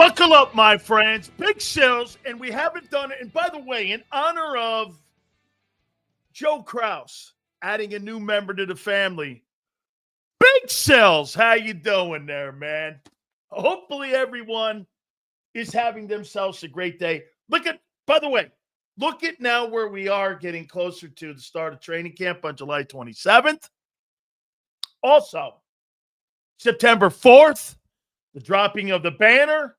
Buckle up, my friends. Big sales, and we haven't done it. And by the way, in honor of Joe Kraus adding a new member to the family, Big sales. How you doing there, man? Hopefully everyone is having themselves a great day. By the way, look at now where we are getting closer to the start of training camp on July 27th. Also, September 4th, the dropping of the banner.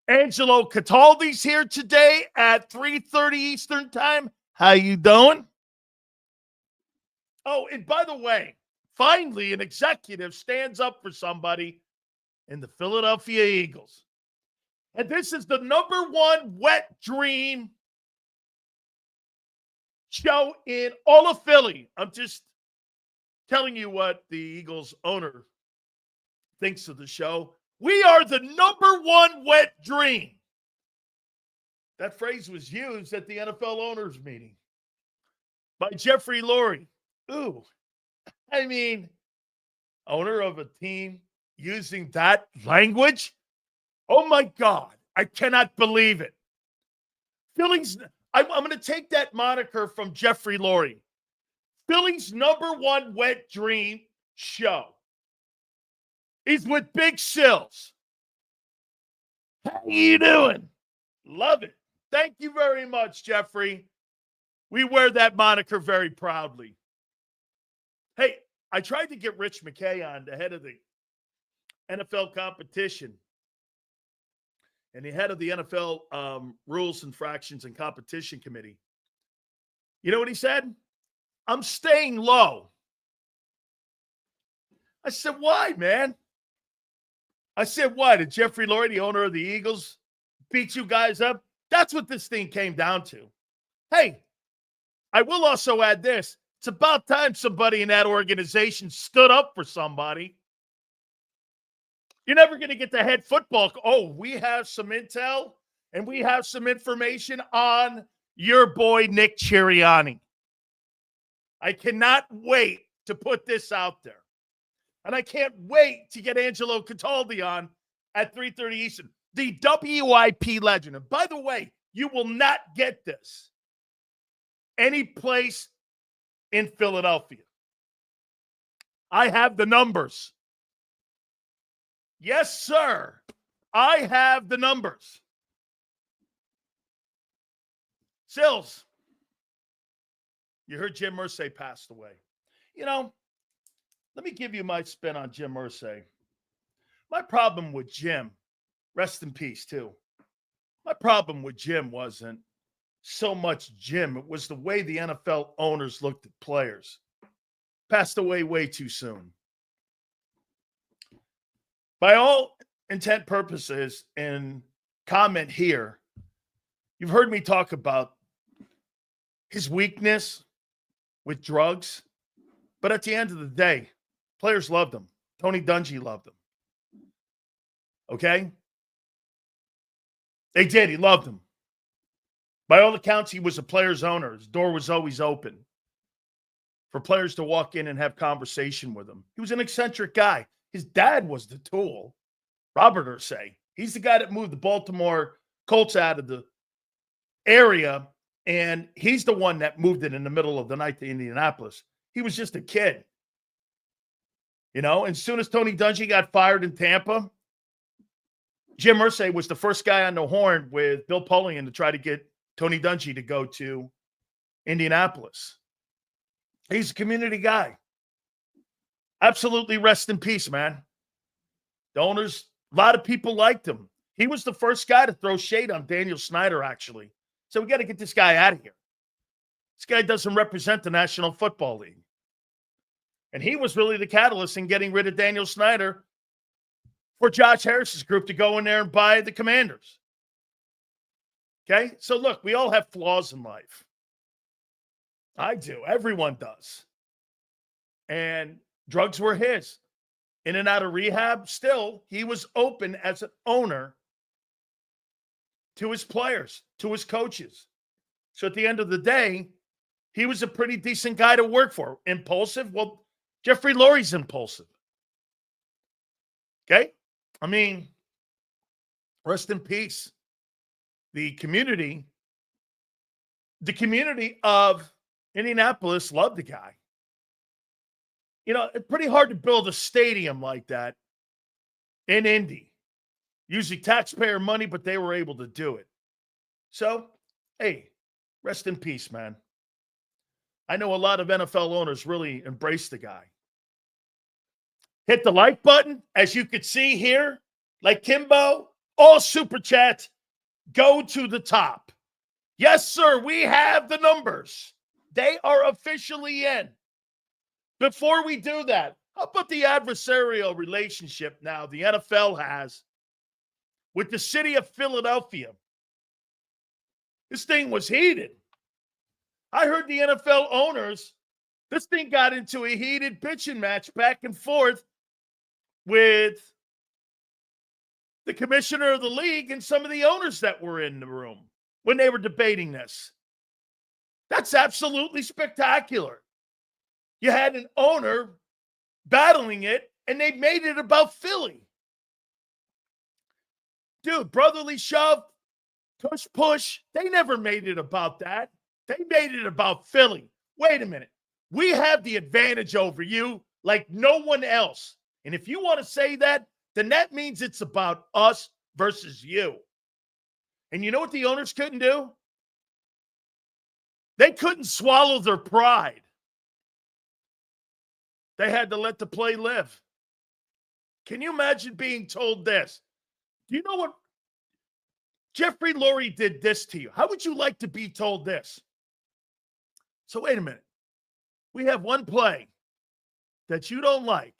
Angelo Cataldi's here today at 3:30 Eastern time. How you doing? Oh, and by the way, finally an executive stands up for somebody in the Philadelphia Eagles. And this is the #1 wet dream show in all of Philly. I'm just telling you what the Eagles owner thinks of the show. We are the #1 wet dream. That phrase was used at the NFL owners meeting by Jeffrey Lurie. Ooh, I mean, owner of a team using that language? Oh my God, I cannot believe it. Philly's, I'm going to take that moniker from Jeffrey Lurie. Philly's #1 wet dream show is with Big Sills. How you doing? Love it. Thank you very much, Jeffrey. We wear that moniker very proudly. Hey, I tried to get Rich McKay on, the head of the NFL competition and the head of the NFL Rules, Infractions, and Competition Committee. You know what he said? I'm staying low. I said, why, man? I said, why? Did Jeffrey Lurie, the owner of the Eagles, beat you guys up? That's what this thing came down to. Hey, I will also add this. It's about time somebody in that organization stood up for somebody. You're never going to get the head football. Oh, we have some intel and we have some information on your boy, Nick Sirianni. I cannot wait to put this out there. And I can't wait to get Angelo Cataldi on at 3:30 Eastern. The WIP legend. And by the way, you will not get this any place in Philadelphia. I have the numbers. Yes, sir. I have the numbers. Sills, you heard Jim Irsay passed away. You know, let me give you my spin on Jim Irsay. My problem with Jim, rest in peace too. My problem with Jim wasn't so much Jim. It was the way the NFL owners looked at players. Passed away way too soon. By all intent purposes and comment here, you've heard me talk about his weakness with drugs. But at the end of the day, players loved him. Tony Dungy loved him. Okay? They did. He loved him. By all accounts, he was a player's owner. His door was always open for players to walk in and have conversation with him. He was an eccentric guy. His dad was the tool, Robert Irsay. He's the guy that moved the Baltimore Colts out of the area, and he's the one that moved it in the middle of the night to Indianapolis. He was just a kid. You know, as soon as Tony Dungy got fired in Tampa, Jim Irsay was the first guy on the horn with Bill Polian to try to get Tony Dungy to go to Indianapolis. He's a community guy. Absolutely rest in peace, man. The owners, a lot of people liked him. He was the first guy to throw shade on Daniel Snyder, actually. So we got to get this guy out of here. This guy doesn't represent the National Football League. And he was really the catalyst in getting rid of Daniel Snyder for Josh Harris's group to go in there and buy the Commanders. Okay? So look, we all have flaws in life. I do. Everyone does. And drugs were his. In and out of rehab, still, he was open as an owner to his players, to his coaches. So at the end of the day, he was a pretty decent guy to work for. Impulsive? Well, Jeffrey Lurie's impulsive. Okay? I mean, Rest in peace. The community of Indianapolis loved the guy. You know, it's pretty hard to build a stadium like that in Indy. Usually taxpayer money, but they were able to do it. So, hey, rest in peace, man. I know a lot of NFL owners really embrace the guy. Hit the like button, as you can see here. Like Kimbo, all super chats go to the top. Yes, sir, we have the numbers. They are officially in. Before we do that, how about the adversarial relationship now the NFL has with the city of Philadelphia? This thing was heated. I heard the NFL owners, this thing got into a heated pitching match back and forth with the commissioner of the league and some of the owners that were in the room when they were debating this. That's absolutely spectacular. You had an owner battling it, and they made it about Philly. Dude, brotherly shove, tush push, they never made it about that. They made it about Philly. Wait a minute. We have the advantage over you like no one else. And if you want to say that, then that means it's about us versus you. And you know what the owners couldn't do? They couldn't swallow their pride. They had to let the play live. Can you imagine being told this? Do you know what Jeffrey Lurie did this to you? How would you like to be told this? So wait a minute. We have one play that you don't like,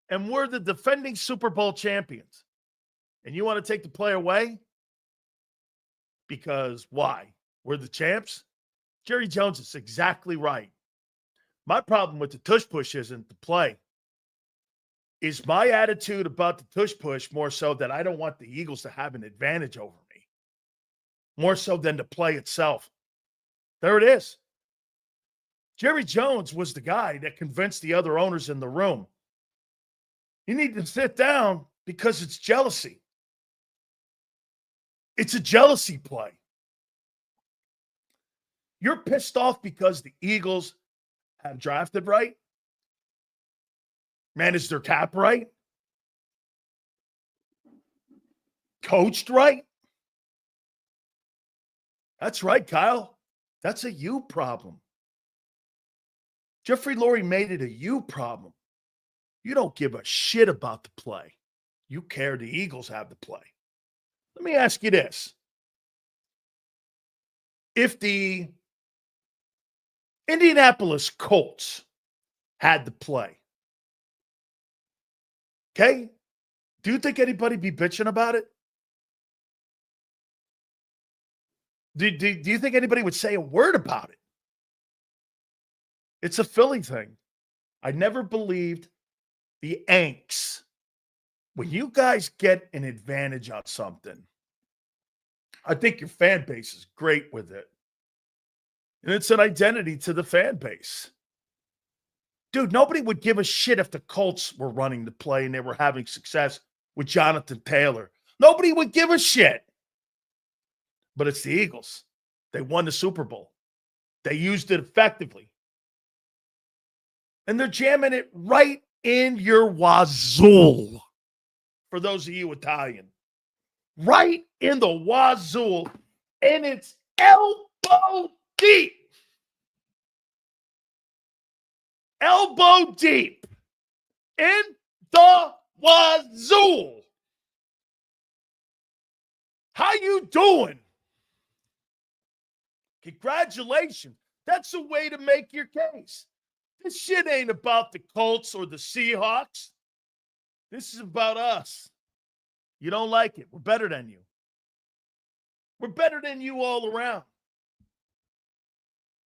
and we're the defending Super Bowl champions. And you want to take the play away? Because why? We're the champs? Jerry Jones is exactly right. My problem with the tush push isn't the play. Is my attitude about the tush push more so that I don't want the Eagles to have an advantage over me? More so than the play itself. There it is. Jerry Jones was the guy that convinced the other owners in the room. You need to sit down because it's jealousy. It's a jealousy play. You're pissed off because the Eagles have drafted right, managed their cap right, coached right. That's right, Kyle. That's a you problem. Jeffrey Lurie made it a you problem. You don't give a shit about the play. You care the Eagles have the play. Let me ask you this. If the Indianapolis Colts had the play, okay, do you think anybody be bitching about it? Do you think anybody would say a word about it? It's a Philly thing. I never believed the angst. When you guys get an advantage on something, I think your fan base is great with it. And it's an identity to the fan base. Dude, nobody would give a shit if the Colts were running the play and they were having success with Jonathan Taylor. Nobody would give a shit. But it's the Eagles. They won the Super Bowl. They used it effectively. And they're jamming it right in your wazoo. For those of you Italian. Right in the wazoo. And it's elbow deep. Elbow deep. In the wazoo. How you doing? Congratulations. That's a way to make your case. This shit ain't about the Colts or the Seahawks. This is about us. You don't like it. We're better than you. We're better than you all around.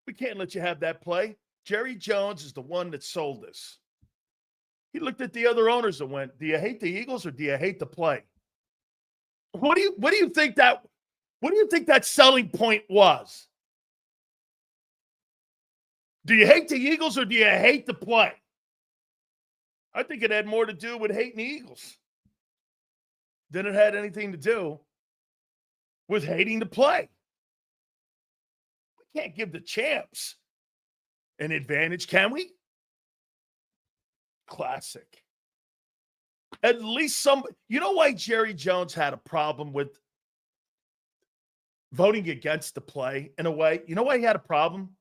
We can't let you have that play. Jerry Jones is the one that sold this. He looked at the other owners and went, do you hate the Eagles or do you hate the play? What do you think that selling point was? Do you hate the Eagles or do you hate the play? I think it had more to do with hating the Eagles. Didn't have anything to do with hating to play. We can't give the champs an advantage, can we? Classic. At least you know why Jerry Jones had a problem with voting against the play in a way? You know why he had a problem?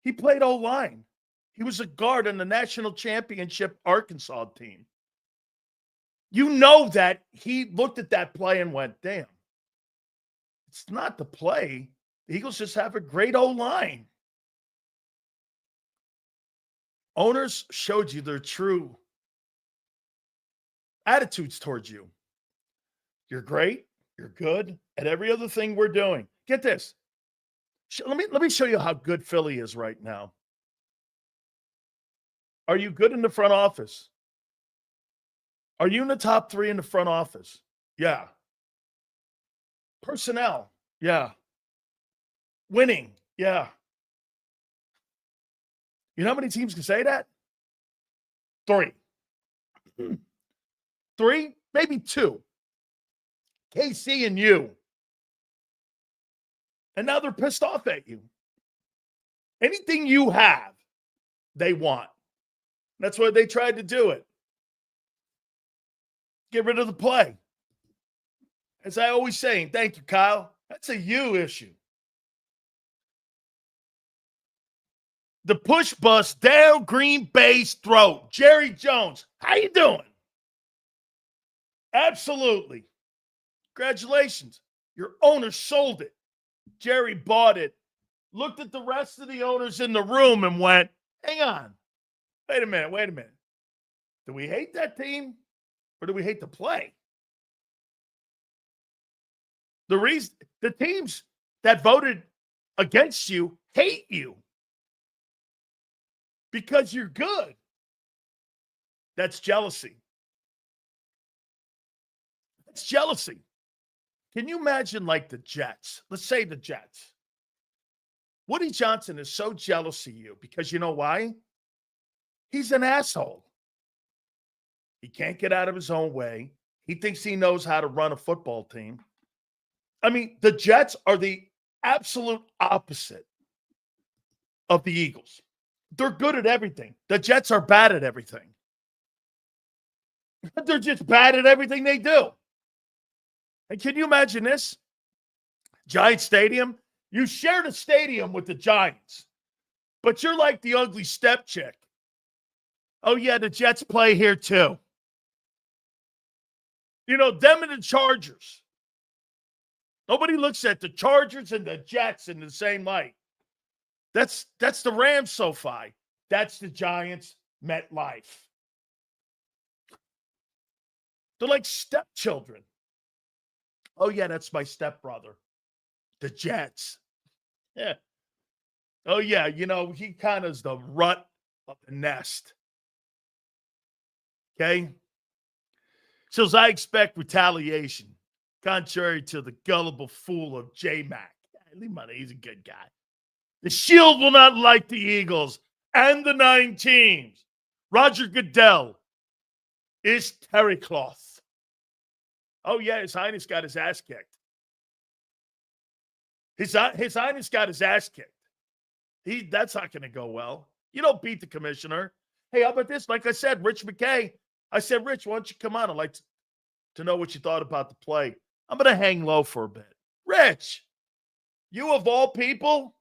He played O-line. He was a guard on the national championship Arkansas team. You know that he looked at that play and went, damn, it's not the play. The Eagles just have a great O-line. Owners showed you their true attitudes towards you. You're great. You're good at every other thing we're doing. Get this. Let me show you how good Philly is right now. Are you good in the front office? Are you in the top 3 in the front office? Yeah. Personnel? Yeah. Winning? Yeah. You know how many teams can say that? 3. 3, maybe 2. KC and you. And now they're pissed off at you. Anything you have, they want. That's why they tried to do it. Get rid of the play. As I always say, and thank you, Kyle, that's a you issue. The push bus down Green Bay's throat. Jerry Jones, how you doing? Absolutely. Congratulations. Your owner sold it. Jerry bought it. Looked at the rest of the owners in the room and went, hang on. Wait a minute. Do we hate that team or do we hate the play? The teams that voted against you hate you because you're good. That's jealousy. That's jealousy. Can you imagine like the Jets? Let's say the Jets. Woody Johnson is so jealous of you because you know why? He's an asshole. He can't get out of his own way. He thinks he knows how to run a football team. I mean, the Jets are the absolute opposite of the Eagles. They're good at everything. The Jets are bad at everything. They're just bad at everything they do. And can you imagine this? Giant Stadium. You share the stadium with the Giants, but you're like the ugly step chick. Oh, yeah, the Jets play here too. You know, them and the Chargers. Nobody looks at the Chargers and the Jets in the same light. That's the Rams SoFi. That's the Giants MetLife. They're like stepchildren. Oh, yeah, that's my stepbrother. The Jets. Yeah. Oh, yeah, you know, he kind of is the rut of the nest. Okay? So as I expect retaliation, contrary to the gullible fool of J-Mac. Leave money, he's a good guy. The Shield will not like the Eagles and the 9 teams. Roger Goodell is terry cloth. Oh, yeah, His Highness got his ass kicked. His Highness got his ass kicked. That's not going to go well. You don't beat the commissioner. Hey, how about this? Like I said, Rich McKay. I said, Rich, why don't you come on? I'd like to know what you thought about the play. I'm going to hang low for a bit. Rich, you of all people,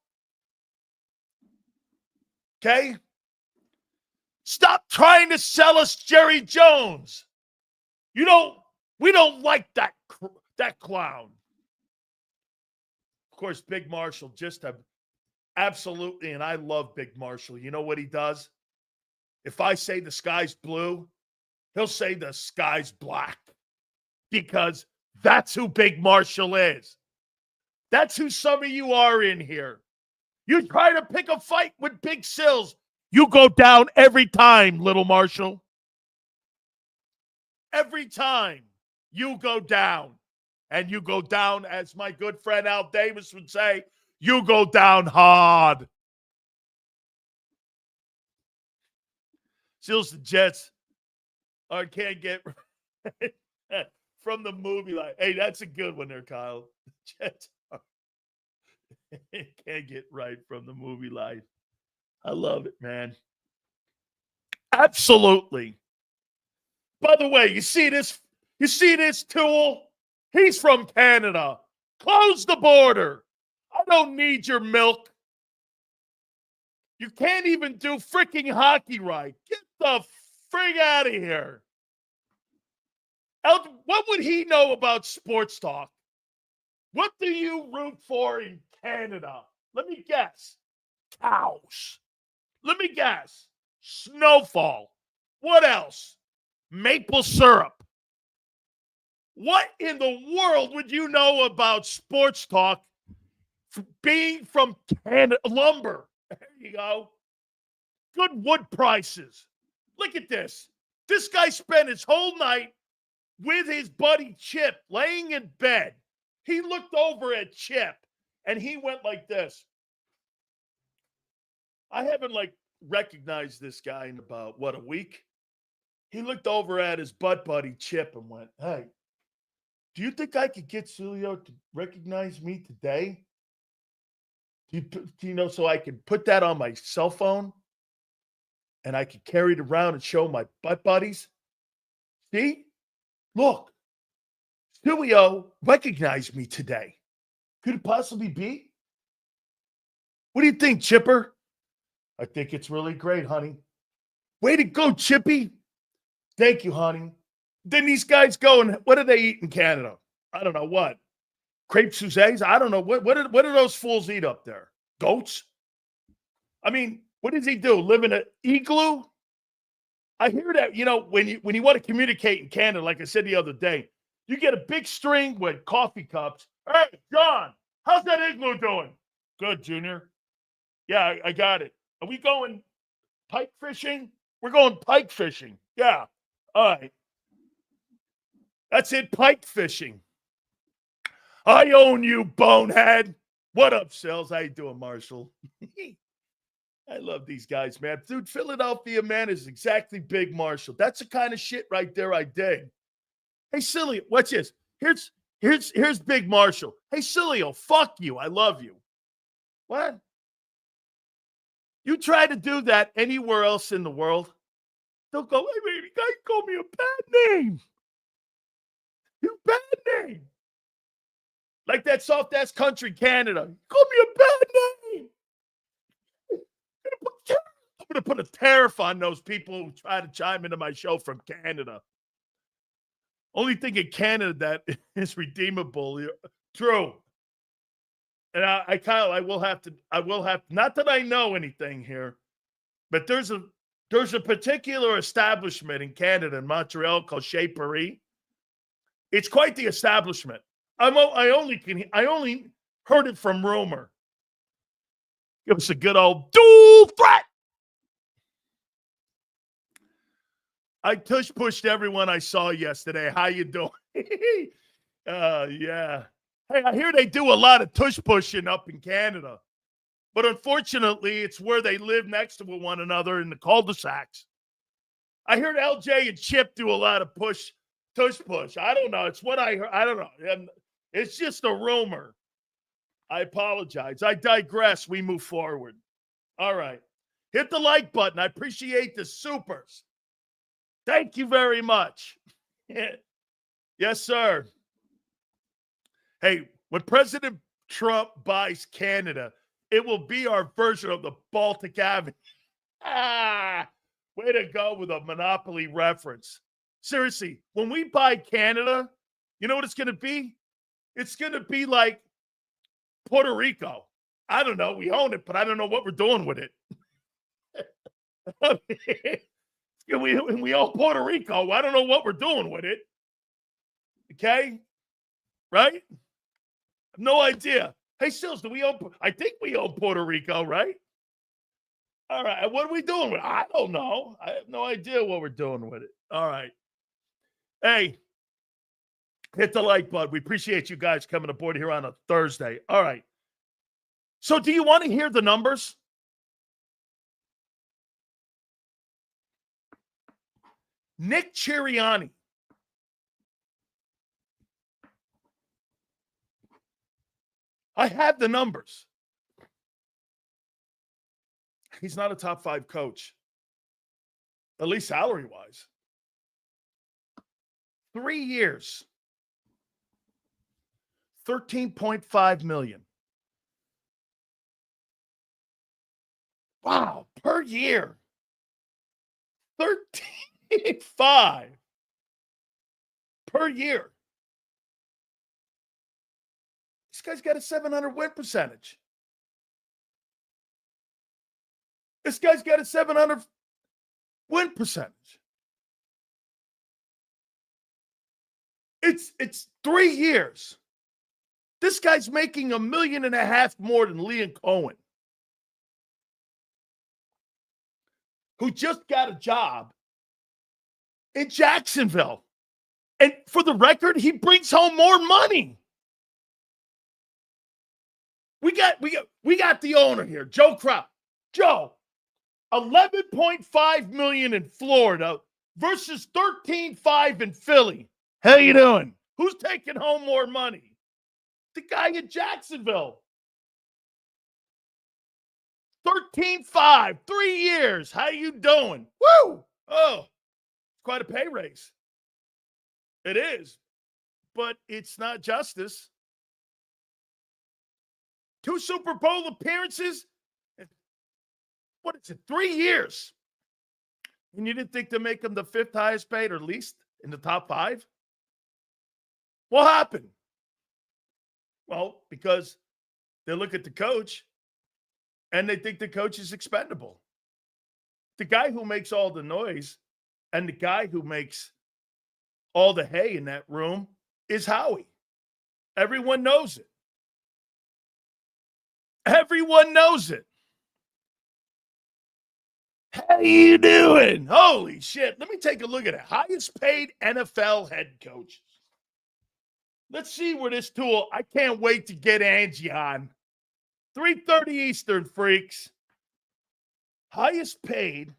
okay? Stop trying to sell us Jerry Jones. We don't like that clown. Of course, Big Marshall absolutely, and I love Big Marshall. You know what he does? If I say the sky's blue, he'll say the sky's black because that's who Big Marshall is. That's who some of you are in here. You try to pick a fight with Big Sills. You go down every time, little Marshall. Every time you go down. And you go down, as my good friend Al Davis would say, you go down hard. Seals the Jets can't get From the movie line. Hey, that's a good one there, Kyle. Can't get right from the movie line. I love it, man. Absolutely. By the way, you see this? You see this tool? He's from Canada. Close the border. I don't need your milk. You can't even do freaking hockey right. Get the frig out of here. What would he know about sports talk? What do you root for in Canada? Let me guess. Cows. Let me guess. Snowfall. What else? Maple syrup. What in the world would you know about sports talk being from Canada? Lumber. There you go. Good wood prices. Look at this. This guy spent his whole night with his buddy Chip laying in bed. He looked over at Chip and he went like this. I haven't recognized this guy in about, a week? He looked over at his buddy Chip and went, hey, do you think I could get Sileo to recognize me today? So I can put that on my cell phone and I could carry it around and show my buddies? See? Look, Sileo recognized me today. Could it possibly be? What do you think, Chipper? I think it's really great, honey. Way to go, Chippy. Thank you, honey. Then these guys go and what do they eat in Canada? I don't know what. Crepe Suzanne's? I don't know. What do those fools eat up there? Goats? I mean, what does he do? Live in an igloo? I hear that, when you want to communicate in Canada, like I said the other day, you get a big string with coffee cups. Hey, John, how's that igloo doing? Good, Junior. Yeah, I got it. Are we going pike fishing? We're going pike fishing. Yeah. All right. That's it, pike fishing. I own you, bonehead. What up, Sells? How you doing, Marshall? I love these guys, man. Dude, Philadelphia, man, is exactly Big Marshall. That's the kind of shit right there I dig. Hey, Sileo, watch this. Here's Big Marshall. Hey, Sileo, fuck you. I love you. What? You try to do that anywhere else in the world, they'll go, hey, baby, guy called me a bad name. You bad name. Like that soft-ass country, Canada. Call me a bad name. I'm going to put a tariff on those people who try to chime into my show from Canada. Only thing in Canada that is redeemable. True. And I will have to, not that I know anything here, but there's a particular establishment in Canada, in Montreal, called Chez Paris. It's quite the establishment. I only heard it from rumor. Give us a good old dual threat. I tush pushed everyone I saw yesterday. How you doing? Yeah. Hey, I hear they do a lot of tush pushing up in Canada. But unfortunately, it's where they live next to one another in the cul-de-sacs. I heard LJ and Chip do a lot of tush push. I don't know. It's what I heard. I don't know. It's just a rumor. I apologize. I digress. We move forward. All right. Hit the like button. I appreciate the supers. Thank you very much. Yes, sir. Hey, when President Trump buys Canada, it will be our version of the Baltic Avenue. Way to go with a Monopoly reference. Seriously, when we buy Canada, you know what it's going to be? It's going to be like Puerto Rico. I don't know. We own it, but I don't know what we're doing with it. we own Puerto Rico. I don't know what we're doing with it. Okay? Right? No idea. Hey, Sills, I think we own Puerto Rico, right? All right. What are we doing with it? I don't know. I have no idea what we're doing with it. All right. Hey, hit the like button. We appreciate you guys coming aboard here on a Thursday. All right. So do you want to hear the numbers? Nick Sirianni I have the numbers. He's not a top 5 coach, at least salary-wise. 3 years, $13.5 million. Wow, per year. 13.5 per year. This guy's got a 700 win percentage. This guy's got a 700 win percentage. It's 3 years. This guy's making $1.5 million more than Liam Cohen, who just got a job in Jacksonville. And for the record, he brings home more money. We got the owner here, Joe Crow. Joe, $11.5 million in Florida versus $13.5 in Philly. How you doing? Who's taking home more money? The guy in Jacksonville. $13.5, 3 years. How you doing? Woo! Oh, quite a pay raise. It is, but it's not justice. 2 Super Bowl appearances. What is it? 3 years. And you didn't think to make him the 5th highest paid or least in the top 5? What happened? Well, because they look at the coach and they think the coach is expendable. The guy who makes all the noise and the guy who makes all the hay in that room is Howie. Everyone knows it. Everyone knows it. How you doing? Holy shit. Let me take a look at it. Highest paid NFL head coaches. Let's see where this tool, I can't wait to get Angie on. 3:30 Eastern, freaks. Highest paid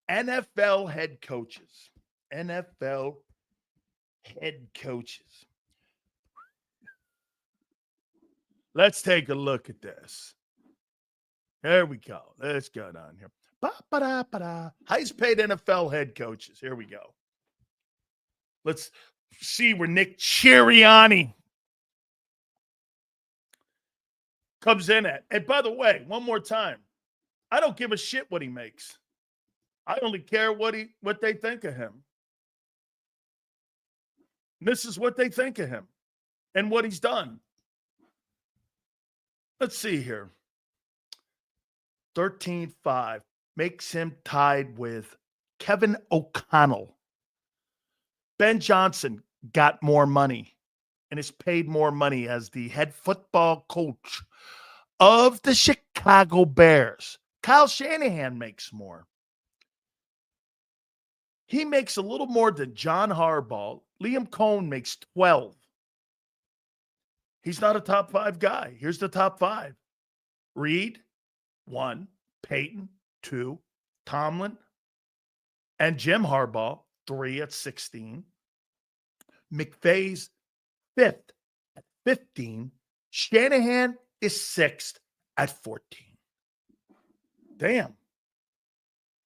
NFL head coaches. NFL head coaches. Let's take a look at this. There we go. Let's go down here. Ba-ba-da-ba-da. Highest paid NFL head coaches. Here we go. Let's see where Nick Sirianni comes in at. And by the way, one more time, I don't give a shit what he makes. I only care what they think of him. This is what they think of him and what he's done. Let's see here. 13.5 makes him tied with Kevin O'Connell. Ben Johnson got more money and is paid more money as the head football coach of the Chicago Bears. Kyle Shanahan makes more. He makes a little more than John Harbaugh. Liam Cohen makes 12. He's not a top 5 guy. Here's the top 5. Reed, 1. Peyton, 2. Tomlin, and Jim Harbaugh, 3 at 16. McVay's 5th at 15. Shanahan is 6th at 14. Damn.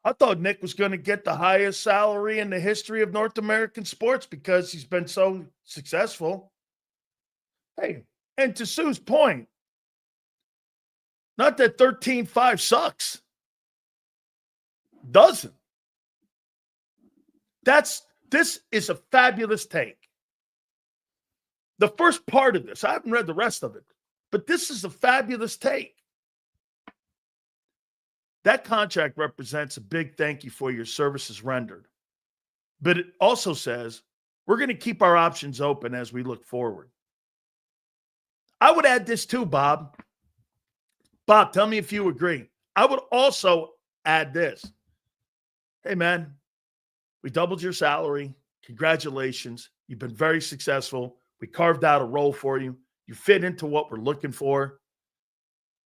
I thought Nick was going to get the highest salary in the history of North American sports because he's been so successful. Hey, and to Sue's point, not that 13.5 sucks. Doesn't. This is a fabulous take. The first part of this, I haven't read the rest of it, but this is a fabulous take. That contract represents a big thank you for your services rendered. But it also says we're going to keep our options open as we look forward. I would add this too, Bob. Bob, tell me if you agree. I would also add this. Hey, man, we doubled your salary. Congratulations. You've been very successful. We carved out a role for you. You fit into what we're looking for.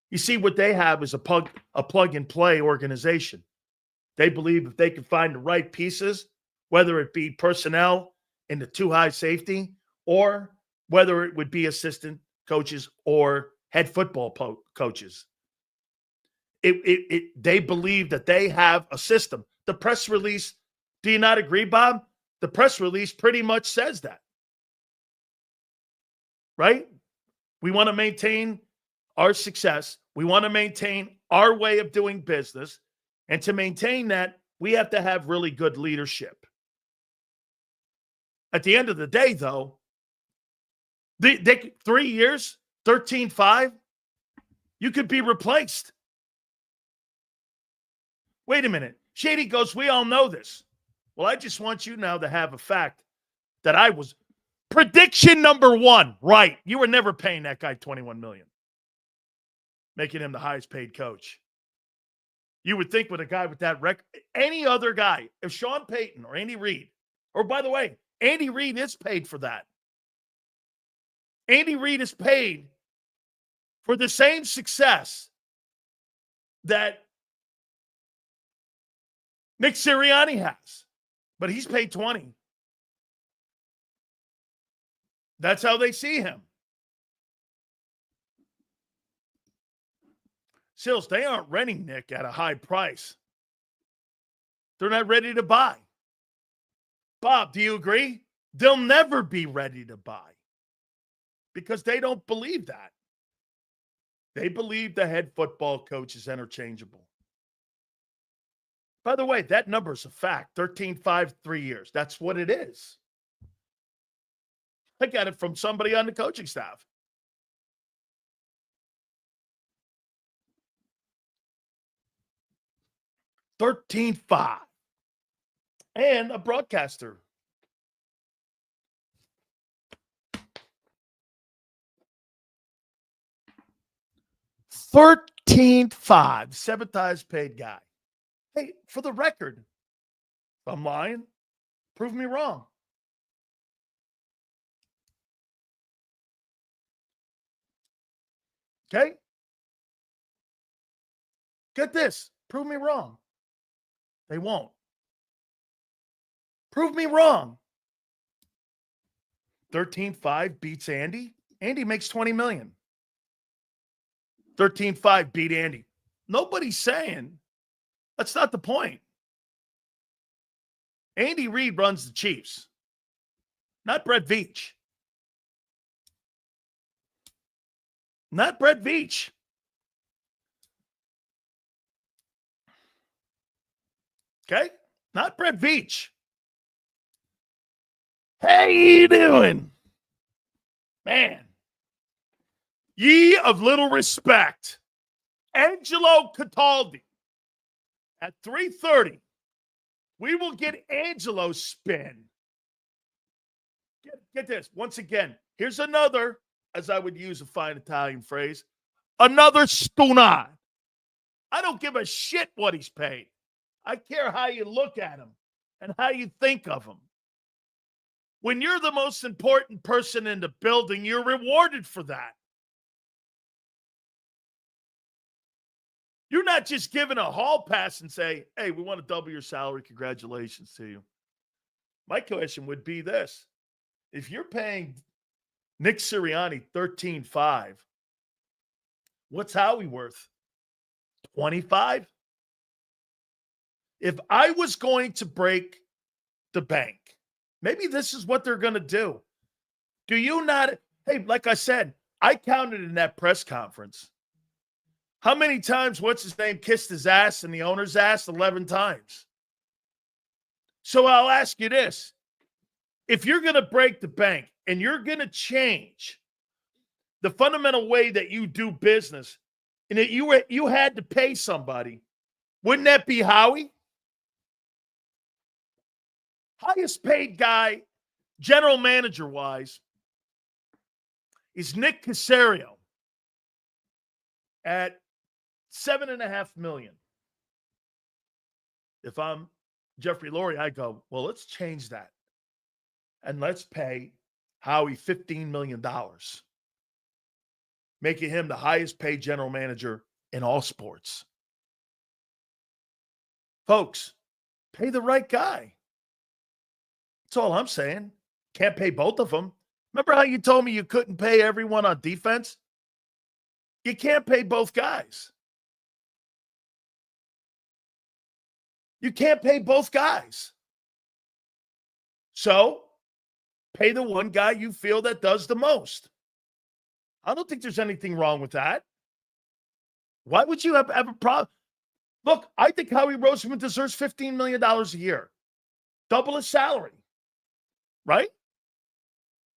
You see, what they have is a plug-and-play organization. They believe if they can find the right pieces, whether it be personnel in the 2 high safety or whether it would be assistant coaches or head football coaches. They believe that they have a system. The press release, do you not agree, Bob? The press release pretty much says that. Right? We want to maintain our success. We want to maintain our way of doing business. And to maintain that, we have to have really good leadership. At the end of the day, though, they 3 years, 13-5, you could be replaced. Wait a minute. Shady goes, we all know this. Well, I just want you now to have a fact that I was prediction number one. Right. You were never paying that guy $21 million, making him the highest paid coach. You would think with a guy with that record, any other guy, if Sean Payton or Andy Reid, or by the way, Andy Reid is paid for that. Andy Reid is paid for the same success that Nick Sirianni has, but he's paid 20. That's how they see him. Sills, they aren't renting Nick at a high price. They're not ready to buy. Bob, do you agree? They'll never be ready to buy because they don't believe that. They believe the head football coach is interchangeable. By the way, that number is a fact. 13-5, 3 years. That's what it is. I got it from somebody on the coaching staff. $13.5. And a broadcaster. $13.5. Seventh highest paid guy. Hey, for the record, if I'm lying, prove me wrong. Okay? Get this. Prove me wrong. They won't. Prove me wrong. 13.5 beats Andy. Andy makes $20 million. 13.5 beat Andy. Nobody's saying that's not the point. Andy Reid runs the Chiefs, not Brett Veach. Not Brett Veach. Okay? Not Brett Veach. Hey, you doing? Man. Ye of little respect. Angelo Cataldi. At 3:30, we will get Angelo's spin. Get this. Once again, here's another, as I would use a fine Italian phrase, another stunad. I don't give a shit what he's paid. I care how you look at him and how you think of him. When you're the most important person in the building, you're rewarded for that. You're not just given a hall pass and say, hey, we want to double your salary. Congratulations to you. My question would be this. If you're paying Nick Sirianni $13.5, what's Howie worth? 25? If I was going to break the bank, maybe this is what they're going to do. Do you not? Hey, like I said, I counted in that press conference. How many times, what's his name, kissed his ass and the owner's ass? 11 times. So I'll ask you this. If you're going to break the bank and you're going to change the fundamental way that you do business and that you had to pay somebody, wouldn't that be Howie? Highest paid guy, general manager-wise, is Nick Caserio at $7.5 million. If I'm Jeffrey Lurie, I go, well, let's change that. And let's pay Howie $15 million, making him the highest paid general manager in all sports. Folks, pay the right guy. That's all I'm saying. Can't pay both of them. Remember how you told me you couldn't pay everyone on defense? You can't pay both guys. You can't pay both guys. So, pay the one guy you feel that does the most. I don't think there's anything wrong with that. Why would you have a problem? Look, I think Howie Roseman deserves $15 million a year. Double his salary. Right?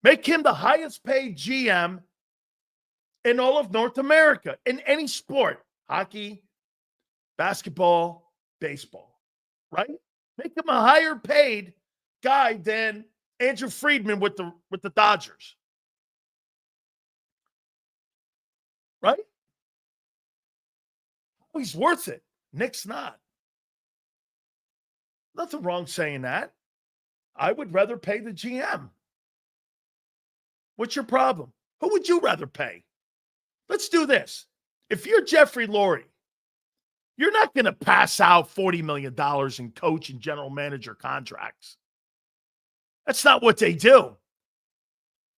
Make him the highest paid GM in all of North America, in any sport. Hockey, basketball, baseball. Right? Make him a higher paid guy than Andrew Friedman with the Dodgers. Right? He's worth it. Nick's not. Nothing wrong saying that. I would rather pay the GM. What's your problem? Who would you rather pay? Let's do this. If you're Jeffrey Lurie, you're not going to pass out $40 million in coach and general manager contracts. That's not what they do.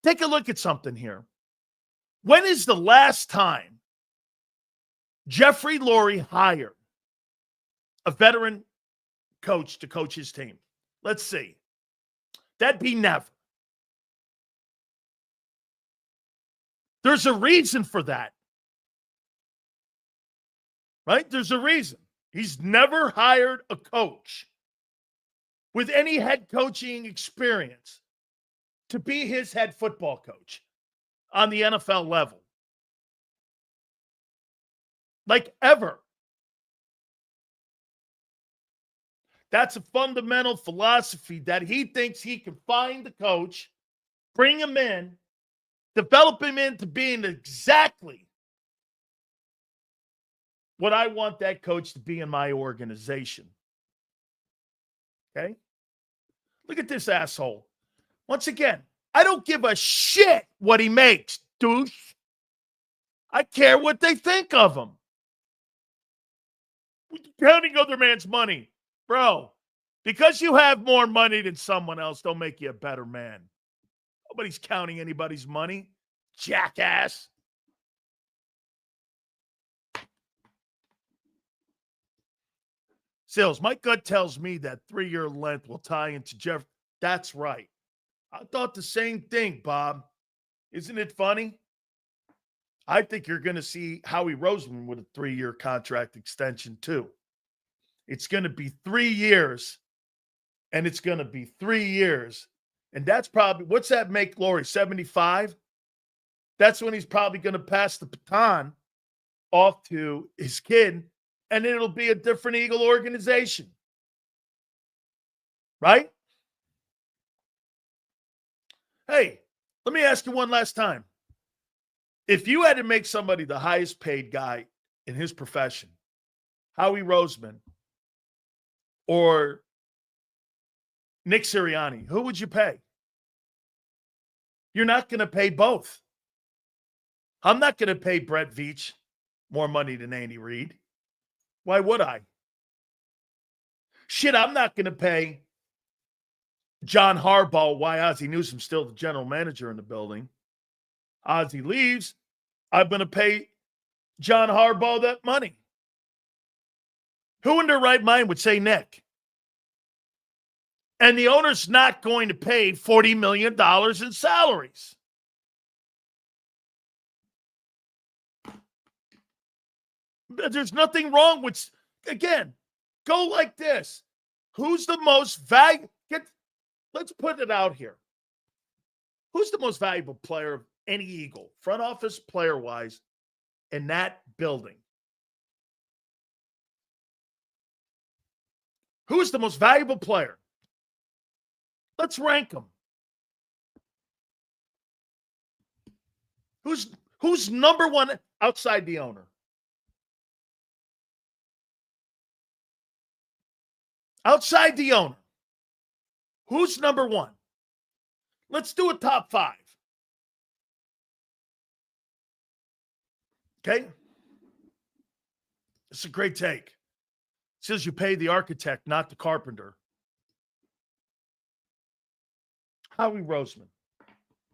Take a look at something here. When is the last time Jeffrey Lurie hired a veteran coach to coach his team? Let's see. That'd be never. There's a reason for that. Right? There's a reason. He's never hired a coach with any head coaching experience to be his head football coach on the NFL level. Like ever. That's a fundamental philosophy that he thinks he can find the coach, bring him in, develop him into being exactly what I want that coach to be in my organization. Okay? Look at this asshole. Once again, I don't give a shit what he makes, douche. I care what they think of him. Counting other man's money. Bro, because you have more money than someone else, don't make you a better man. Nobody's counting anybody's money. Jackass. Sales, my gut tells me that 3-year length will tie into Jeff. That's right. I thought the same thing, Bob. Isn't it funny? I think you're going to see Howie Roseman with a 3-year contract extension too. It's going to be 3 years, and it's going to be 3 years. And that's probably, what's that make Lurie, 75? That's when he's probably going to pass the baton off to his kid, and it'll be a different Eagle organization. Right? Hey, let me ask you one last time. If you had to make somebody the highest paid guy in his profession, Howie Roseman or Nick Sirianni, who would you pay? You're not going to pay both. I'm not going to pay Brett Veach more money than Andy Reid. Why would I? Shit, I'm not going to pay John Harbaugh why Ozzie Newsome's still the general manager in the building. Ozzie leaves, I'm going to pay John Harbaugh that money. Who in their right mind would say Nick? And the owner's not going to pay $40 million in salaries. There's nothing wrong with, again, go like this. Who's the most valuable? Let's put it out here. Who's the most valuable player of any Eagle, front office, player-wise, in that building? Who's the most valuable player? Let's rank them. Who's number one outside the owner? Outside the owner. Who's number one? Let's do a top 5. Okay? It's a great take. It says you pay the architect, not the carpenter. Howie Roseman.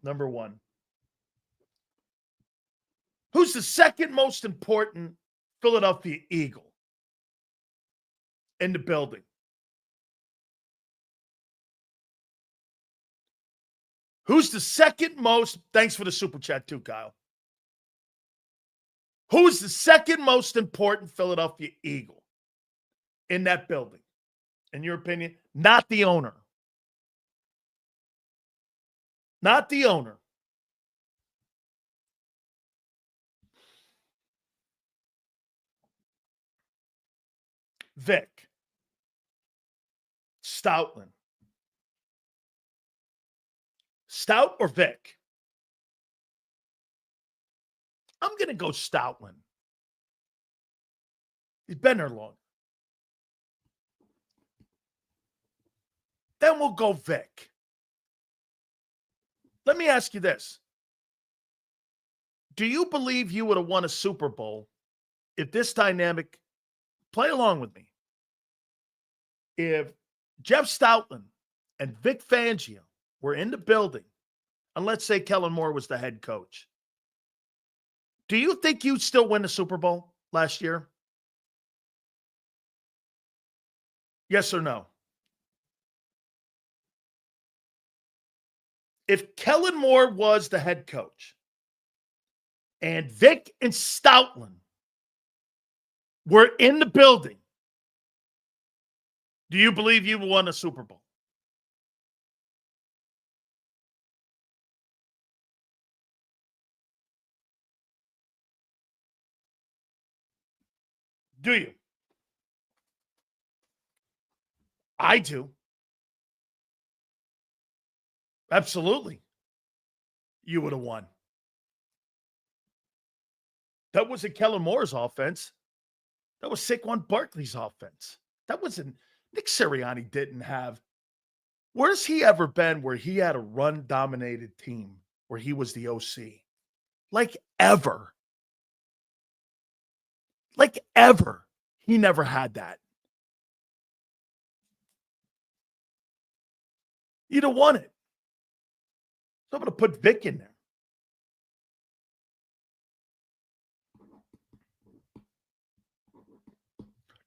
Number one. Who's the second most important Philadelphia Eagle in the building? Who's the second most? Thanks for the super chat too, Kyle. Who's the second most important Philadelphia Eagle in that building? In your opinion, not the owner. Not the owner. Vic. Stoutland. Stout or Vic? I'm going to go Stoutland. He's been there long. Then we'll go Vic. Let me ask you this. Do you believe you would have won a Super Bowl if this dynamic, play along with me, if Jeff Stoutland and Vic Fangio were in the building, and let's say Kellen Moore was the head coach, do you think you'd still win the Super Bowl last year? Yes or no? If Kellen Moore was the head coach and Vic and Stoutland were in the building, do you believe you won a Super Bowl? Do you? I do. Absolutely. You would have won. That wasn't Kellen Moore's offense. That was Saquon Barkley's offense. That wasn't, Nick Sirianni didn't have. Where's he ever been where he had a run-dominated team where he was the OC? Like ever. Like ever. He never had that. You'd have won it. So I'm going to put Vic in there.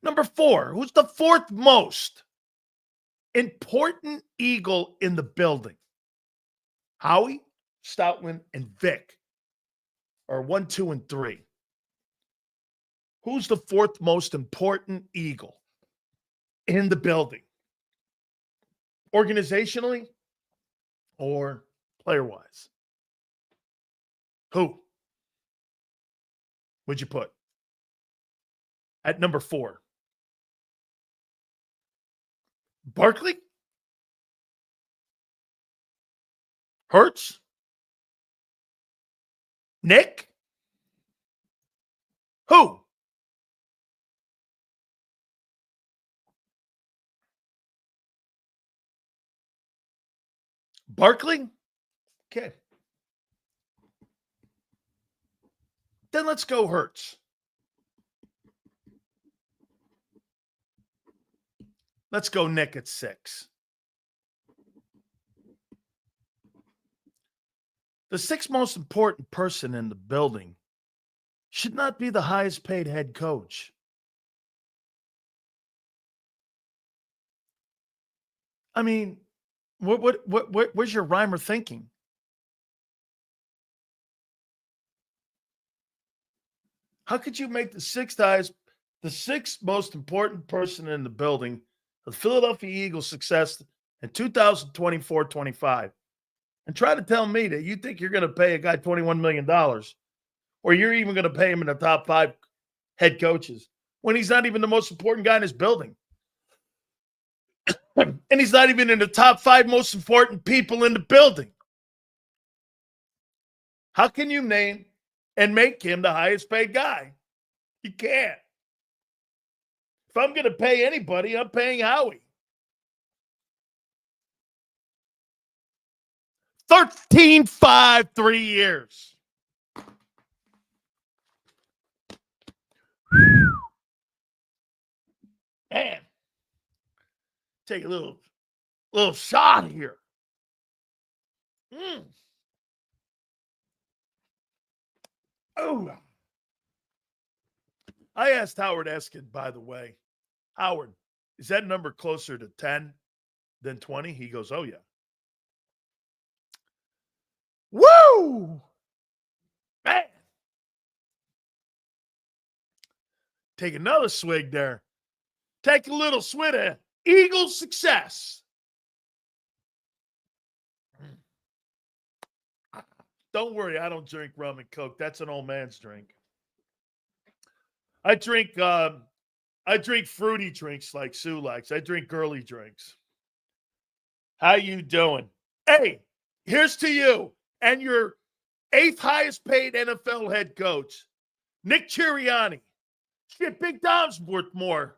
Number 4, who's the fourth most important Eagle in the building? Howie, Stoutland, and Vic are 1, 2, and 3. Who's the fourth most important Eagle in the building? Organizationally or player-wise? Who would you put at number 4? Barkley? Hurts? Nick? Who? Barkley? Okay. Then let's go Hurts. Let's go Nick at 6. The 6th most important person in the building should not be the highest paid head coach. I mean, where's your rhyme or thinking? How could you make the 6th most important person in the building, the Philadelphia Eagles' success in 2024-25, and try to tell me that you think you're going to pay a guy $21 million or you're even going to pay him in the top 5 head coaches when he's not even the most important guy in his building? And he's not even in the top 5 most important people in the building. How can you name and make him the highest paid guy? You can't. If I'm going to pay anybody, I'm paying Howie. 13-5, 3 years. Man. Take a little shot here. Oh, I asked Howard Eskin, by the way, Howard, is that number closer to 10 than 20? He goes, oh, yeah. Woo! Man. Take another swig there. Take a little swig of Eagles success. Don't worry, I don't drink rum and Coke. That's an old man's drink. I drink fruity drinks like Sue likes. I drink girly drinks. How you doing? Hey, here's to you and your 8th highest paid NFL head coach, Nick Sirianni. Shit, Big Dom's worth more.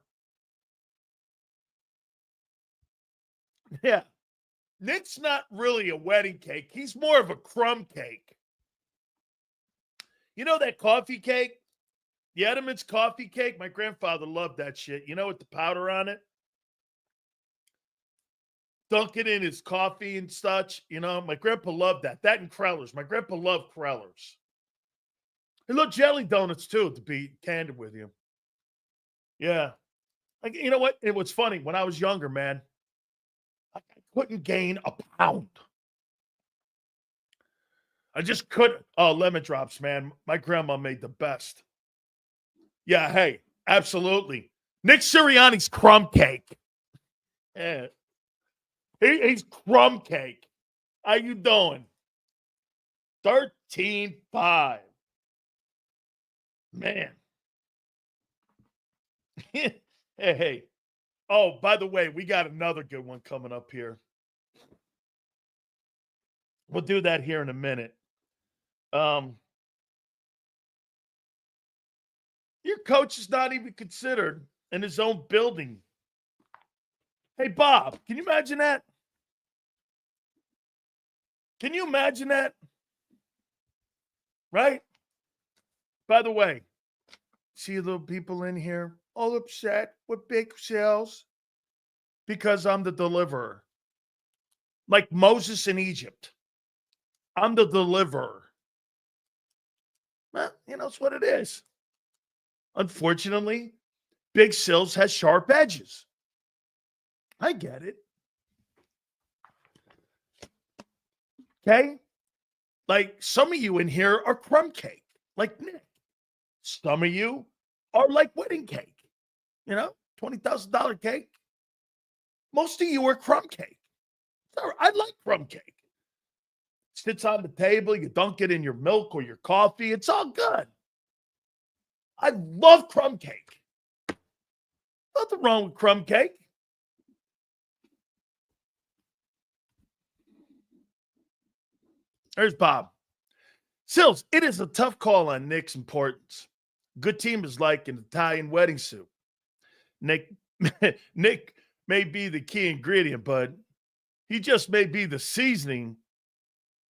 Yeah. Nick's not really a wedding cake. He's more of a crumb cake. You know that coffee cake? The Edmonds coffee cake? My grandfather loved that shit. You know, with the powder on it? Dunk it in his coffee and such. You know, my grandpa loved that. That and Krellers. My grandpa loved Krellers. And look, jelly donuts, too, to be candid with you. Yeah. Like, you know what? It was funny. When I was younger, man, I couldn't gain a pound. I just couldn't. Oh, lemon drops, man. My grandma made the best. Yeah, hey, absolutely. Nick Sirianni's crumb cake. Yeah. He's crumb cake. How you doing? 13-5. Man. Hey. Oh, by the way, we got another good one coming up here. We'll do that here in a minute. Your coach is not even considered in his own building. Hey, Bob, can you imagine that? Can you imagine that? Right? By the way, see little people in here all upset with big sales because I'm the deliverer. Like Moses in Egypt. I'm the deliverer. Well, you know, it's what it is. Unfortunately, Big Sills has sharp edges. I get it. Okay? Like some of you in here are crumb cake, like Nick. Some of you are like wedding cake. You know, $20,000 cake. Most of you are crumb cake. I like crumb cake. Sits on the table, you dunk it in your milk or your coffee. It's all good. I love crumb cake. Nothing wrong with crumb cake. There's Bob. Sills, it is a tough call on Nick's importance. Good team is like an Italian wedding suit. Nick may be the key ingredient, but he just may be the seasoning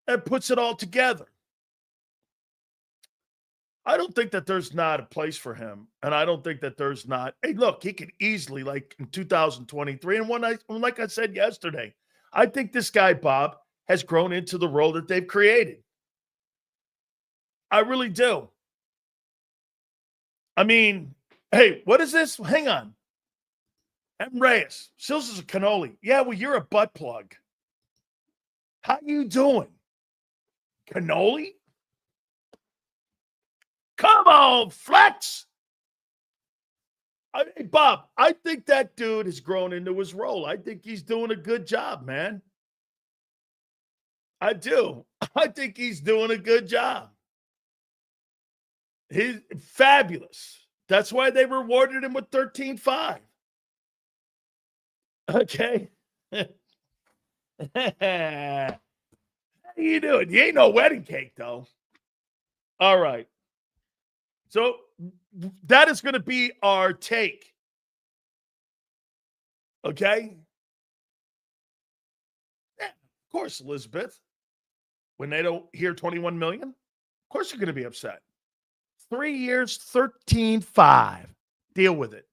that puts it all together. I don't think that there's not a place for him, and I don't think that there's not. Hey, look, he could easily, like in 2023, and like I said yesterday, I think this guy, Bob, has grown into the role that they've created. I really do. I mean, hey, what is this? Hang on. M. Reyes, Sills is a cannoli. Yeah, well, you're a butt plug. How you doing? Cannoli? Come on, Flex. Hey, Bob, I think that dude has grown into his role. I think he's doing a good job, man. I do. I think he's doing a good job. He's fabulous. That's why they rewarded him with 13-5. Okay. How you doing? You ain't no wedding cake, though. All right. So that is going to be our take. Okay? Yeah, of course, Elizabeth. When they don't hear 21 million, of course you're going to be upset. 3 years, 13-5. Deal with it.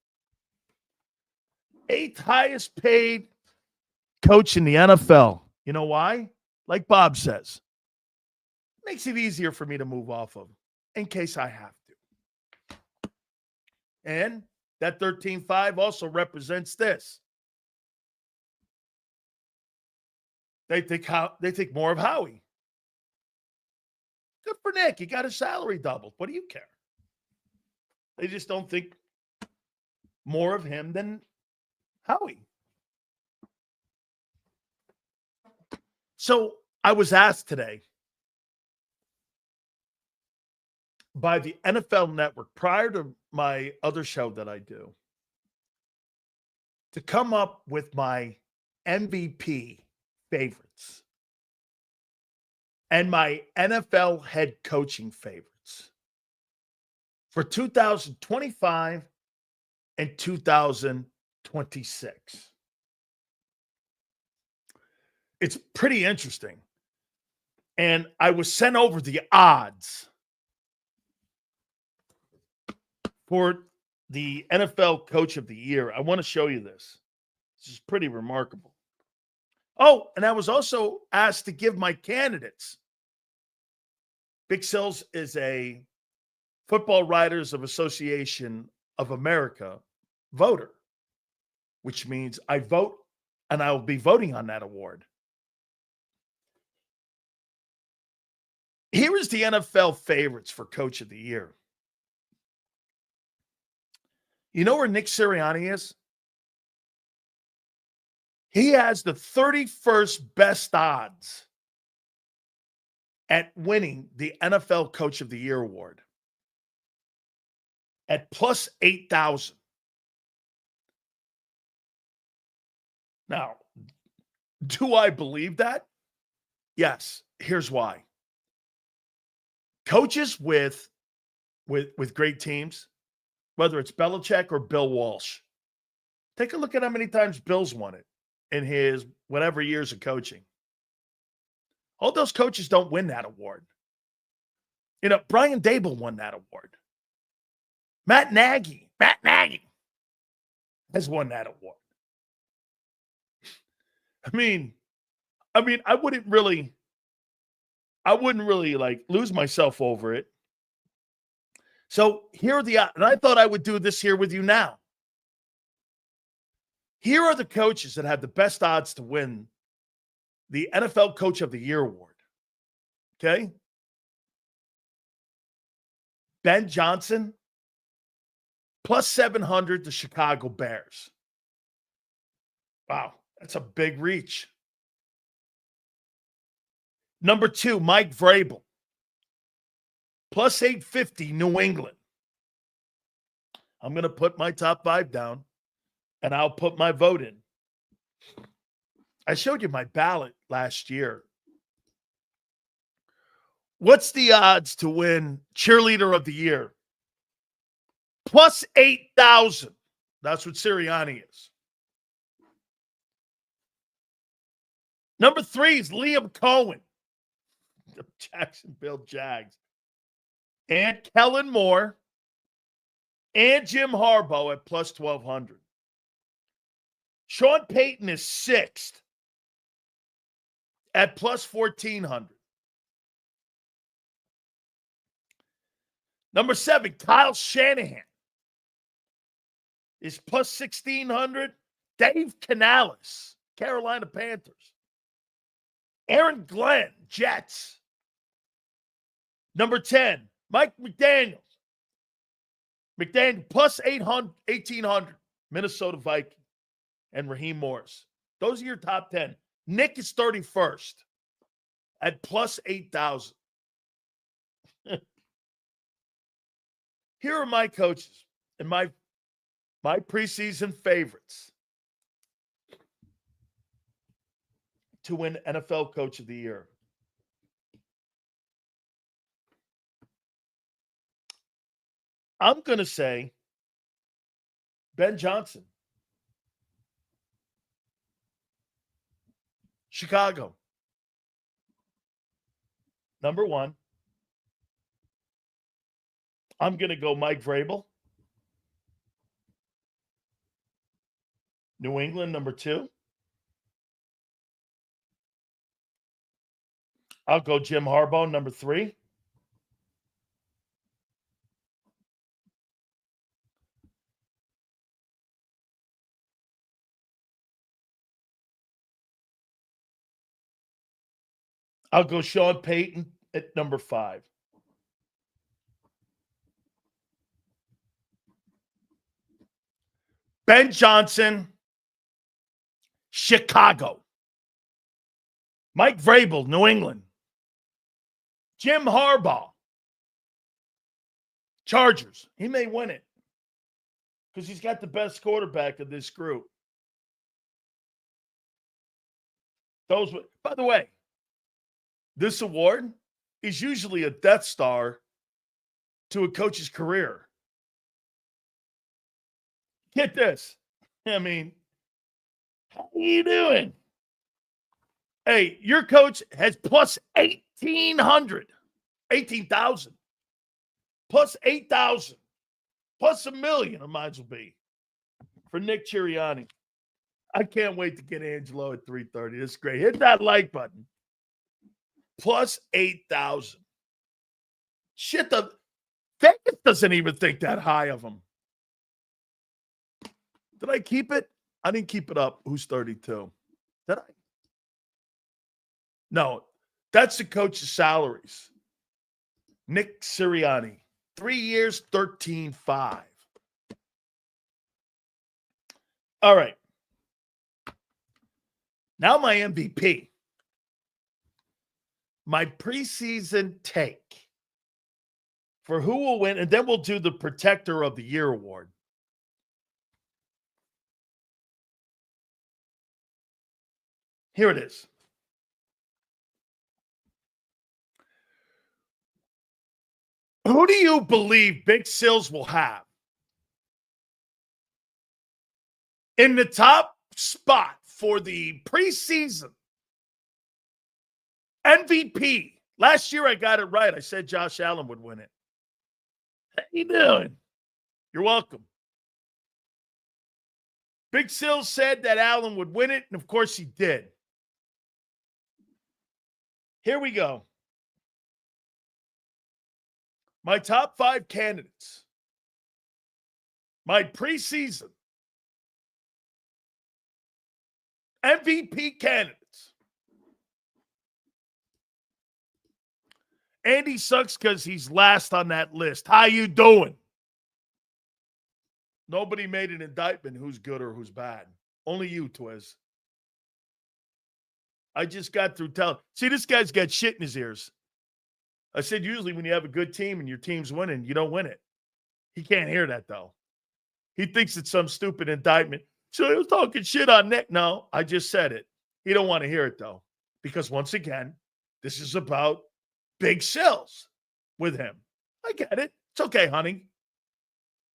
8th highest paid coach in the NFL. You know why? Like Bob says, makes it easier for me to move off of. in case I have to. And that 13-5 also represents this. They think more of Howie. Good for Nick. He got his salary doubled. What do you care? They just don't think more of him than Howie. So I was asked today by the NFL Network, prior to my other show that I do, to come up with my MVP favorites and my NFL head coaching favorites for 2025 and 2026. It's pretty interesting. And I was sent over the odds for the NFL Coach of the Year. I want to show you this. This is pretty remarkable. Oh, and I was also asked to give my candidates. Big Sills is a Football Writers of Association of America voter, which means I vote and I will be voting on that award. Here is the NFL favorites for Coach of the Year. You know where Nick Sirianni is? He has the 31st best odds at winning the NFL Coach of the Year award at plus 8,000. Now, do I believe that? Yes. Here's why. Coaches with great teams, whether it's Belichick or Bill Walsh, take a look at how many times Bill's won it in his whatever years of coaching. All those coaches don't win that award. You know, Brian Dable won that award. Matt Nagy has won that award. I mean, I wouldn't really like lose myself over it. So here are the odds, and I thought I would do this here with you now. Here are the coaches that have the best odds to win the NFL Coach of the Year award. Okay? Ben Johnson, plus 700, the Chicago Bears. Wow, that's a big reach. Number 2, Mike Vrabel, plus 850, New England. I'm going to put my top 5 down, and I'll put my vote in. I showed you my ballot last year. What's the odds to win Cheerleader of the Year? Plus 8,000. That's what Sirianni is. Number 3 is Liam Cohen, the Jacksonville Jags. And Kellen Moore and Jim Harbaugh at plus 1,200. Sean Payton is 6th at plus 1,400. Number 7, Kyle Shanahan is plus 1,600. Dave Canales, Carolina Panthers. Aaron Glenn, Jets. Number 10, Mike McDaniel. McDaniel plus 1,800. Minnesota Vikings. And Raheem Morris. Those are your top 10. Nick is 31st at plus 8,000. Here are my coaches and my preseason favorites to win NFL Coach of the Year. I'm going to say Ben Johnson. Chicago. Number 1. I'm going to go Mike Vrabel. New England, number 2. I'll go Jim Harbaugh, number 3. I'll go Sean Payton at number 5. Ben Johnson, Chicago. Mike Vrabel, New England. Jim Harbaugh, Chargers. He may win it because he's got the best quarterback of this group. By the way, this award is usually a Death Star to a coach's career. Get this. I mean, how are you doing? Hey, your coach has plus 1,800, 18,000, plus 8,000, plus $1 million, it might as well be, for Nick Sirianni. I can't wait to get Angelo at 3:30. This is great. Hit that like button. Plus 8,000. Shit, the Vegas doesn't even think that high of him. Did I keep it? I didn't keep it up. Who's 32? Did I? No, that's the coach's salaries. Nick Sirianni, 3 years, 13.5. All right. Now my MVP. My preseason take for who will win, and then we'll do the Protector of the Year award. Here it is. Who do you believe Big Sills will have in the top spot for the preseason MVP? Last year I got it right. I said Josh Allen would win it. How you doing? You're welcome. Big Sills said that Allen would win it, and of course he did. Here we go. My top 5 candidates. My preseason MVP candidates. Andy sucks because he's last on that list. How you doing? Nobody made an indictment who's good or who's bad. Only you, Twiz. I just got through telling. See, this guy's got shit in his ears. I said usually when you have a good team and your team's winning, you don't win it. He can't hear that, though. He thinks it's some stupid indictment. So he was talking shit on Nick. No, I just said it. He don't want to hear it, though. Because once again, this is about Big Sills with him. I get it. It's okay, honey.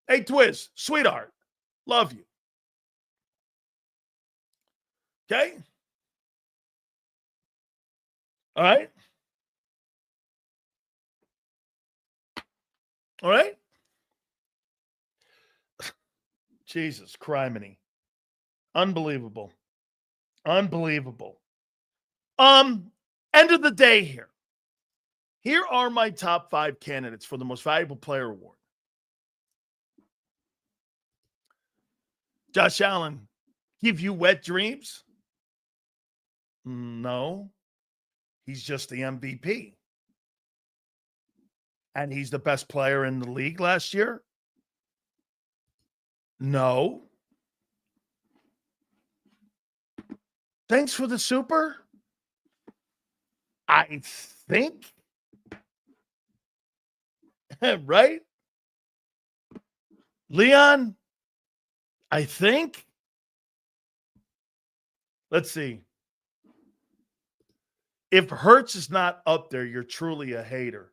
Hey, Twiz, sweetheart, love you. Okay? All right? All right? Jesus, criminy. Unbelievable. Unbelievable. End of the day here. Here are my top 5 candidates for the Most Valuable Player Award. Josh Allen, give you wet dreams? No. He's just the MVP. And he's the best player in the league last year? No. Thanks for the super? I think. Right? Leon? I think. Let's see. If Hurts is not up there, you're truly a hater.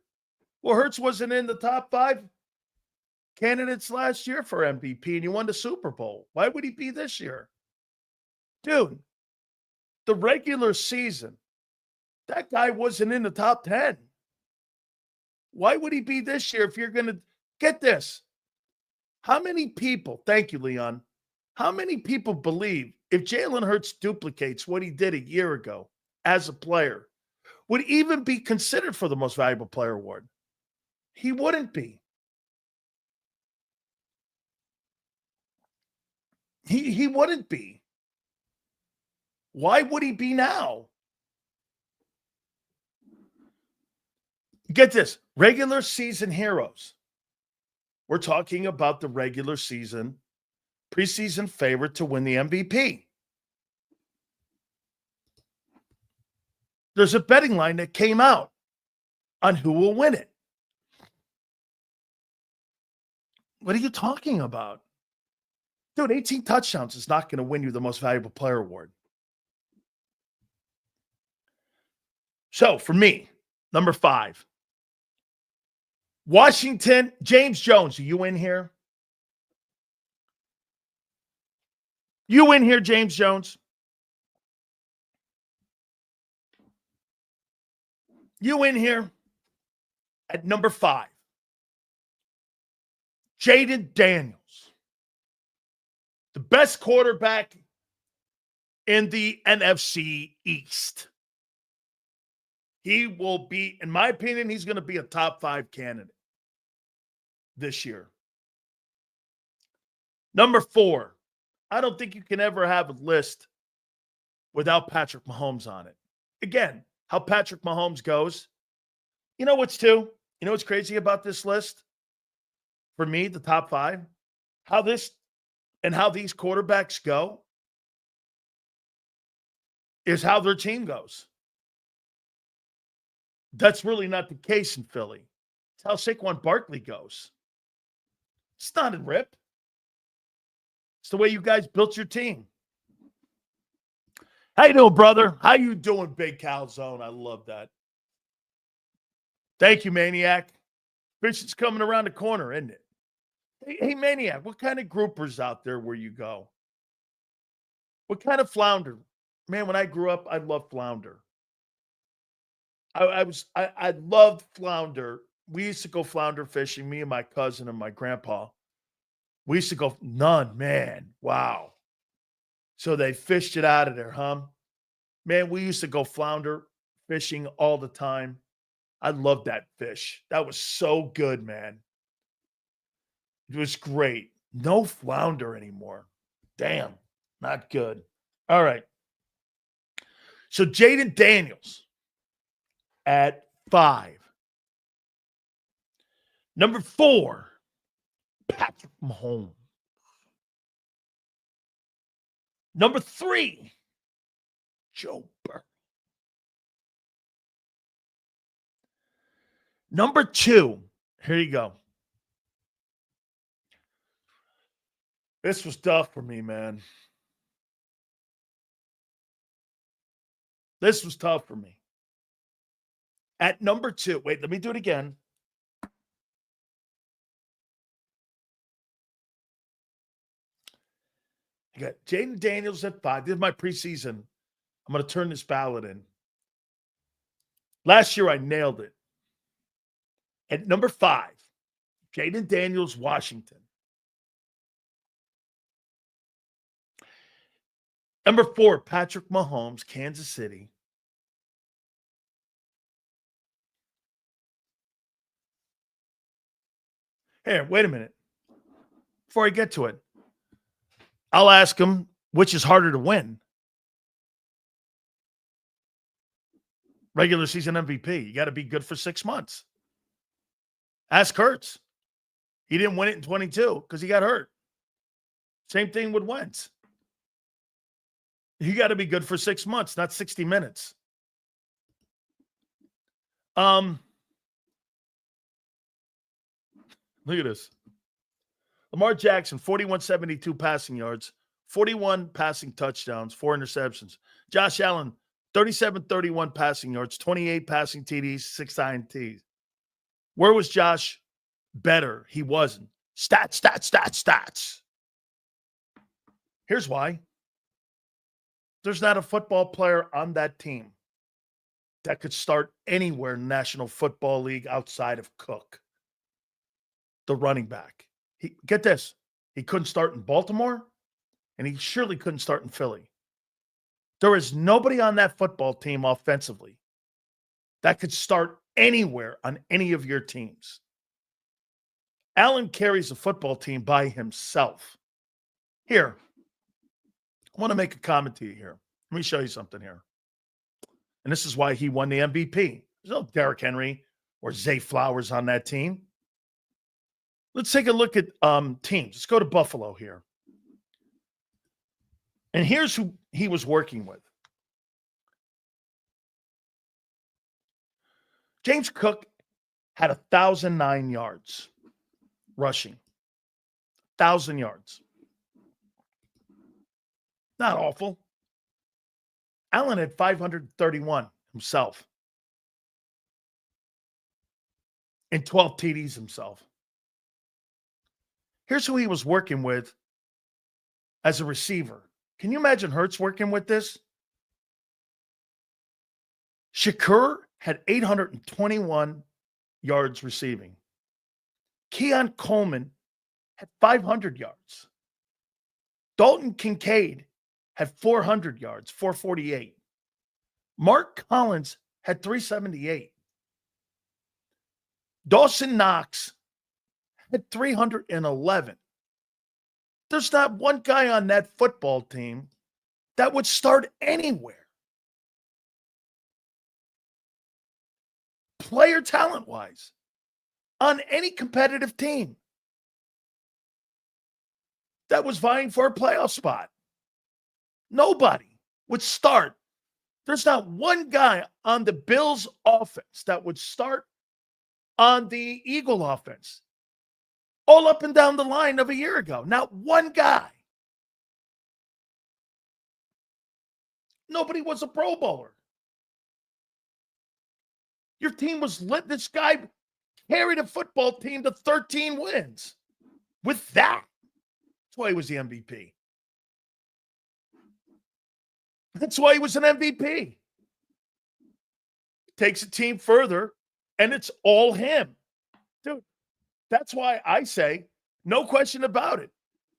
Well, Hurts wasn't in the top 5 candidates last year for MVP, and he won the Super Bowl. Why would he be this year? Dude, the regular season, that guy wasn't in the top 10. Why would he be this year if you're going to get this? How many people, thank you, Leon, how many people believe if Jalen Hurts duplicates what he did a year ago as a player, would even be considered for the Most Valuable Player Award? He wouldn't be. He wouldn't be. Why would he be now? Get this, regular season heroes. We're talking about the regular season, preseason favorite to win the MVP. There's a betting line that came out on who will win it. What are you talking about? Dude, 18 touchdowns is not going to win you the most valuable player award. So for me, number 5, Washington, James Jones. Are you in here? You in here, James Jones? You in here? At number 5, Jaden Daniels. The best quarterback in the NFC East. He will be, in my opinion, he's going to be a top 5 candidate this year. Number 4, I don't think you can ever have a list without Patrick Mahomes on it. Again, how Patrick Mahomes goes. You know what's crazy about this list? For me, the top 5, how these quarterbacks go is how their team goes. That's really not the case in Philly. It's how Saquon Barkley goes. It's not a rip. It's the way you guys built your team. How you doing, brother? How you doing, Big Calzone? I love that. Thank you, Maniac. Bishop's coming around the corner, isn't it? Hey, Maniac, what kind of groupers out there where you go? What kind of flounder? Man, when I grew up, I loved flounder. I loved flounder. We used to go flounder fishing, me and my cousin and my grandpa. We used to go, none, man. Wow. So they fished it out of there, huh? Man, we used to go flounder fishing all the time. I loved that fish. That was so good, man. It was great. No flounder anymore. Damn, not good. All right. So Jaden Daniels at 5. Number 4, Patrick Mahomes. Number 3, Joe Burrow. Number 2, here you go. This was tough for me, man. This was tough for me. At number 2, wait, let me do it again. I got Jaden Daniels at 5. This is my preseason. I'm going to turn this ballot in. Last year, I nailed it. At number 5, Jaden Daniels, Washington. Number 4, Patrick Mahomes, Kansas City. Here, wait a minute. Before I get to it, I'll ask him which is harder to win. Regular season MVP. You got to be good for 6 months. Ask Hurts. He didn't win it in 22 because he got hurt. Same thing with Wentz. You got to be good for 6 months, not 60 minutes. Look at this. Lamar Jackson, 4,172 passing yards, 41 passing touchdowns, 4 interceptions. Josh Allen, 37-31 passing yards, 28 passing TDs, 6 INTs. Where was Josh better? He wasn't. Stats. Here's why. There's not a football player on that team that could start anywhere in the National Football League outside of Cook, the running back. Get this. He couldn't start in Baltimore, and he surely couldn't start in Philly. There is nobody on that football team offensively that could start anywhere on any of your teams. Allen carries a football team by himself. Here, I want to make a comment to you here. Let me show you something here. And this is why he won the MVP. There's no Derrick Henry. or Zay Flowers on that team. Let's take a look at teams. Let's go to Buffalo here. And here's who he was working with. James Cook had 1,009 yards rushing. 1,000 yards. Not awful. Allen had 531 himself. And 12 TDs himself. Here's who he was working with as a receiver. Can you imagine Hurts working with this? Shakur had 821 yards receiving. Keon Coleman had 500 yards. Dalton Kincaid had 400 yards, 448. Mark Collins had 378. Dawson Knox had 311. There's not one guy on that football team that would start anywhere. Player talent-wise, on any competitive team that was vying for a playoff spot. Nobody would start. There's not one guy on the Bills offense that would start on the Eagle offense all up and down the line of a year ago. Not one guy. Nobody was a Pro Bowler. Your team was lit. This guy carried a football team to 13 wins with that. That's why he was the MVP. That's why he was an MVP. Takes a team further, and it's all him. Dude, that's why I say, no question about it.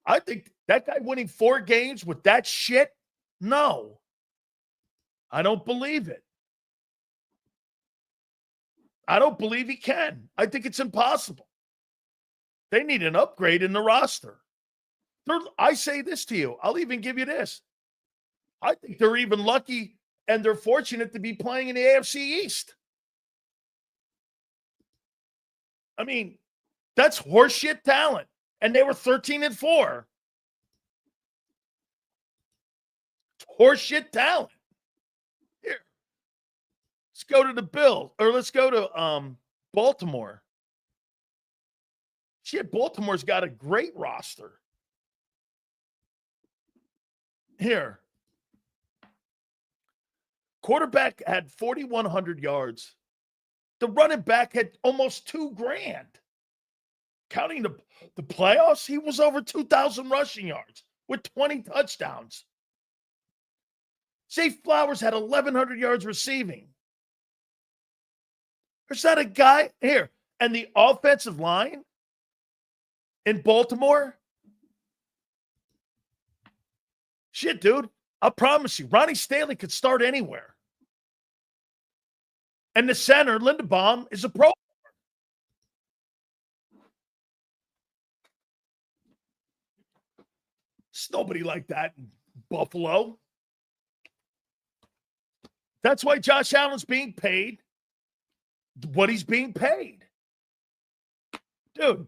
I think that guy winning 4 games with that shit, no. I don't believe it. I don't believe he can. I think it's impossible. They need an upgrade in the roster. I say this to you. I'll even give you this. I think they're even lucky and they're fortunate to be playing in the AFC East. I mean, that's horseshit talent. And they were 13-4. It's horseshit talent. Here. Let's go to the Bills. Or let's go to Baltimore. Shit, Baltimore's got a great roster. Here. Quarterback had 4,100 yards. The running back had almost $2,000. Counting the playoffs, he was over 2,000 rushing yards with 20 touchdowns. Zay Flowers had 1,100 yards receiving. There's not a guy here. And the offensive line in Baltimore, shit, dude, I promise you, Ronnie Stanley could start anywhere. And the center, Linderbaum, is a pro. There's nobody like that in Buffalo. That's why Josh Allen's being paid what he's being paid. Dude,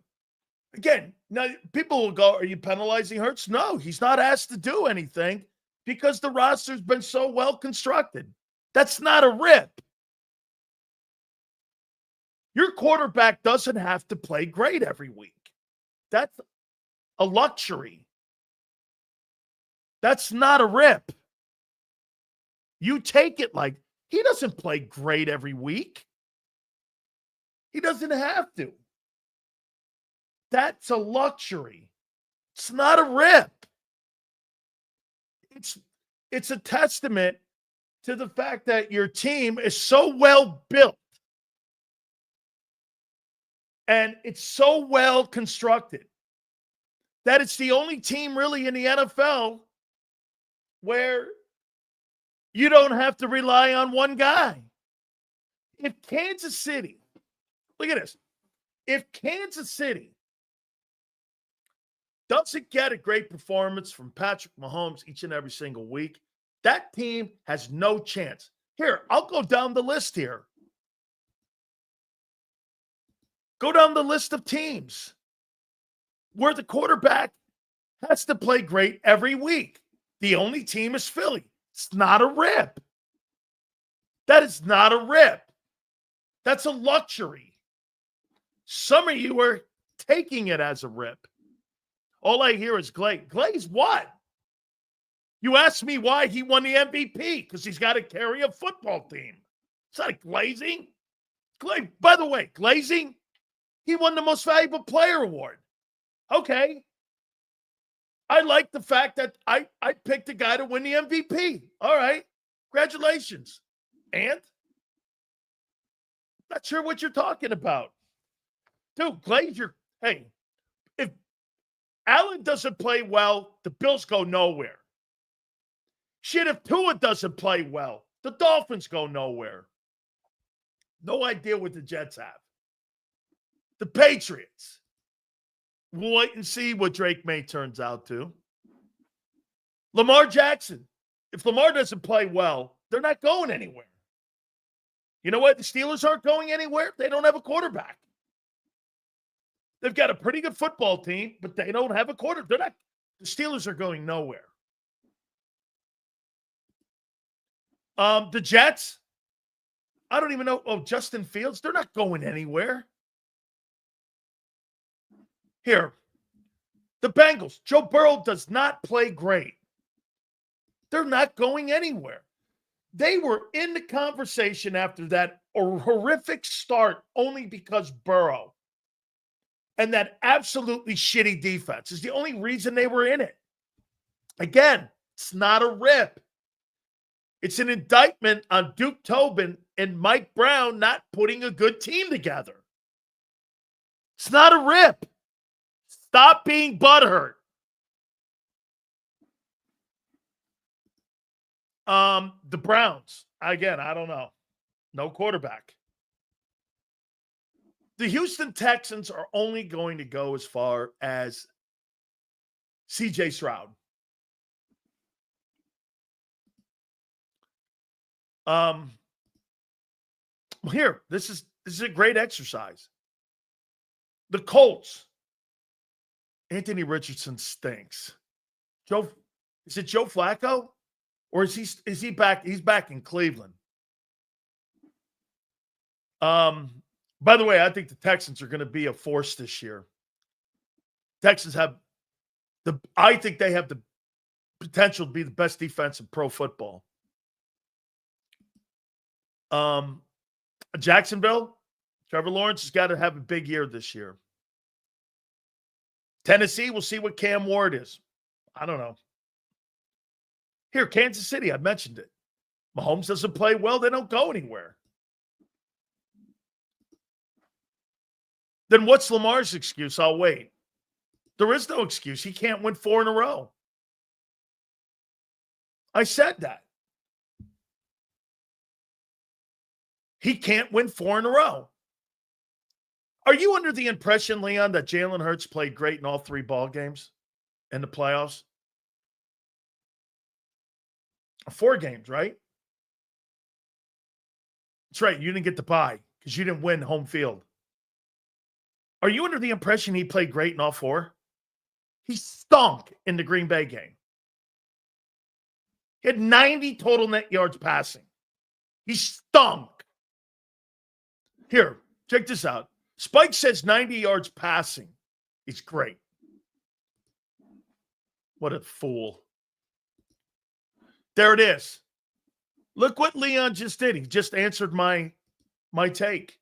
again, now people will go, are you penalizing Hurts? No, he's not asked to do anything because the roster's been so well constructed. That's not a rip. Your quarterback doesn't have to play great every week. That's a luxury. That's not a rip. You take it like he doesn't play great every week. He doesn't have to. That's a luxury. It's not a rip. It's a testament to the fact that your team is so well built and it's so well constructed that it's the only team really in the NFL where you don't have to rely on one guy. If Kansas City, look at this. If Kansas City doesn't get a great performance from Patrick Mahomes each and every single week, that team has no chance. Here, I'll go down the list here. Go down the list of teams where the quarterback has to play great every week. The only team is Philly. It's not a rip. That is not a rip. That's a luxury. Some of you are taking it as a rip. All I hear is Glaze. Glaze what? You asked me why he won the MVP, because he's got to carry a football team. It's not glazing. By the way, glazing, he won the most valuable player award. Okay. I like the fact that I picked a guy to win the MVP. All right. Congratulations. And? Not sure what you're talking about. Dude, Glazier, hey, if Allen doesn't play well, the Bills go nowhere. Shit, if Tua doesn't play well, the Dolphins go nowhere. No idea what the Jets have. The Patriots. We'll wait and see what Drake May turns out to. Lamar Jackson. If Lamar doesn't play well, they're not going anywhere. You know what? The Steelers aren't going anywhere. They don't have a quarterback. They've got a pretty good football team, but they don't have a quarterback. The Steelers are going nowhere. The Jets, I don't even know. Oh, Justin Fields, they're not going anywhere. Here, the Bengals, Joe Burrow does not play great. They're not going anywhere. They were in the conversation after that horrific start only because Burrow and that absolutely shitty defense is the only reason they were in it. Again, it's not a rip. It's an indictment on Duke Tobin and Mike Brown not putting a good team together. It's not a rip. Stop being butthurt. The Browns, again, I don't know. No quarterback. The Houston Texans are only going to go as far as C.J. Stroud. Here, this is a great exercise. The Colts. Anthony Richardson stinks. Is it Joe Flacco? Or is he back? He's back in Cleveland. By the way, I think the Texans are going to be a force this year. Texans I think they have the potential to be the best defense in pro football. Jacksonville, Trevor Lawrence has got to have a big year this year. Tennessee, we'll see what Cam Ward is. I don't know. Here, Kansas City, I mentioned it. Mahomes doesn't play well, they don't go anywhere. Then what's Lamar's excuse? I'll wait. There is no excuse. He can't win 4 in a row. I said that. He can't win 4 in a row. Are you under the impression, Leon, that Jalen Hurts played great in all 3 ball games in the playoffs? 4 games, right? That's right. You didn't get the bye because you didn't win home field. Are you under the impression he played great in all 4? He stunk in the Green Bay game. He had 90 total net yards passing. He stunk. Here, check this out. Spike says 90 yards passing. He's great. What a fool. There it is. Look what Leon just did. He just answered my take.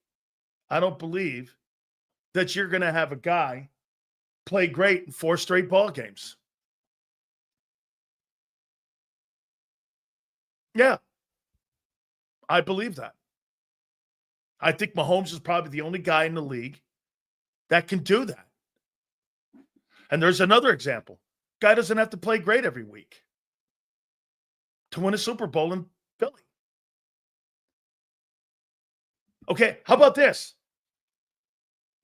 I don't believe that you're going to have a guy play great in 4 straight ball games. Yeah. I believe that. I think Mahomes is probably the only guy in the league that can do that. And there's another example. Guy doesn't have to play great every week to win a Super Bowl in Philly. Okay, how about this?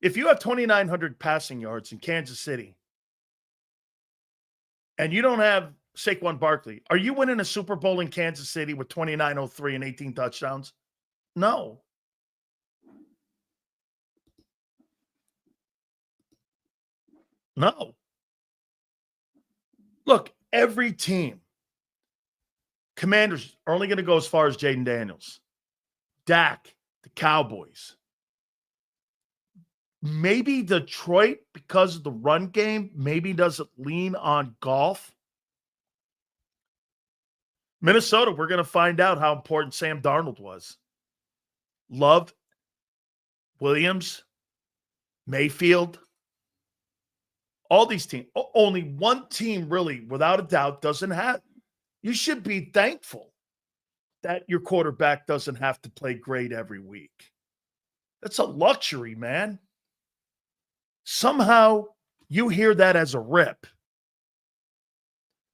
If you have 2,900 passing yards in Kansas City and you don't have Saquon Barkley, are you winning a Super Bowl in Kansas City with 2,903 and 18 touchdowns? No. No. Look, every team, Commanders are only going to go as far as Jaden Daniels. Dak, the Cowboys. Maybe Detroit, because of the run game, maybe doesn't lean on golf. Minnesota, we're going to find out how important Sam Darnold was. Love, Williams, Mayfield, all these teams. Only one team really, without a doubt, doesn't have. You should be thankful that your quarterback doesn't have to play great every week. That's a luxury, man. Somehow you hear that as a rip.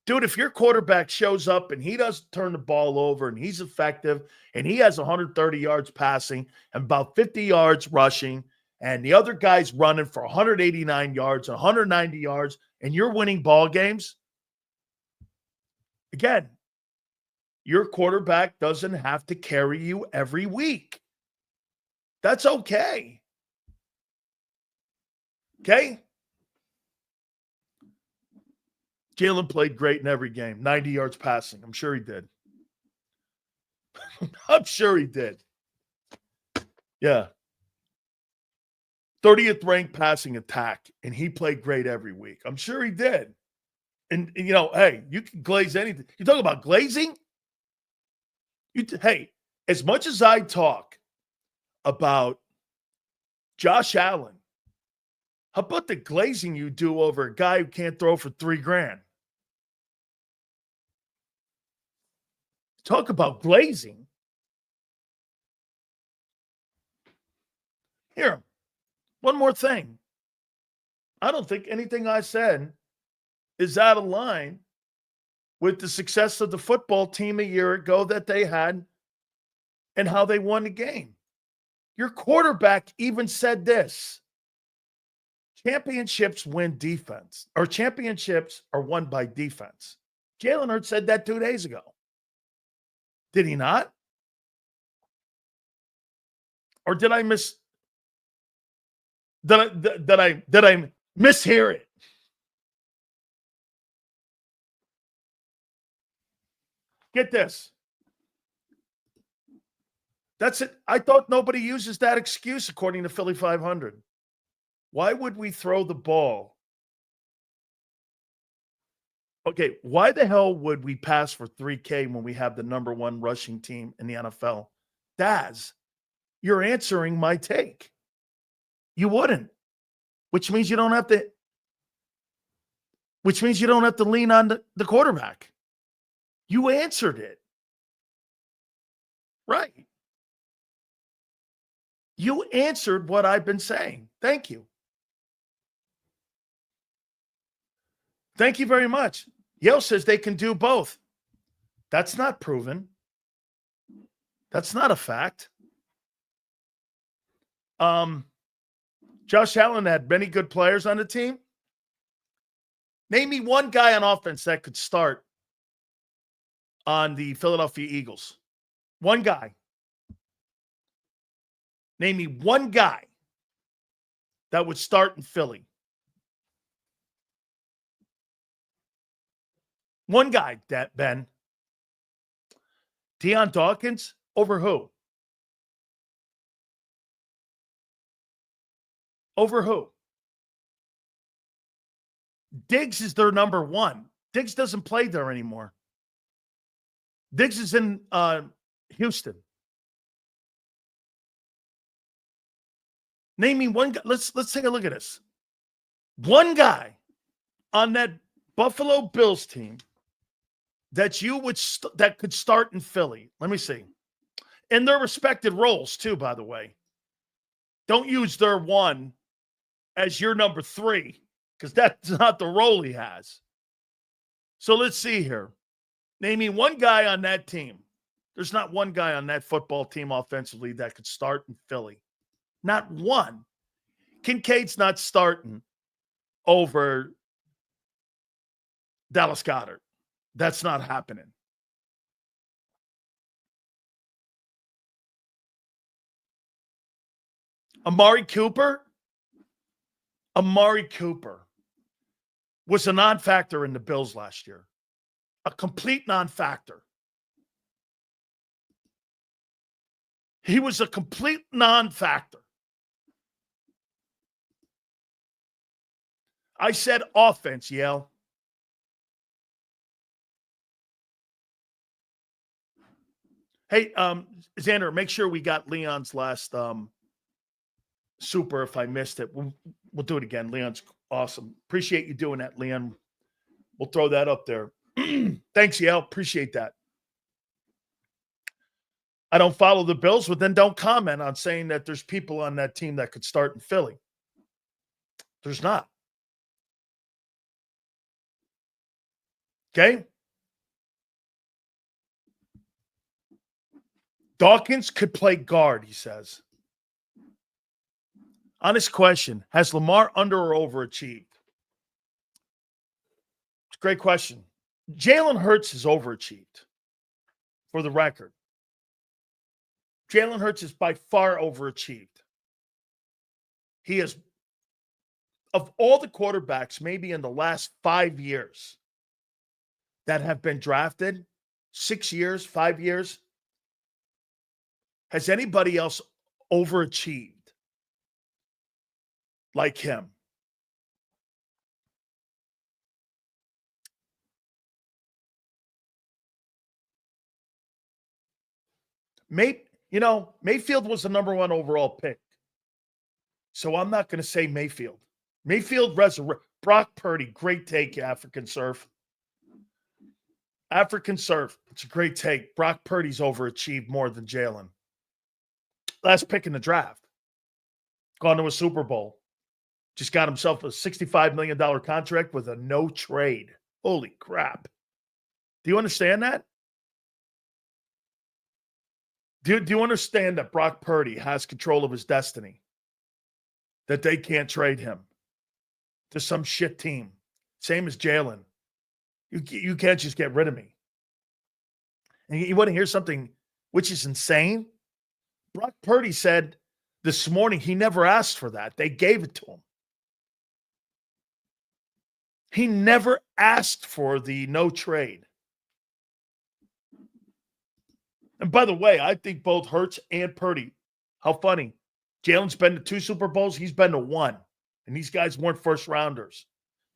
Dude, if your quarterback shows up and he doesn't turn the ball over and he's effective and he has 130 yards passing and about 50 yards rushing and the other guy's running for 189 yards, 190 yards, and you're winning ball games, again, your quarterback doesn't have to carry you every week. That's okay. Okay? Jalen played great in every game. 90 yards passing. I'm sure he did. I'm sure he did. Yeah. 30th ranked passing attack, and he played great every week. I'm sure he did. And you know, hey, you can glaze anything. You talk about glazing? Hey, as much as I talk about Josh Allen, how about the glazing you do over a guy who can't throw for $3,000? Talk about glazing. Here, one more thing. I don't think anything I said is out of line with the success of the football team a year ago that they had and how they won the game. Your quarterback even said this: championships win defense, or championships are won by defense. Jalen Hurts said that 2 days ago. Did he not? Or did I mishear it? Get this. That's it. I thought nobody uses that excuse according to Philly 500. Why would we throw the ball? Okay, why the hell would we pass for 3K when we have the number one rushing team in the NFL? Daz, you're answering my take. You wouldn't, which means you don't have to lean on the quarterback. You answered it. Right. You answered what I've been saying. Thank you. Thank you very much. Yale says they can do both. That's not proven. That's not a fact. Josh Allen had many good players on the team. Name me one guy on offense that could start on the Philadelphia Eagles. One guy. Name me one guy that would start in Philly. One guy, Ben. Deion Dawkins over who? Over who? Diggs is their number one. Diggs doesn't play there anymore. Diggs is in Houston. Name me one guy. Let's take a look at this. One guy on that Buffalo Bills team that you would that could start in Philly. Let me see. In their respected roles too, by the way. Don't use their one as your number three, because that's not the role he has. So let's see here. Name me one guy on that team. There's not one guy on that football team offensively that could start in Philly. Not one. Kincaid's not starting over Dallas Goedert. That's not happening. Amari Cooper. was a non-factor in the Bills last year. A complete non-factor. He was a complete non-factor. I said offense, Yale. Hey, Xander, make sure we got Leon's last super if I missed it. We'll do it again. Leon's awesome. Appreciate you doing that, Leon. We'll throw that up there. Thanks, Yale. Appreciate that. I don't follow the Bills, but then don't comment on saying that there's people on that team that could start in Philly. There's not. Okay? Dawkins could play guard, he says. Honest question, has Lamar under or overachieved? It's a great question. Jalen Hurts has overachieved, for the record. Jalen Hurts is by far overachieved. He is, of all the quarterbacks, maybe in the last 5 years that have been drafted, 6 years, 5 years, has anybody else overachieved like him? Mayfield was the number 1 overall pick. So I'm not going to say Mayfield. Mayfield resurrect. Brock Purdy, great take, African Surf. African Surf, it's a great take. Brock Purdy's overachieved more than Jalen. Last pick in the draft. Gone to a Super Bowl. Just got himself a $65 million contract with a no trade. Holy crap. Do you understand that? Do you understand that Brock Purdy has control of his destiny? That they can't trade him to some shit team. Same as Jalen. You can't just get rid of me. And you want to hear something which is insane? Brock Purdy said this morning he never asked for that. They gave it to him. He never asked for the no trade. And by the way, I think both Hurts and Purdy, how funny. Jalen's been to 2 Super Bowls. He's been to 1. And these guys weren't first rounders.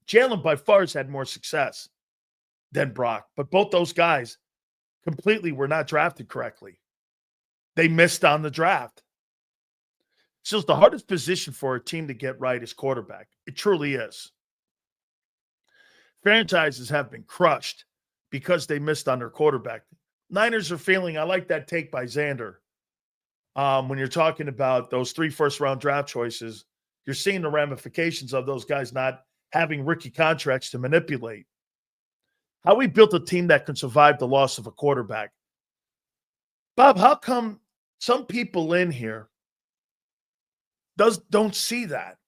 Jalen by far has had more success than Brock. But both those guys completely were not drafted correctly. They missed on the draft. So it's the hardest position for a team to get right is quarterback. It truly is. Franchises have been crushed because they missed on their quarterback. Niners are feeling, I like that take by Xander. When you're talking about those 3 first-round draft choices, you're seeing the ramifications of those guys not having rookie contracts to manipulate. How we built a team that can survive the loss of a quarterback. Bob, how come some people in here don't see that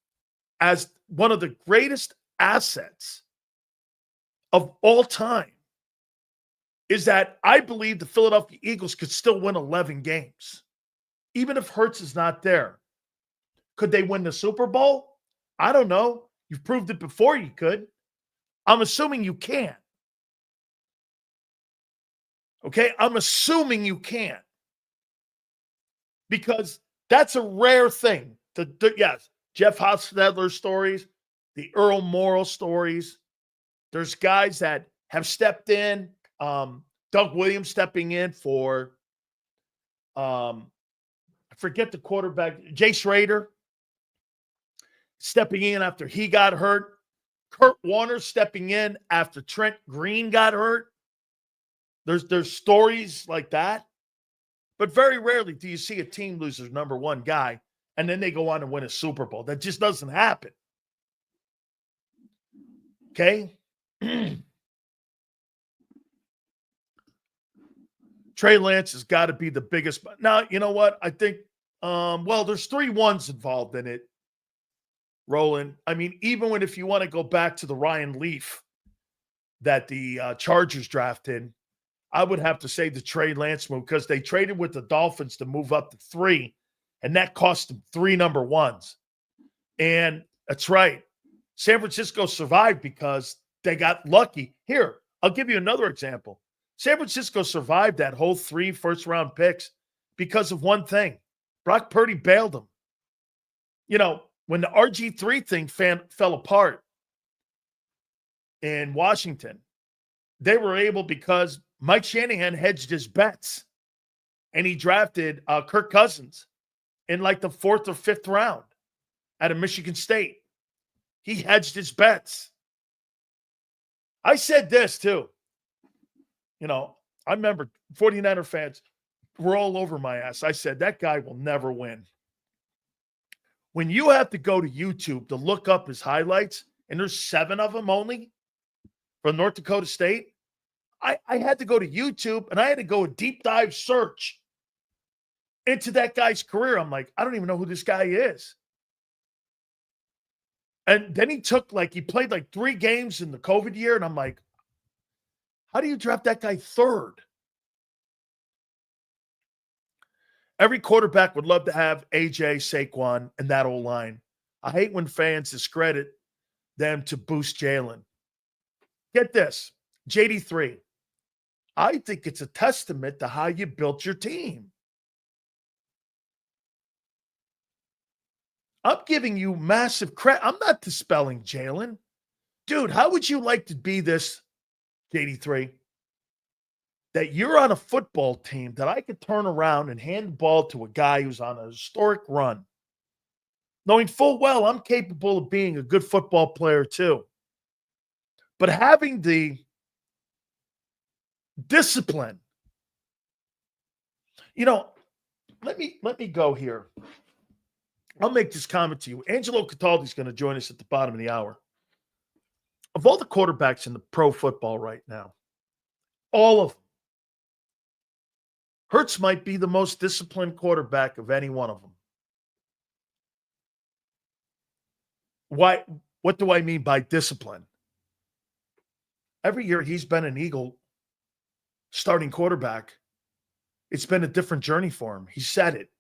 as one of the greatest assets of all time? Is that I believe the Philadelphia Eagles could still win 11 games. Even if Hurts is not there. Could they win the Super Bowl? I don't know. You've proved it before you could. I'm assuming you can. Okay? I'm assuming you can. Because that's a rare thing. Yes, Jeff Hostetler stories, the Earl Morrall stories. There's guys that have stepped in. Doug Williams stepping in for, I forget the quarterback, Jay Schrader stepping in after he got hurt. Kurt Warner stepping in after Trent Green got hurt. There's stories like that. But very rarely do you see a team lose their number 1 guy and then they go on and win a Super Bowl. That just doesn't happen. Okay? Trey Lance has got to be the biggest. Now, you know what? I think, there's 3 ones involved in it, Roland. I mean, even if you want to go back to the Ryan Leaf that the Chargers drafted, I would have to say the Trey Lance move because they traded with the Dolphins to move up to 3, and that cost them 3 number 1s. And that's right. San Francisco survived because they got lucky. Here, I'll give you another example. San Francisco survived that whole 3 first-round picks because of one thing. Brock Purdy bailed them. You know, when the RG3 thing fell apart in Washington, they were able because Mike Shanahan hedged his bets, and he drafted Kirk Cousins in like the 4th or 5th round out of Michigan State. He hedged his bets. I said this too. You know, I remember 49er fans were all over my ass. I said, that guy will never win. When you have to go to YouTube to look up his highlights, and there's 7 of them only from North Dakota State, I had to go to YouTube and I had to go a deep dive search into that guy's career. I'm like, I don't even know who this guy is. And then he played like 3 games in the COVID year. And I'm like, how do you draft that guy 3rd? Every quarterback would love to have AJ, Saquon, and that old line. I hate when fans discredit them to boost Jalen. Get this, JD3. I think it's a testament to how you built your team. I'm giving you massive credit. I'm not dispelling Jalen. Dude, how would you like to be this, JD3? That you're on a football team that I could turn around and hand the ball to a guy who's on a historic run, knowing full well I'm capable of being a good football player too. But having the discipline, you know, let me go here. I'll make this comment to you. Angelo Cataldi is going to join us at the bottom of the hour. Of all the quarterbacks in the pro football right now, all of them, Hurts might be the most disciplined quarterback of any one of them. Why? What do I mean by discipline? Every year he's been an Eagle starting quarterback, it's been a different journey for him. He said it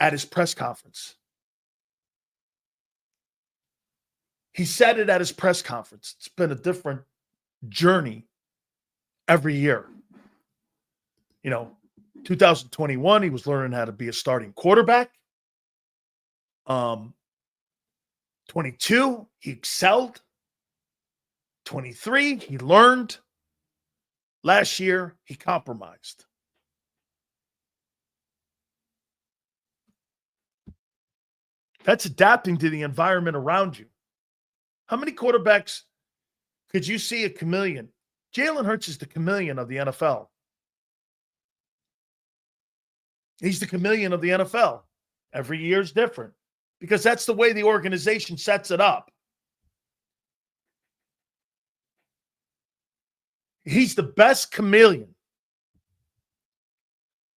at his press conference. He said it at his press conference. It's been a different journey every year. You know, 2021, he was learning how to be a starting quarterback. 22, he excelled. 23, he learned. Last year, he compromised. That's adapting to the environment around you. How many quarterbacks could you see a chameleon? Jalen Hurts is the chameleon of the NFL. He's the chameleon of the NFL. Every year is different because that's the way the organization sets it up. He's the best chameleon.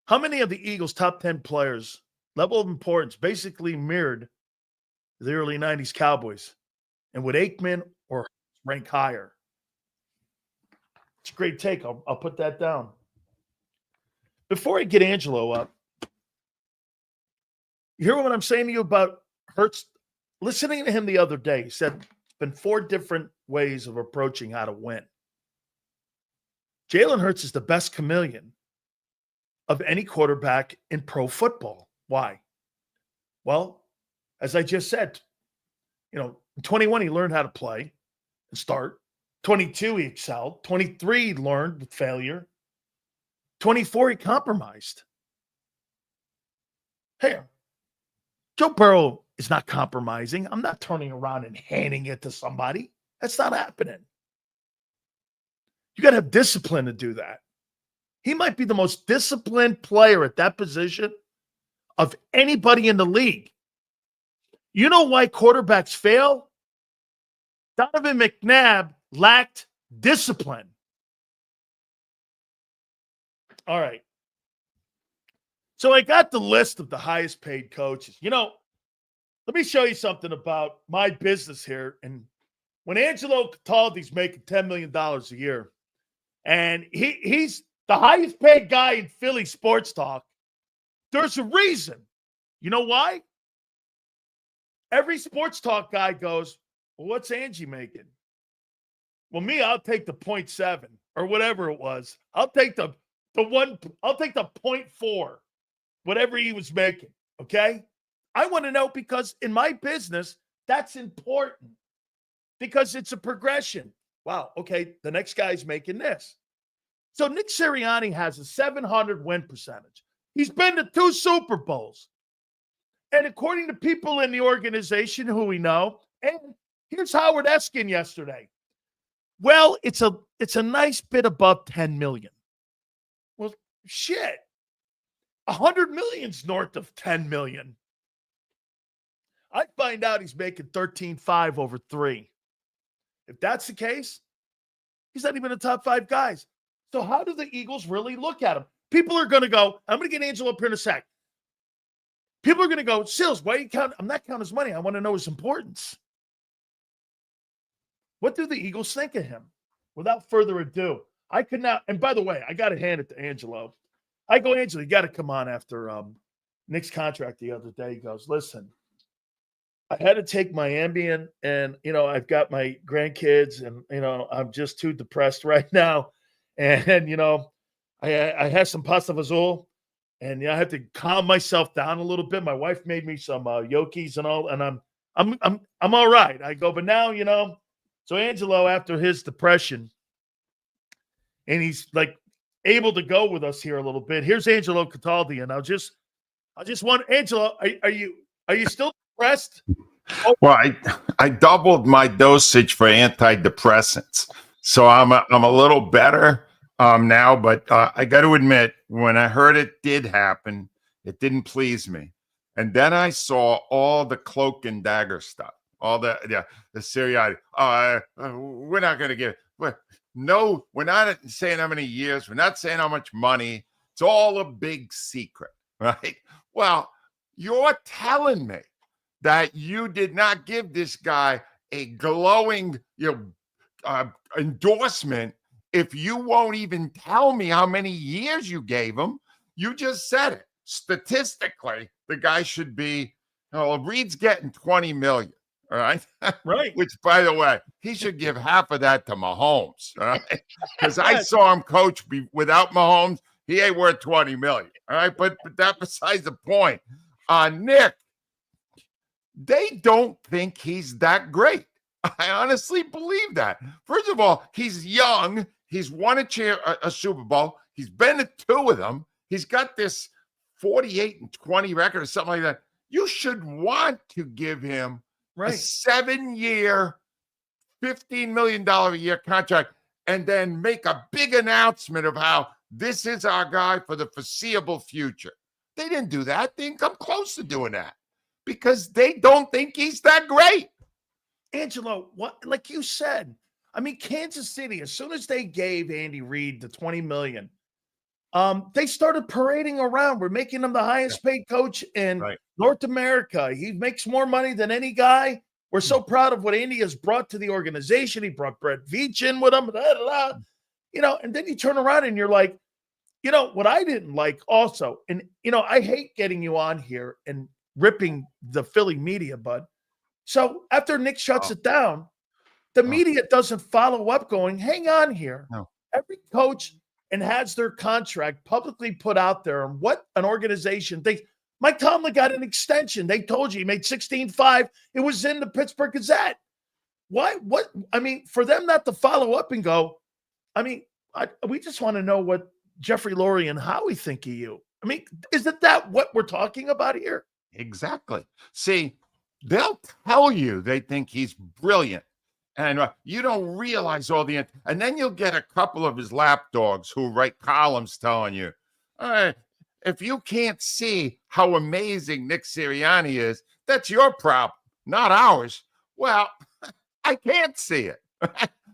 How many of the Eagles' top 10 players, level of importance, basically mirrored the early 90s Cowboys? And would Aikman or rank higher? It's a great take. I'll put that down. Before I get Angelo up, you hear what I'm saying to you about Hurts? Listening to him the other day, he said it's been 4 different ways of approaching how to win. Jalen Hurts is the best chameleon of any quarterback in pro football. Why? Well, as I just said, in 21, he learned how to play and start. 22, he excelled. 23, he learned with failure. 24, he compromised. Hey, Joe Burrow is not compromising. I'm not turning around and handing it to somebody. That's not happening. You got to have discipline to do that. He might be the most disciplined player at that position of anybody in the league. You know why quarterbacks fail? Donovan McNabb lacked discipline. All right. So I got the list of the highest paid coaches. Let me show you something about my business here. And when Angelo Cataldi's making $10 million a year, and he's the highest paid guy in Philly sports talk, there's a reason. You know why? Every sports talk guy goes, Well, what's Angie making? Well, me, I'll take the 0.7 or whatever it was. I'll take the one. I'll take the 0.4, whatever he was making. Okay. I want to know because in my business, that's important because it's a progression. Wow. Okay. The next guy's making this. So Nick Sirianni has a 700 win percentage. He's been to 2 Super Bowls. And according to people in the organization who we know, and here's Howard Eskin yesterday. Well, it's a nice bit above 10 million. Well, shit. 100 million's north of 10 million. I find out he's making 13.5 over 3. If that's the case, he's not even a top 5 guys. So how do the Eagles really look at him? People are going to go, I'm going to get Angelo up here in a sec. People are going to go, Sills, why are you counting? I'm not counting his money. I want to know his importance. What do the Eagles think of him? Without further ado, I could not. And by the way, I got to hand it to Angelo. I go, Angelo, you got to come on after Nick's contract the other day. He goes, listen, I had to take my Ambien and, I've got my grandkids and, I'm just too depressed right now. And, I had some pasta fazool and I had to calm myself down a little bit. My wife made me some yokis and all, and I'm all right. I go, but now, so Angelo, after his depression, and he's like able to go with us here a little bit. Here's Angelo Cataldi, and I just want Angelo. Are you still depressed? Oh. Well, I doubled my dosage for antidepressants, so I'm a little better now. But I got to admit, when I heard it did happen, it didn't please me. And then I saw all the cloak and dagger stuff, all the Sirianni. We're not going to give. No, we're not saying how many years. We're not saying how much money. It's all a big secret, right? Well, you're telling me that you did not give this guy a glowing endorsement if you won't even tell me how many years you gave him. You just said it. Statistically, the guy should be, Reed's getting 20 million. All right. Right. Which, by the way, he should give half of that to Mahomes. All right. Because I saw him coach without Mahomes. He ain't worth 20 million. All right. But that besides the point. Nick, they don't think he's that great. I honestly believe that. First of all, he's young. He's won a Super Bowl. He's been to 2 of them. He's got this 48-20 record or something like that. You should want to give him a 7-year, $15 million a year contract and then make a big announcement of how this is our guy for the foreseeable future. They didn't do that. They didn't come close to doing that because they don't think he's that great. Angelo, what, like you said, I mean, Kansas City, as soon as they gave Andy Reid the $20 million, they started parading around. We're making him the highest paid coach in North America. He makes more money than any guy. We're so proud of what Andy has brought to the organization. He brought Brett Veach in with him, and then you turn around and you're like, what I didn't like also, and, I hate getting you on here and ripping the Philly media, bud. So after Nick shuts it down, the media doesn't follow up going, hang on here. No. Every coach and has their contract publicly put out there and what an organization thinks. Mike Tomlin got an extension. They told you he made 16.5. It was in the Pittsburgh Gazette. Why? What? I mean, for them not to follow up and go, we just want to know what Jeffrey Lurie and Howie think of you. I mean, isn't that what we're talking about here? Exactly. See, they'll tell you they think he's brilliant. And you don't realize all the, and then you'll get a couple of his lapdogs who write columns telling you, if you can't see how amazing Nick Sirianni is, that's your problem, not ours. Well, I can't see it.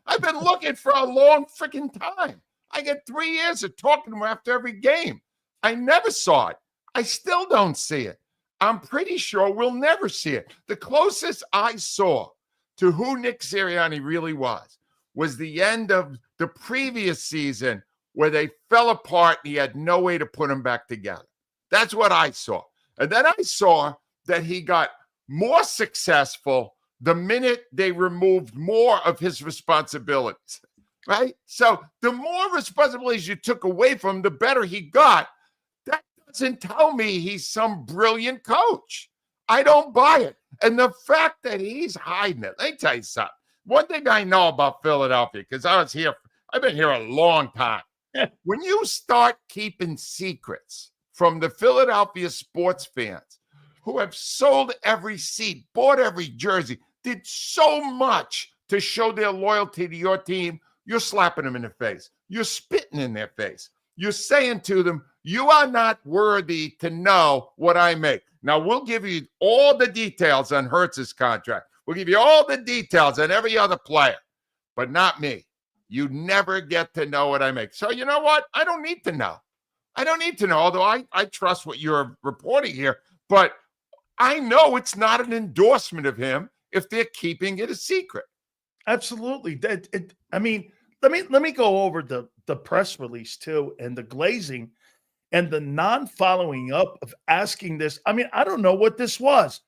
I've been looking for a long freaking time. I get 3 years of talking to him after every game. I never saw it. I still don't see it. I'm pretty sure we'll never see it. The closest I saw to who Nick Sirianni really was the end of the previous season where they fell apart and he had no way to put them back together. That's what I saw. And then I saw that he got more successful the minute they removed more of his responsibilities, right? So the more responsibilities you took away from him, the better he got. That doesn't tell me he's some brilliant coach. I don't buy it. And the fact that he's hiding it, let me tell you something. One thing I know about Philadelphia, because I've been here a long time. When you start keeping secrets from the Philadelphia sports fans who have sold every seat, bought every jersey, did so much to show their loyalty to your team, you're slapping them in the face. You're spitting in their face. You're saying to them, you are not worthy to know what I make. Now, we'll give you all the details on Hurts's contract. We'll give you all the details on every other player, but not me. You never get to know what I make. So you know what? I don't need to know. I don't need to know, although I trust what you're reporting here. But I know it's not an endorsement of him if they're keeping it a secret. Absolutely. I mean, let me go over the press release too, and the glazing and the non-following up of asking this. I mean, I don't know what this was.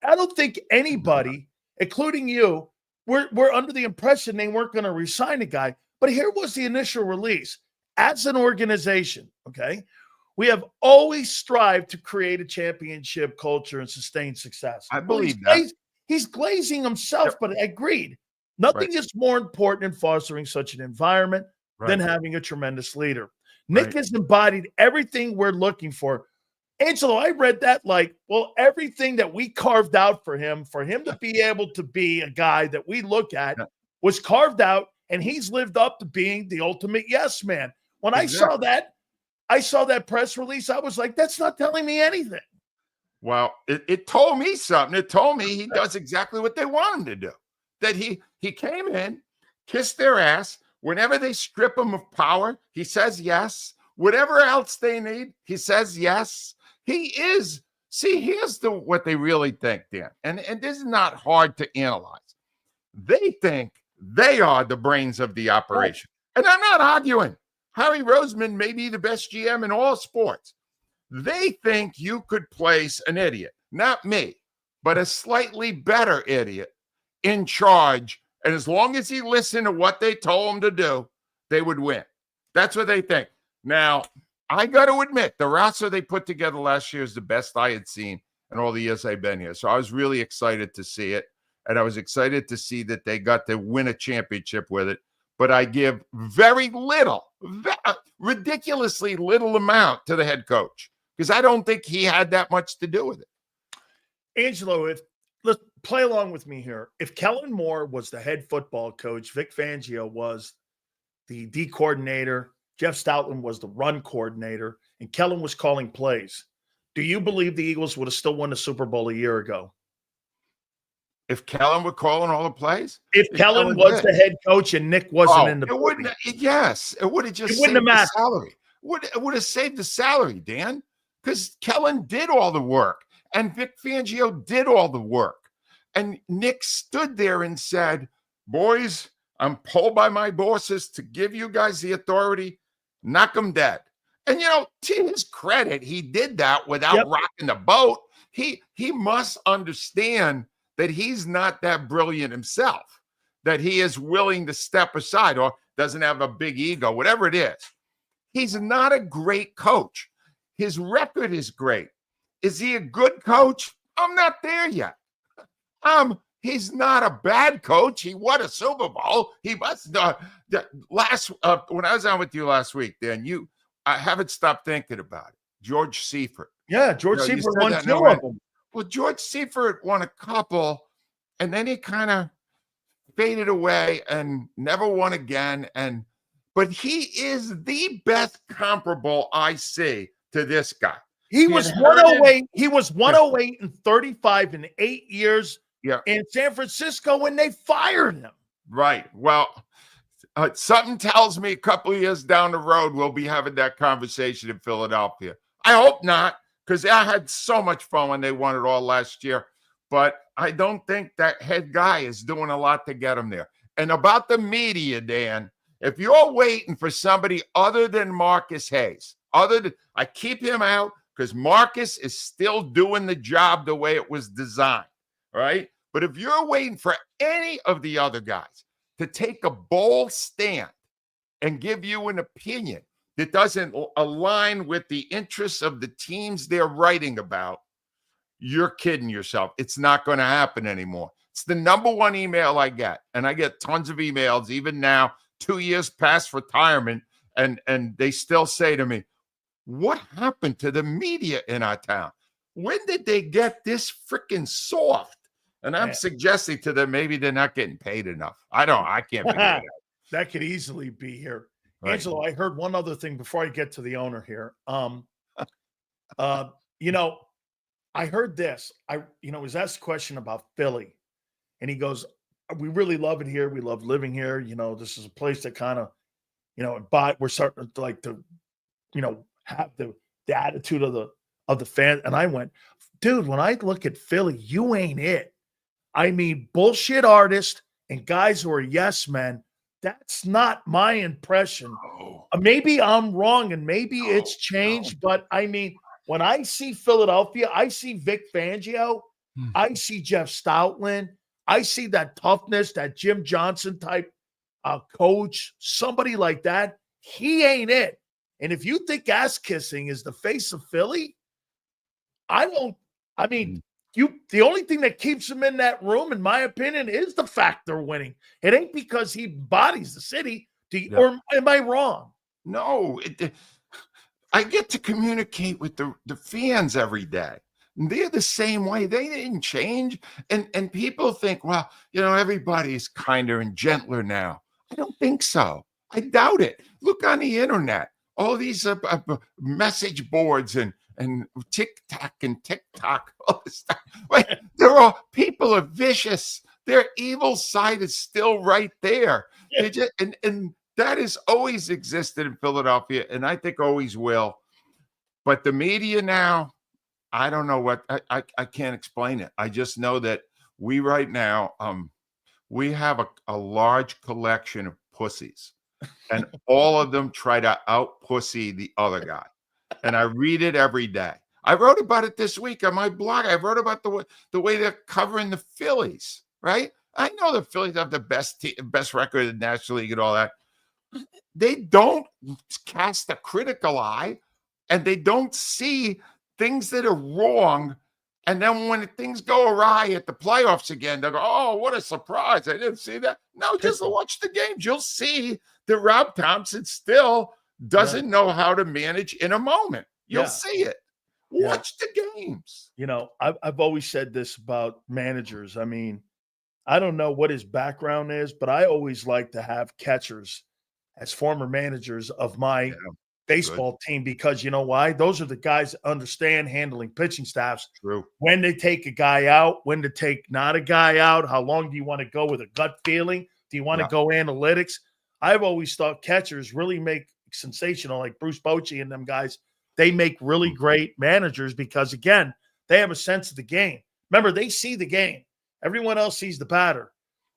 I don't think anybody, including you, we're under the impression they weren't going to resign a guy. But here was the initial release. As an organization, okay, we have always strived to create a championship culture and sustain success. I believe that. He's glazing himself, but I agreed. Nothing is more important in fostering such an environment than having a tremendous leader. Nick has embodied everything we're looking for. Angelo, I read that like, well, everything that we carved out for him to be able to be a guy that we look at was carved out, and he's lived up to being the ultimate yes man. When I saw that press release, I was like, that's not telling me anything. Well, it told me something. It told me he does exactly what they want him to do. That he came in, kissed their ass. Whenever they strip him of power, he says yes. Whatever else they need, he says yes. He is. See, here's what they really think, Dan. And this is not hard to analyze. They think they are the brains of the operation. And I'm not arguing. Harry Roseman may be the best GM in all sports. They think you could place an idiot, not me, but a slightly better idiot in charge. And as long as he listened to what they told him to do, they would win. That's what they think. Now, I got to admit, the roster they put together last year is the best I had seen in all the years I've been here. So I was really excited to see it. And I was excited to see that they got to win a championship with it. But I give very little, ridiculously little amount to the head coach because I don't think he had that much to do with it. Angelo, let's play along with me here. If Kellen Moore was the head football coach, Vic Fangio was the D coordinator, Jeff Stoutland was the run coordinator, and Kellen was calling plays, do you believe the Eagles would have still won the Super Bowl a year ago? If Kellen were calling all the plays? If Kellen was the head coach and Nick wasn't in the it wouldn't. Yes, it would have just saved the salary. It would have saved the salary, Dan, because Kellen did all the work and Vic Fangio did all the work. And Nick stood there and said, boys, I'm pulled by my bosses to give you guys the authority, knock them dead. And, to his credit, he did that without rocking the boat. He must understand that he's not that brilliant himself, that he is willing to step aside or doesn't have a big ego, whatever it is. He's not a great coach. His record is great. Is he a good coach? I'm not there yet. He's not a bad coach. He won a Super Bowl. He must when I was on with you last week, Dan, I haven't stopped thinking about it. George Seifert. Yeah, George Seifert won 2 of them. Well, George Seifert won a couple, and then he kind of faded away and never won again. But he is the best comparable I see to this guy. He was 108. He was 108 and 35 in 8 years in San Francisco when they fired him. Right. Well, something tells me a couple of years down the road we'll be having that conversation in Philadelphia. I hope not, because I had so much fun when they won it all last year. But I don't think that head guy is doing a lot to get him there. And about the media, Dan, if you're waiting for somebody other than Marcus Hayes, I keep him out because Marcus is still doing the job the way it was designed, right? But if you're waiting for any of the other guys to take a bold stand and give you an opinion that doesn't align with the interests of the teams they're writing about, you're kidding yourself. It's not going to happen anymore. It's the number one email I get. And I get tons of emails, even now, 2 years past retirement. And they still say to me, what happened to the media in our town? When did they get this freaking soft? And I'm suggesting to them, maybe they're not getting paid enough. I can't figure it out. That could easily be here. Right. Angelo, I heard one other thing before I get to the owner here. I heard this. Was asked a question about Philly, and he goes, "We really love it here. We love living here. This is a place that kind of, we're starting to like to, have the attitude of the fan." And I went, "Dude, when I look at Philly, you ain't it. I mean, bullshit artists and guys who are yes men. That's not my impression. Maybe I'm wrong, and maybe it's changed, but I mean." When I see Philadelphia, I see Vic Fangio, I see Jeff Stoutland, I see that toughness, that Jim Johnson type coach, somebody like that. He ain't it. And if you think ass kissing is the face of Philly, the only thing that keeps him in that room, in my opinion, is the fact they're winning. It ain't because he embodies the city. Or am I wrong? No, I get to communicate with the fans every day. And they're the same way. They didn't change. And people think, well, everybody's kinder and gentler now. I don't think so. I doubt it. Look on the internet. All these message boards and TikTok and TikTok, all this stuff. People are vicious. Their evil side is still right there. Yeah. And that has always existed in Philadelphia, and I think always will. But the media now, I don't know what, I can't explain it. I just know that we right now, we have a large collection of pussies, and all of them try to out-pussy the other guy. And I read it every day. I wrote about it this week on my blog. I wrote about the way they're covering the Phillies, right? I know the Phillies have the best record in the National League and all that. They don't cast a critical eye, and they don't see things that are wrong. And then when things go awry at the playoffs again, they'll go, "Oh, what a surprise. I didn't see that." No, just watch the games. You'll see that Rob Thompson still doesn't know how to manage in a moment. You'll see it. Watch the games. I've always said this about managers. I mean, I don't know what his background is, but I always like to have catchers as former managers of my baseball team, because you know why? Those are the guys that understand handling pitching staffs. True. When they take a guy out, when to take not a guy out, how long do you want to go with a gut feeling? Do you want to go analytics? I've always thought catchers really make sensational, like Bruce Bochy and them guys. They make really great managers because, again, they have a sense of the game. Remember, they see the game. Everyone else sees the batter.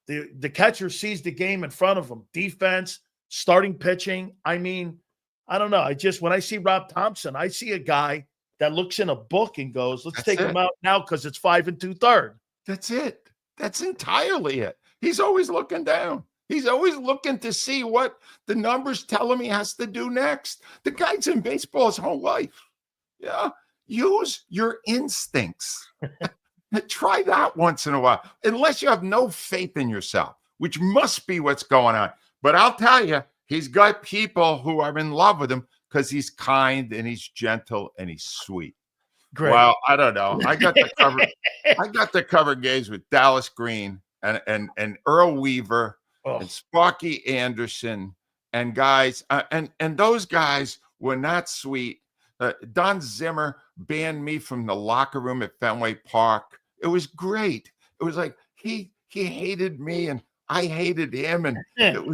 The catcher sees the game in front of them. Defense, starting pitching. I mean, I don't know. When I see Rob Thompson, I see a guy that looks in a book and goes, let's take him out now because it's 5 2/3. That's it. That's entirely it. He's always looking down. He's always looking to see what the numbers tell him he has to do next. The guy's in baseball his whole life. Yeah. Use your instincts. Try that once in a while, unless you have no faith in yourself, which must be what's going on. But I'll tell you, he's got people who are in love with him because he's kind and he's gentle and he's sweet. Great. Well, I don't know. I got to cover games with Dallas Green and Earl Weaver and Sparky Anderson and guys. And those guys were not sweet. Don Zimmer banned me from the locker room at Fenway Park. It was great. It was like he hated me and I hated him, and it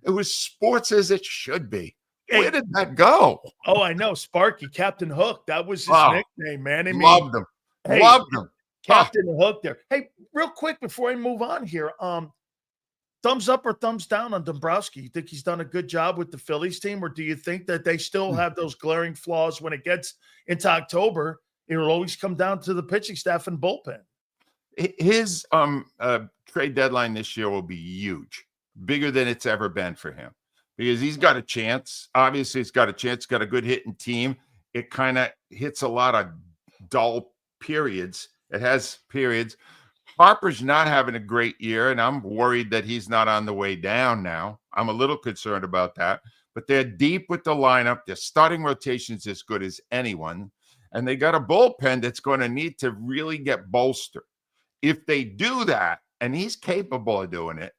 was sports as it should be. Where did that go? Oh, I know. Sparky, Captain Hook. That was his nickname, man. I mean, loved him. Loved him. Captain Hook there. Hey, real quick before I move on here, thumbs up or thumbs down on Dombrowski? You think he's done a good job with the Phillies team, or do you think that they still have those glaring flaws when it gets into October? It'll always come down to the pitching staff and bullpen. his trade deadline this year will be huge, bigger than it's ever been for him, because he's got a chance. Obviously, he's got a chance. Got a good hitting team. It kind of hits a lot of dull periods. It has periods. Harper's not having a great year, and I'm worried that he's not on the way down now. I'm a little concerned about that. But they're deep with the lineup. Their starting rotation's as good as anyone. And they got a bullpen that's going to need to really get bolstered. If they do that, and he's capable of doing it,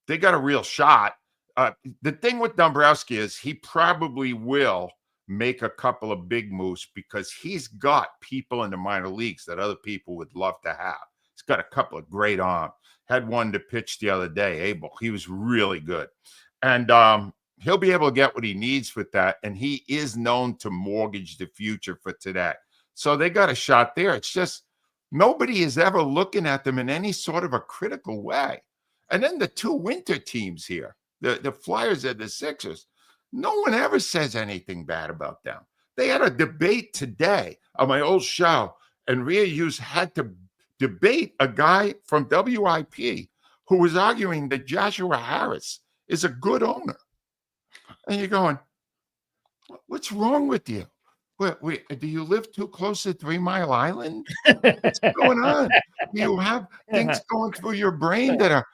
they got a real shot. The thing with Dombrowski is he probably will make a couple of big moves because he's got people in the minor leagues that other people would love to have. He's got a couple of great arms. Had one to pitch the other day, Abel. He was really good. And he'll be able to get what he needs with that. And he is known to mortgage the future for today. So they got a shot there. It's just nobody is ever looking at them in any sort of a critical way. And then the two winter teams here, the Flyers and the Sixers, no one ever says anything bad about them. They had a debate today on my old show, and Rhea Hughes had to debate a guy from WIP who was arguing that Joshua Harris is a good owner. And you're going, what's wrong with you? Do you live too close to 3 Mile Island? What's going on? Do you have things going through your brain that are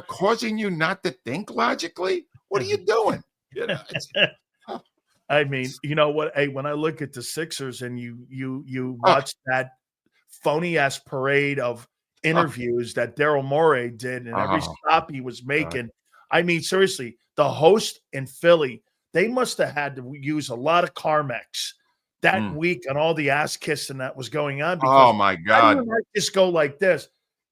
causing you not to think logically? What are you doing? You know, I mean, you know what? Hey, when I look at the Sixers and you watch that phony ass parade of interviews that Daryl Morey did and every stop he was making. I mean, seriously, the host in Philly, they must have had to use a lot of Carmex that week on all the ass kissing that was going on. Oh my God. I might just go like this.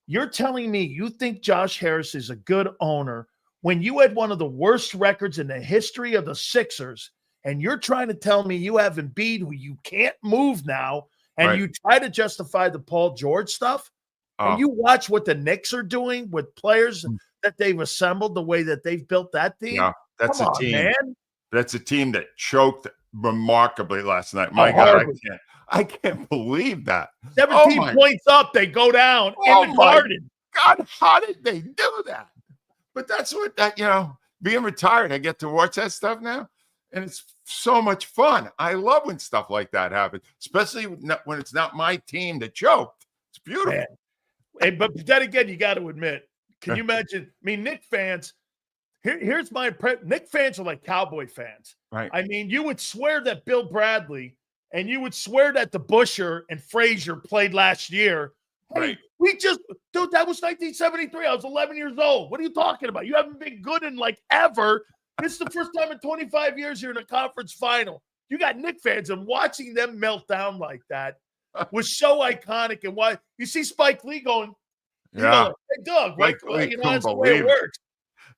You're telling me you think Josh Harris is a good owner when you had one of the worst records in the history of the Sixers, and you're trying to tell me you have Embiid who you can't move now, and you try to justify the Paul George stuff, and you watch what the Knicks are doing with players that they've assembled the way that they've built that team. Yeah, that's Come a on, team. man. That's a team that choked remarkably last night. My God, I can't believe that. 17 points up, they go down in the Garden. God, how did they do that? But that's what being retired, I get to watch that stuff now. And it's so much fun. I love when stuff like that happens, especially when it's not my team that choked. It's beautiful. Man. Hey, but then again, you got to admit, can you imagine? I mean, Knick fans, here's my Knick fans are like Cowboy fans. Right. I mean, you would swear that Bill Bradley and you would swear that the Busher and Frazier played last year. Hey, dude, that was 1973. I was 11 years old. What are you talking about? You haven't been good in like ever. This is the first time in 25 years you're in a conference final. You got Knick fans, and watching them melt down like that was so iconic. And why you see Spike Lee going, hey, Doug, that's the way it works.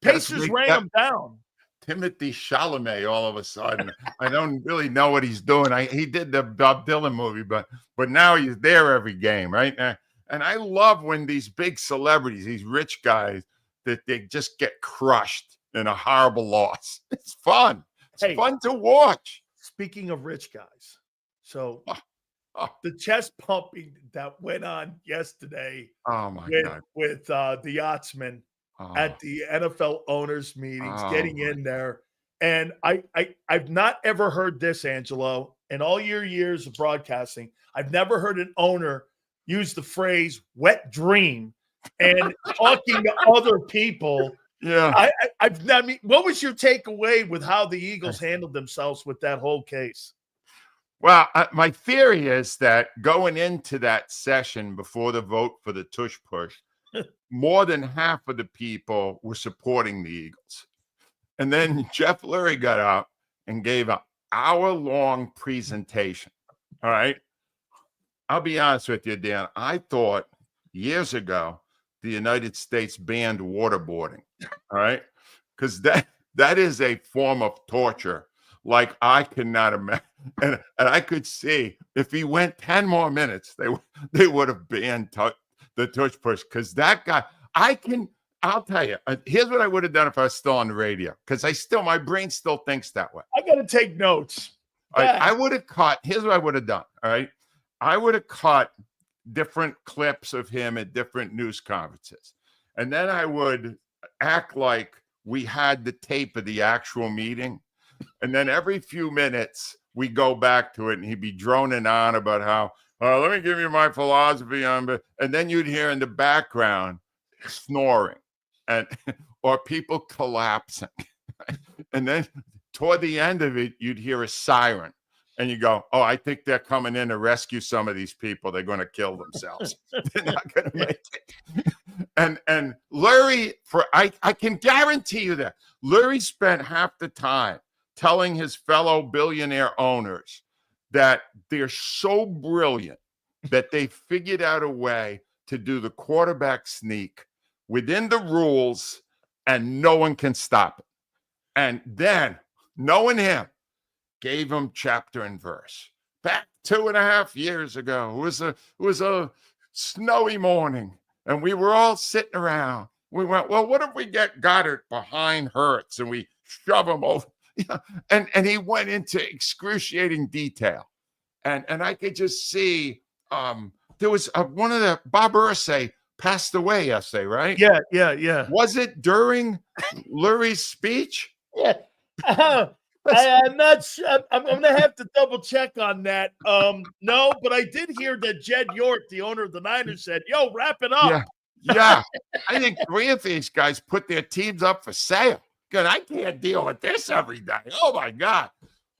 Pacers ran them down. Timothy Chalamet all of a sudden. I don't really know what he's doing. He did the Bob Dylan movie, but now he's there every game, right? And I love when these big celebrities, these rich guys, that they just get crushed in a horrible loss. It's fun. It's fun to watch. Speaking of rich guys, so the chest pumping that went on yesterday with the Yachtsman at the NFL owners meetings, getting in there. And I've not ever heard this, Angelo, in all your years of broadcasting. I've never heard an owner use the phrase wet dream and talking to other people. Yeah. I mean, what was your takeaway with how the Eagles handled themselves with that whole case? Well, my theory is that going into that session before the vote for the Tush Push, more than half of the people were supporting the Eagles. And then Jeff Lurie got up and gave an hour-long presentation. All right. I'll be honest with you, Dan. I thought years ago the United States banned waterboarding. All right. Because that is a form of torture like I cannot imagine. And I could see if he went 10 more minutes, they would have banned the Tush Push. Because that guy, I'll tell you, here's what I would have done if I was still on the radio. Because my brain still thinks that way. I got to take notes. I would have here's what I would have done. All right. I would have caught different clips of him at different news conferences. And then I would act like we had the tape of the actual meeting. And then every few minutes, we go back to it, and he'd be droning on about how, let me give you my philosophy on it. And then you'd hear in the background snoring and or people collapsing. And then toward the end of it, you'd hear a siren. And you go, oh, I think they're coming in to rescue some of these people. They're going to kill themselves. They're not going to make it. And Lurie, I can guarantee you that Lurie spent half the time telling his fellow billionaire owners that they're so brilliant that they figured out a way to do the quarterback sneak within the rules, and no one can stop it. And then, knowing him, gave him chapter and verse. Back 2.5 years ago, it was a snowy morning, and we were all sitting around. We went, well, what if we get Goddard behind Hurts and we shove him over? And he went into excruciating detail. And I could just see there was one of the Bob Irsay passed away yesterday, right? Yeah. Was it during Lurie's speech? Yeah. I'm not sure. I'm going to have to double check on that. No, but I did hear that Jed York, the owner of the Niners, said, yo, wrap it up. Yeah. I think 3 of these guys put their teams up for sale. Good, I can't deal with this every day. Oh, my God.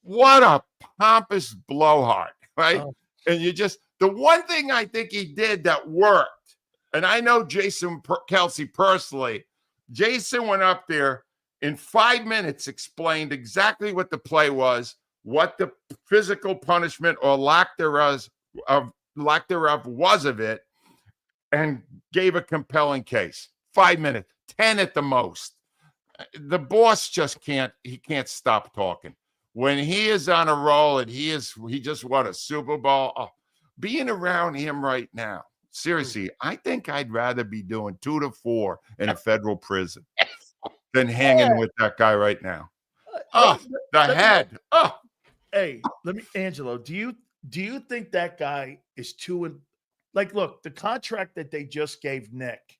What a pompous blowhard, right? Oh. And the one thing I think he did that worked, and I know Jason Kelce personally, Jason went up there in 5 minutes, explained exactly what the play was, what the physical punishment or lack thereof was of it, and gave a compelling case. 5 minutes, 10 at the most. The boss just can't stop talking. When he is on a roll and he just won a Super Bowl, being around him right now, seriously, I think I'd rather be doing 2 to 4 in a federal prison than hanging with that guy right now. The head. Hey, Angelo, do you think that guy is look, the contract that they just gave Nick,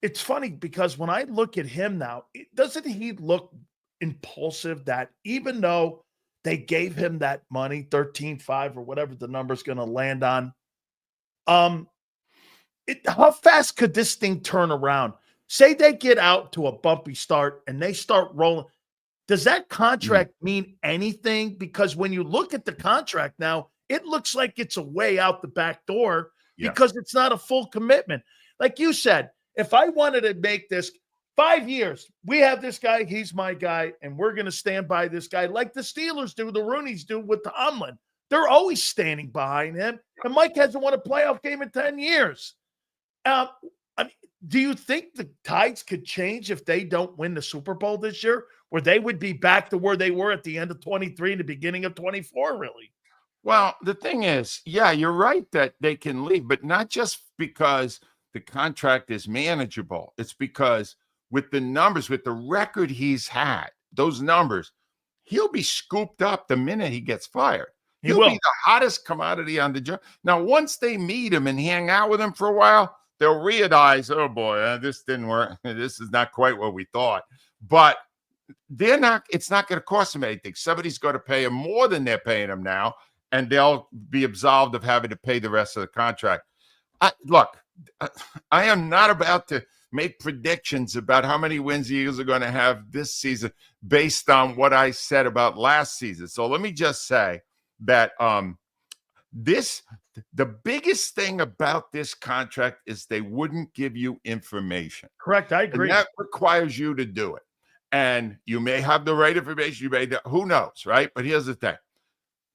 it's funny because when I look at him now, doesn't he look impulsive that even though they gave him that money, 13.5 or whatever the number's going to land on, how fast could this thing turn around? Say they get out to a bumpy start and they start rolling. Does that contract mean anything? Because when you look at the contract now, it looks like it's a way out the back door because it's not a full commitment. Like you said, if I wanted to make this 5 years, we have this guy, he's my guy, and we're going to stand by this guy like the Steelers do, the Rooneys do with Tomlin. They're always standing behind him, and Mike hasn't won a playoff game in 10 years. Do you think the tides could change if they don't win the Super Bowl this year, where they would be back to where they were at the end of 23 and the beginning of 24, really? Well, the thing is, you're right that they can leave, but not just because the contract is manageable. It's because with the numbers, with the record he's had, those numbers, he'll be scooped up the minute he gets fired. He'll be the hottest commodity on the job. Now, once they meet him and hang out with him for a while, they'll realize, oh boy, this didn't work. This is not quite what we thought. But it's not going to cost them anything. Somebody's going to pay him more than they're paying him now, and they'll be absolved of having to pay the rest of the contract. I am not about to make predictions about how many wins the Eagles are going to have this season based on what I said about last season. So let me just say that the biggest thing about this contract is they wouldn't give you information. Correct. I agree. And that requires you to do it. And you may have the right information. You may, who knows, right? But here's the thing.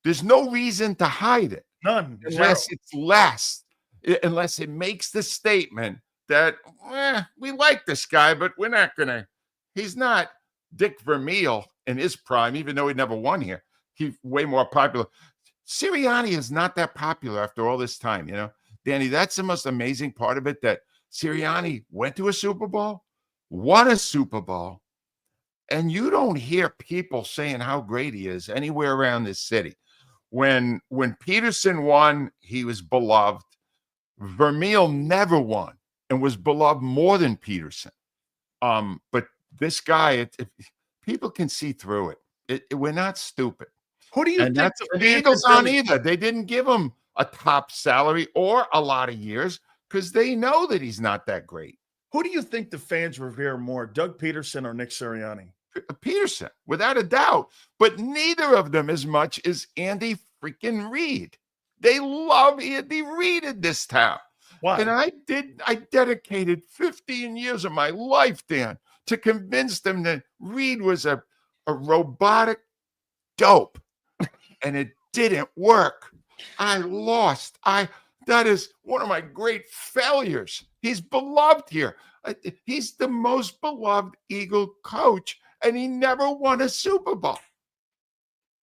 There's no reason to hide it. None. Unless it makes the statement that we like this guy, but we're not going to. He's not Dick Vermeil in his prime, even though he never won here. He's way more popular. Sirianni is not that popular after all this time, Danny, that's the most amazing part of it, that Sirianni went to a Super Bowl, won a Super Bowl, and you don't hear people saying how great he is anywhere around this city. When Peterson won, he was beloved. Vermeil never won and was beloved more than Peterson. But this guy, people can see through it. We're not stupid. Who do you And think the Eagles aren't either. They didn't give him a top salary or a lot of years because they know that he's not that great. Who do you think the fans revere more, Doug Peterson or Nick Sirianni? Peterson, without a doubt. But neither of them as much as Andy freaking Reid. They love Andy Reid in this town. Why? And I dedicated 15 years of my life, Dan, to convince them that Reid was a robotic dope. And it didn't work. I lost. That is one of my great failures. He's beloved here. He's the most beloved Eagle coach, and he never won a Super Bowl.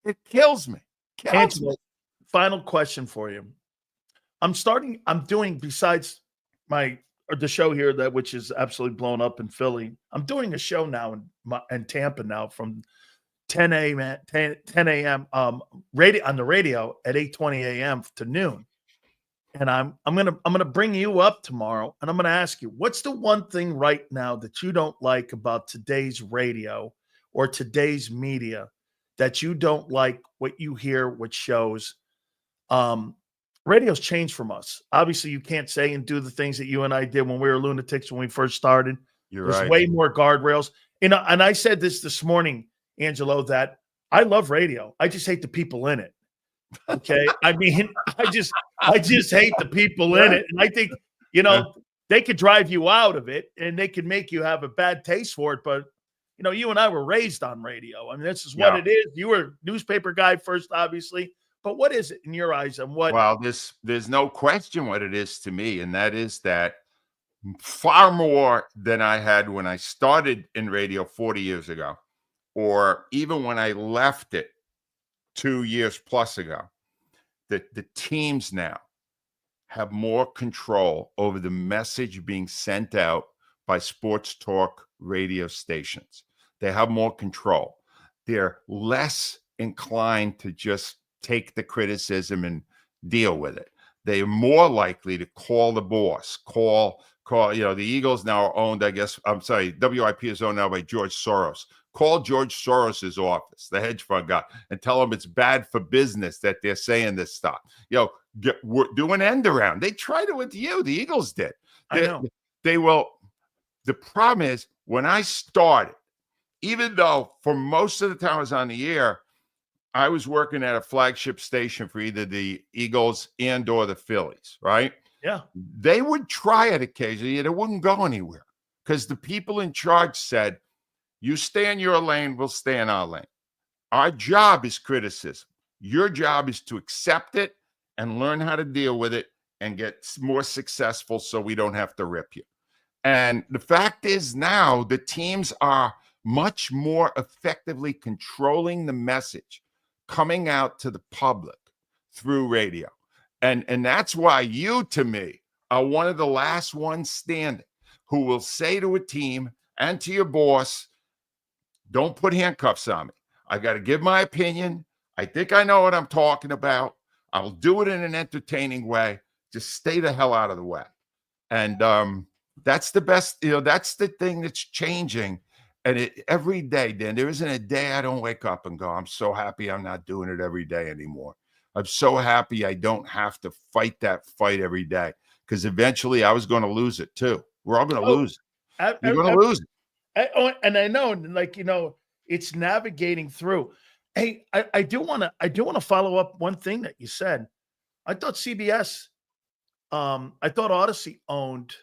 It kills me. Angelo, final question for you. I'm doing, besides the show here, which is absolutely blown up in Philly, I'm doing a show now in Tampa now from 10 a.m. Radio on the radio at 8:20 a.m. to noon. And I'm gonna bring you up tomorrow, and I'm gonna ask you, what's the one thing right now that you don't like about today's radio or today's media that you don't like what you hear, what shows? Radio's changed from us. Obviously, you can't say and do the things that you and I did when we were lunatics when we first started. There's right. way more guardrails. And I said this morning, Angelo, that I love radio. I just hate the people in it. Okay. I mean, I just hate the people in it. And I think, they could drive you out of it and they could make you have a bad taste for it. But, you and I were raised on radio. I mean, this is what it is. You were a newspaper guy first, obviously. But what is it in your eyes? And what? Well, there's no question what it is to me. And that is that far more than I had when I started in radio 40 years ago, or even when I left it 2 years plus ago, that the teams now have more control over the message being sent out by sports talk radio stations. They have more control. They're less inclined to just take the criticism and deal with it. They are more likely to call the boss, call, the Eagles now are owned, WIP is owned now by George Soros. Call George Soros's office, the hedge fund guy, and tell him it's bad for business that they're saying this stuff. Do an end around. They tried it with you. The Eagles did. I know. They will. The problem is when I started, even though for most of the time I was on the air, I was working at a flagship station for either the Eagles and or the Phillies, right? Yeah. They would try it occasionally and it wouldn't go anywhere because the people in charge said, you stay in your lane, we'll stay in our lane. Our job is criticism. Your job is to accept it and learn how to deal with it and get more successful so we don't have to rip you. And the fact is now the teams are much more effectively controlling the message coming out to the public through radio. And that's why you, to me, are one of the last ones standing who will say to a team and to your boss, don't put handcuffs on me. I got to give my opinion. I think I know what I'm talking about. I'll do it in an entertaining way. Just stay the hell out of the way. And that's the best, that's the thing that's changing. And every day, Dan, there isn't a day I don't wake up and go, I'm so happy I'm not doing it every day anymore. I'm so happy I don't have to fight that fight every day because eventually I was going to lose it too. We're all going to lose it. You're going to lose it. And I know, it's navigating through. Hey, I do want to follow up one thing that you said. I thought CBS, I thought Odyssey owned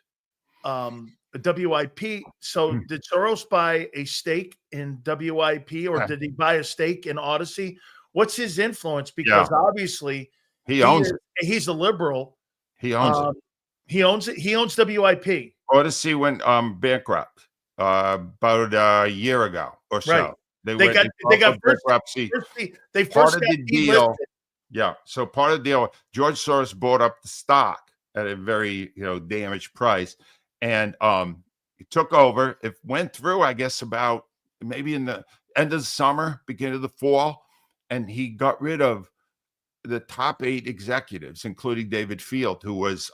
WIP. So did Soros buy a stake in WIP or did he buy a stake in Odyssey? What's his influence? Because obviously he owns it. He's a liberal. He owns it. He owns it. He owns WIP. Odyssey went bankrupt about a year ago or so. Right. They got bankruptcy. They first got the deal. Yeah. So part of the deal, George Soros bought up the stock at a very damaged price, and he took over. It went through, I guess, about maybe in the end of the summer, beginning of the fall, and he got rid of the top 8 executives, including David Field, who was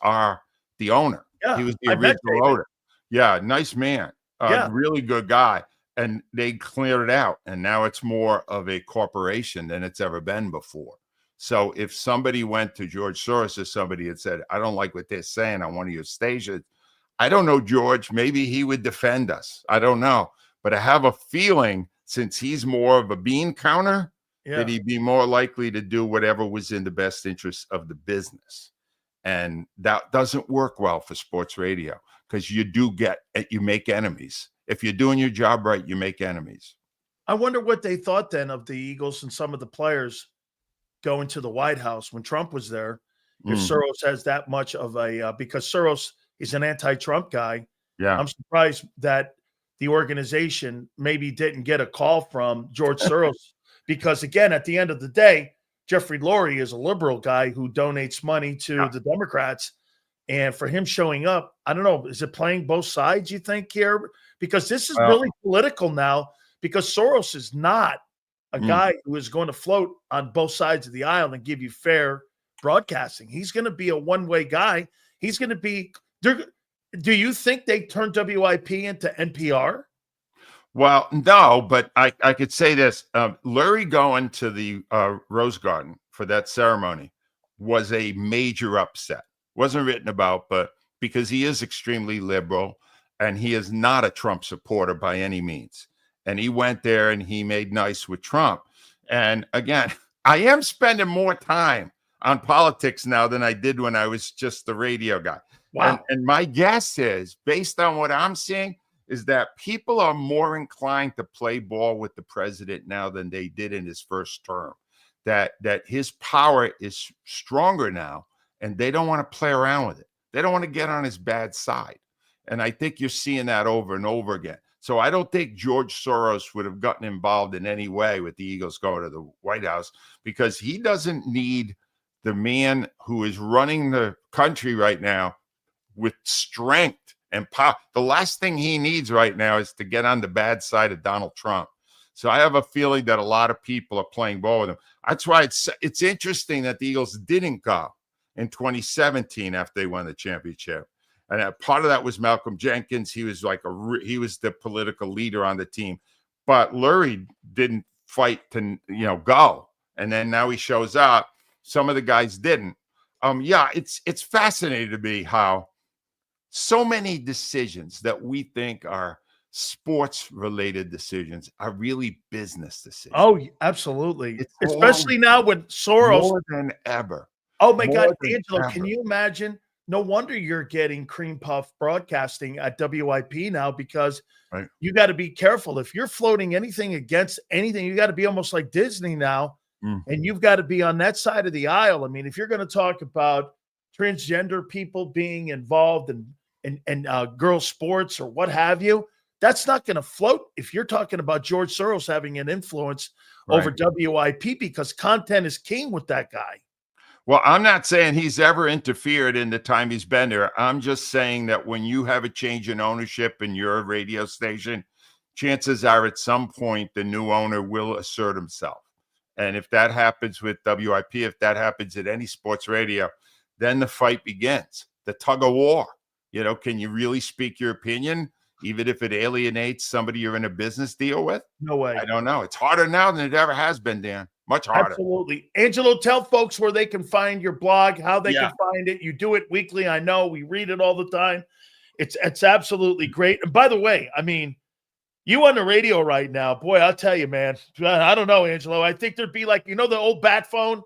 the owner. Yeah, He was the I met original David. owner. Yeah, nice man. Yeah. Really good guy. And they cleared it out. And now it's more of a corporation than it's ever been before. So if somebody went to George Soros or somebody had said, I don't like what they're saying on one of your stations, I don't know, George, maybe he would defend us. I don't know. But I have a feeling, since he's more of a bean counter, that he'd be more likely to do whatever was in the best interest of the business. And that doesn't work well for sports radio, because you make enemies. If you're doing your job right, you make enemies. I wonder what they thought then of the Eagles and some of the players going to the White House when Trump was there. If Soros has that much of because Soros is an anti-Trump guy. Yeah. I'm surprised that the organization maybe didn't get a call from George Soros because, again, at the end of the day, Jeffrey Lurie is a liberal guy who donates money to the Democrats. And for him showing up, I don't know, is it playing both sides, you think, here? Because this is really political now, because Soros is not a guy who is going to float on both sides of the aisle and give you fair broadcasting. He's going to be a one-way guy. He's going to be – do you think they turned WIP into NPR? Well, no, but I could say this. Lurie going to the Rose Garden for that ceremony was a major upset. Wasn't written about, but because he is extremely liberal and he is not a Trump supporter by any means. And he went there and he made nice with Trump. And again, I am spending more time on politics now than I did when I was just the radio guy. Wow. And my guess is, based on what I'm seeing, is that people are more inclined to play ball with the president now than they did in his first term. That his power is stronger now, and they don't want to play around with it. They don't want to get on his bad side. And I think you're seeing that over and over again. So I don't think George Soros would have gotten involved in any way with the Eagles going to the White House, because he doesn't need the man who is running the country right now with strength and power. The last thing he needs right now is to get on the bad side of Donald Trump. So I have a feeling that a lot of people are playing ball with him. That's why it's interesting that the Eagles didn't go in 2017 after they won the championship. And part of that was Malcolm Jenkins. He was he was the political leader on the team. But Lurie didn't fight to go. And then now he shows up. Some of the guys didn't. It's fascinating to me how so many decisions that we think are sports-related decisions are really business decisions. Oh, absolutely. Especially now with Soros. More than ever. Oh, my God. Angelo, can you imagine? No wonder you're getting cream puff broadcasting at WIP now, because you got to be careful. If you're floating anything against anything, you got to be almost like Disney now, and you've got to be on that side of the aisle. I mean, if you're going to talk about transgender people being involved in girls' sports or what have you, that's not going to float if you're talking about George Soros having an influence over WIP, because content is king with that guy. Well, I'm not saying he's ever interfered in the time he's been there. I'm just saying that when you have a change in ownership in your radio station, chances are at some point the new owner will assert himself. And if that happens with WIP, if that happens at any sports radio, then the fight begins, the tug of war. Can you really speak your opinion, even if it alienates somebody you're in a business deal with? No way. I don't know. It's harder now than it ever has been, Dan. Much harder. Absolutely. Angelo, tell folks where they can find your blog, how they can find it. You do it weekly. I know we read it all the time. It's absolutely great. And by the way, I mean, you on the radio right now, boy, I'll tell you, man, I don't know, Angelo. I think there'd be like, the old bat phone?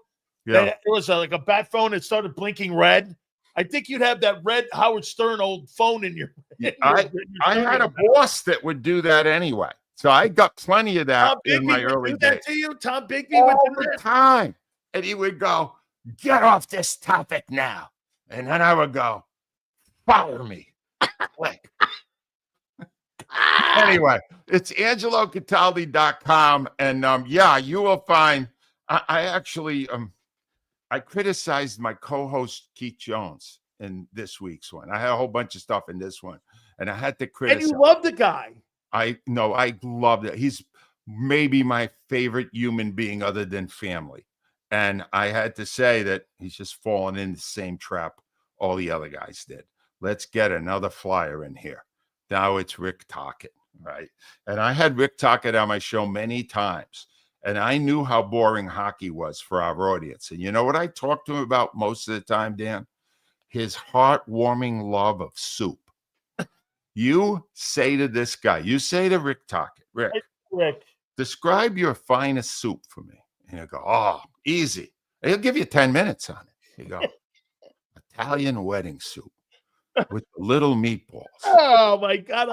Yeah. It was like a bat phone that started blinking red. I think you'd have that red Howard Stern old phone in your. I had a boss that would do that anyway. So I got plenty of that in my early days. That to you? Tom Bigby would do the that time. And he would go, "Get off this topic now." And then I would go, "Follow me." Click. Anyway, it's AngeloCataldi.com. And you will find, I actually, I criticized my co-host Keith Jones in this week's one. I had a whole bunch of stuff in this one, and I had to criticize. And you love the guy. I loved it. He's maybe my favorite human being other than family. And I had to say that he's just fallen in the same trap all the other guys did. Let's get another flyer in here. Now it's Rick Tocchet, right? And I had Rick Tocchet on my show many times, and I knew how boring hockey was for our audience. And you know what I talked to him about most of the time, Dan? His heartwarming love of soup. You say to this guy, you say to Rick Tocchet, Rick, describe your finest soup for me. And he'll go, oh, easy. And he'll give you 10 minutes on it. You go, Italian wedding soup with little meatballs. Oh my God!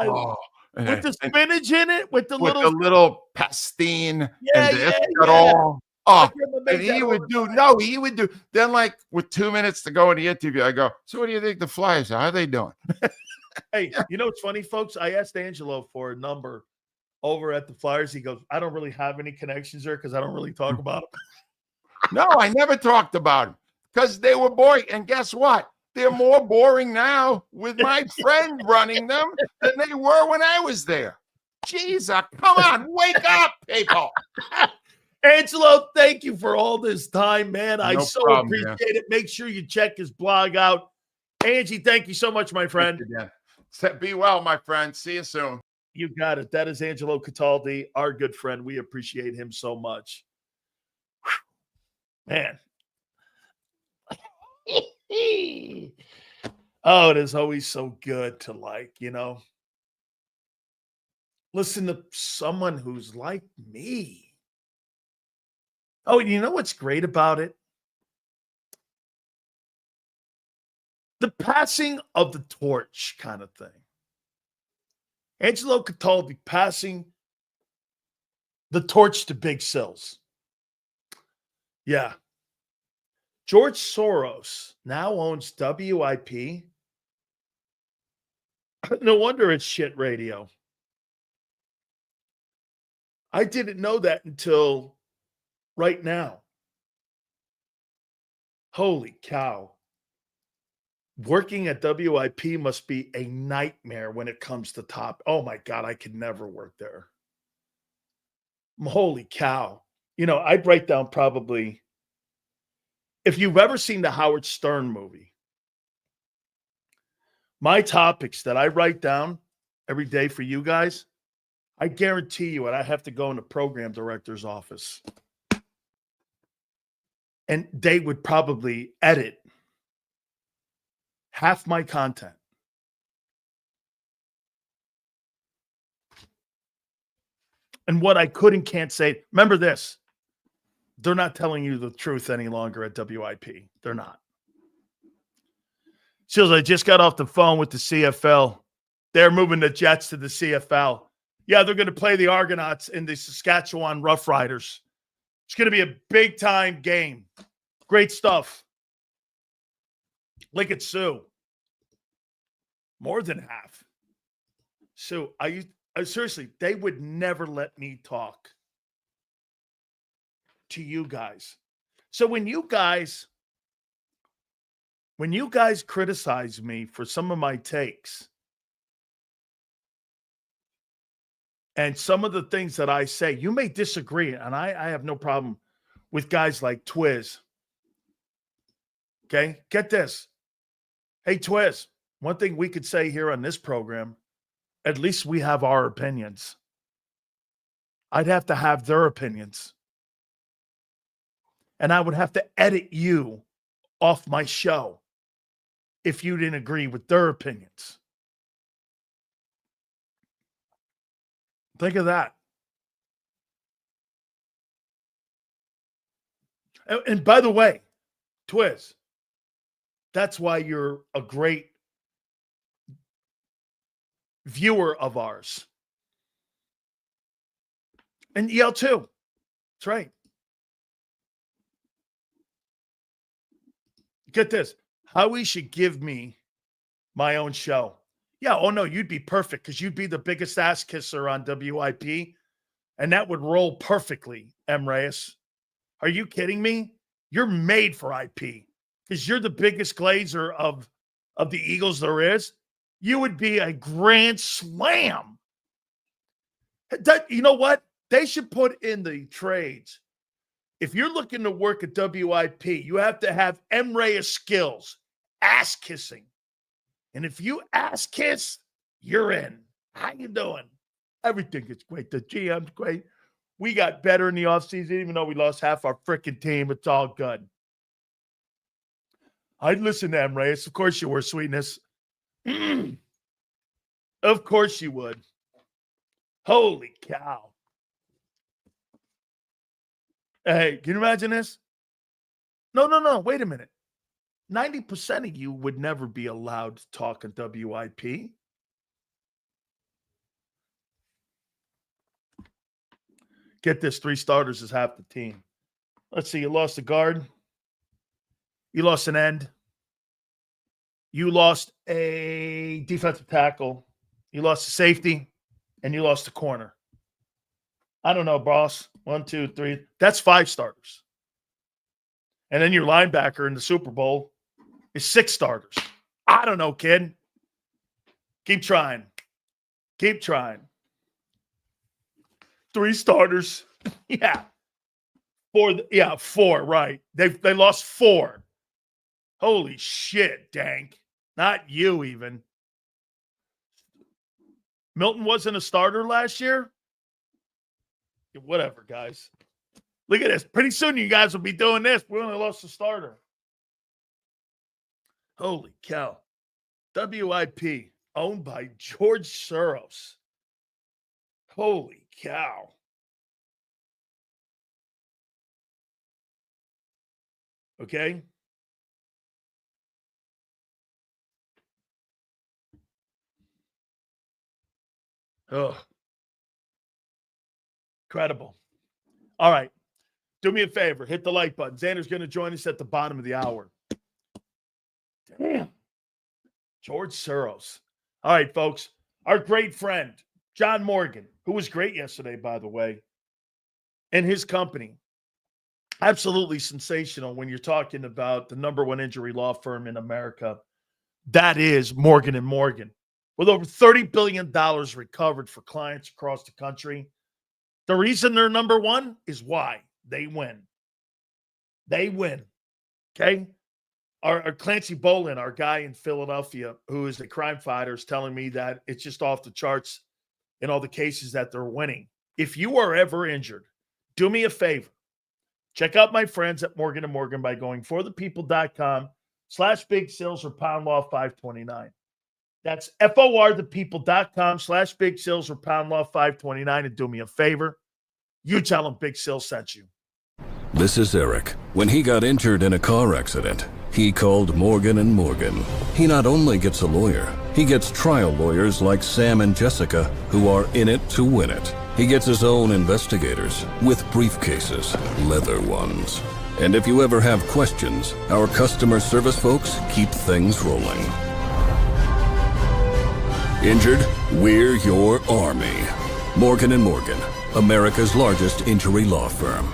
With the spinach in it, with the little pastine yeah, and yeah. all. Oh, and he would do. Then, like with 2 minutes to go in the interview, I go, so what do you think the Flyers are? How are they doing? Hey, you know what's funny, folks? I asked Angelo for a number over at the Flyers. He goes, I don't really have any connections there because I don't really talk about them. No, I never talked about them because they were boring. And guess what? They're more boring now with my friend running them than they were when I was there. Jeez, come on, wake up, people. Angelo, thank you for all this time, man. I so appreciate it. Make sure you check his blog out. Angie, thank you so much, my friend. Be well, my friend. See you soon. You got it. That is Angelo Cataldi, our good friend. We appreciate him so much. Man. Oh, it is always so good to listen to someone who's like me. Oh, you know what's great about it? The passing of the torch kind of thing. Angelo Cataldi passing the torch to Big Sills. Yeah. George Soros now owns WIP. No wonder it's shit radio. I didn't know that until right now. Holy cow. Working at WIP must be a nightmare when it comes to top. Oh my God, I could never work there. Holy cow. I'd write down probably, if you've ever seen the Howard Stern movie, my topics that I write down every day for you guys, I guarantee you I have to go in the program director's office. And they would probably edit half my content. And what I could and can't say, remember this, they're not telling you the truth any longer at WIP. They're not. Seals, I just got off the phone with the CFL. They're moving the Jets to the CFL. Yeah, they're going to play the Argonauts in the Saskatchewan Roughriders. It's going to be a big-time game. Great stuff. Look at Sue. More than half. Sue, seriously, they would never let me talk to you guys. So when you guys criticize me for some of my takes and some of the things that I say, you may disagree, and I have no problem with guys like Twiz. Okay, get this. Hey, Twiz, one thing we could say here on this program, at least we have our opinions. I'd have to have their opinions. And I would have to edit you off my show if you didn't agree with their opinions. Think of that. And by the way, Twiz, that's why you're a great viewer of ours. And EL too. That's right. Get this. Howie should give me my own show. Yeah, oh no, you'd be perfect because you'd be the biggest ass kisser on WIP, and that would roll perfectly, M. Reyes. Are you kidding me? You're made for IP because you're the biggest glazer of the Eagles there is. You would be a grand slam. You know what? They should put in the trades If you're looking to work at WIP, you have to have M-Ray skills, ass kissing. And if you ass kiss, you're in. How you doing? Everything is great. The GM's great. We got better in the offseason, even though we lost half our freaking team. It's all good. I'd listen to M-Ray. Of course you were, sweetness. Of course you would. Holy cow. Hey, can you imagine this? No. Wait a minute. 90% of you would never be allowed to talk on WIP. Get this, 3 starters is half the team. Let's see, you lost a guard. You lost an end. You lost a defensive tackle. You lost a safety. And you lost a corner. I don't know, boss. 1, 2, 3. That's 5 starters. And then your linebacker in the Super Bowl is 6 starters. I don't know, kid. Keep trying. Keep trying. 3 starters. Yeah. 4, right. They lost 4. Holy shit, Dank. Not you even. Milton wasn't a starter last year? Whatever, guys. Look at this. Pretty soon you guys will be doing this. We only lost a starter. Holy cow. WIP, owned by George Soros. Holy cow. Okay? Oh, incredible. All right. Do me a favor. Hit the like button. Xander's going to join us at the bottom of the hour. Damn. George Soros. All right, folks. Our great friend, John Morgan, who was great yesterday, by the way, and his company. Absolutely sensational when you're talking about the number 1 injury law firm in America. That is Morgan & Morgan. With over $30 billion recovered for clients across the country. The reason they're number 1 is why they win. They win. Okay? Our Clancy Bolin, our guy in Philadelphia, who is a crime fighter, is telling me that it's just off the charts in all the cases that they're winning. If you are ever injured, do me a favor. Check out my friends at Morgan & Morgan by going forthepeople.com/big sales or pound law 529. That's forthepeople.com/big sales or pound law 529. And do me a favor. You tell them Big Sales sent you. This is Eric. When he got injured in a car accident, he called Morgan & Morgan. He not only gets a lawyer, he gets trial lawyers like Sam and Jessica who are in it to win it. He gets his own investigators with briefcases, leather ones. And if you ever have questions, our customer service folks keep things rolling. Injured? We're your army. Morgan & Morgan, America's largest injury law firm.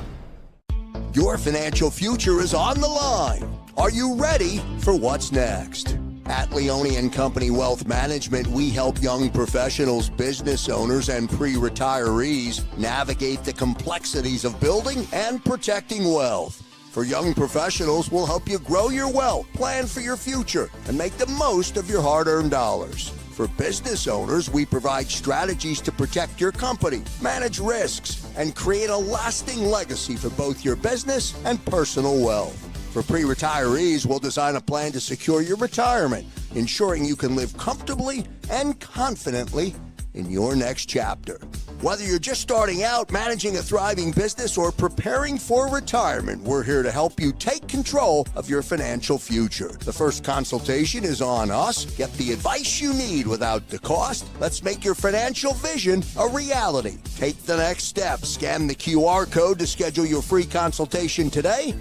Your financial future is on the line. Are you ready for what's next? At Leone & Company Wealth Management, we help young professionals, business owners, and pre-retirees navigate the complexities of building and protecting wealth. For young professionals, we'll help you grow your wealth, plan for your future, and make the most of your hard-earned dollars. For business owners, we provide strategies to protect your company, manage risks, and create a lasting legacy for both your business and personal wealth. For pre-retirees, we'll design a plan to secure your retirement, ensuring you can live comfortably and confidently in your next chapter. Whether you're just starting out, managing a thriving business, or preparing for retirement, we're here to help you take control of your financial future. The first consultation is on us. Get the advice you need without the cost. Let's make your financial vision a reality. Take the next step. Scan the QR code to schedule your free consultation today.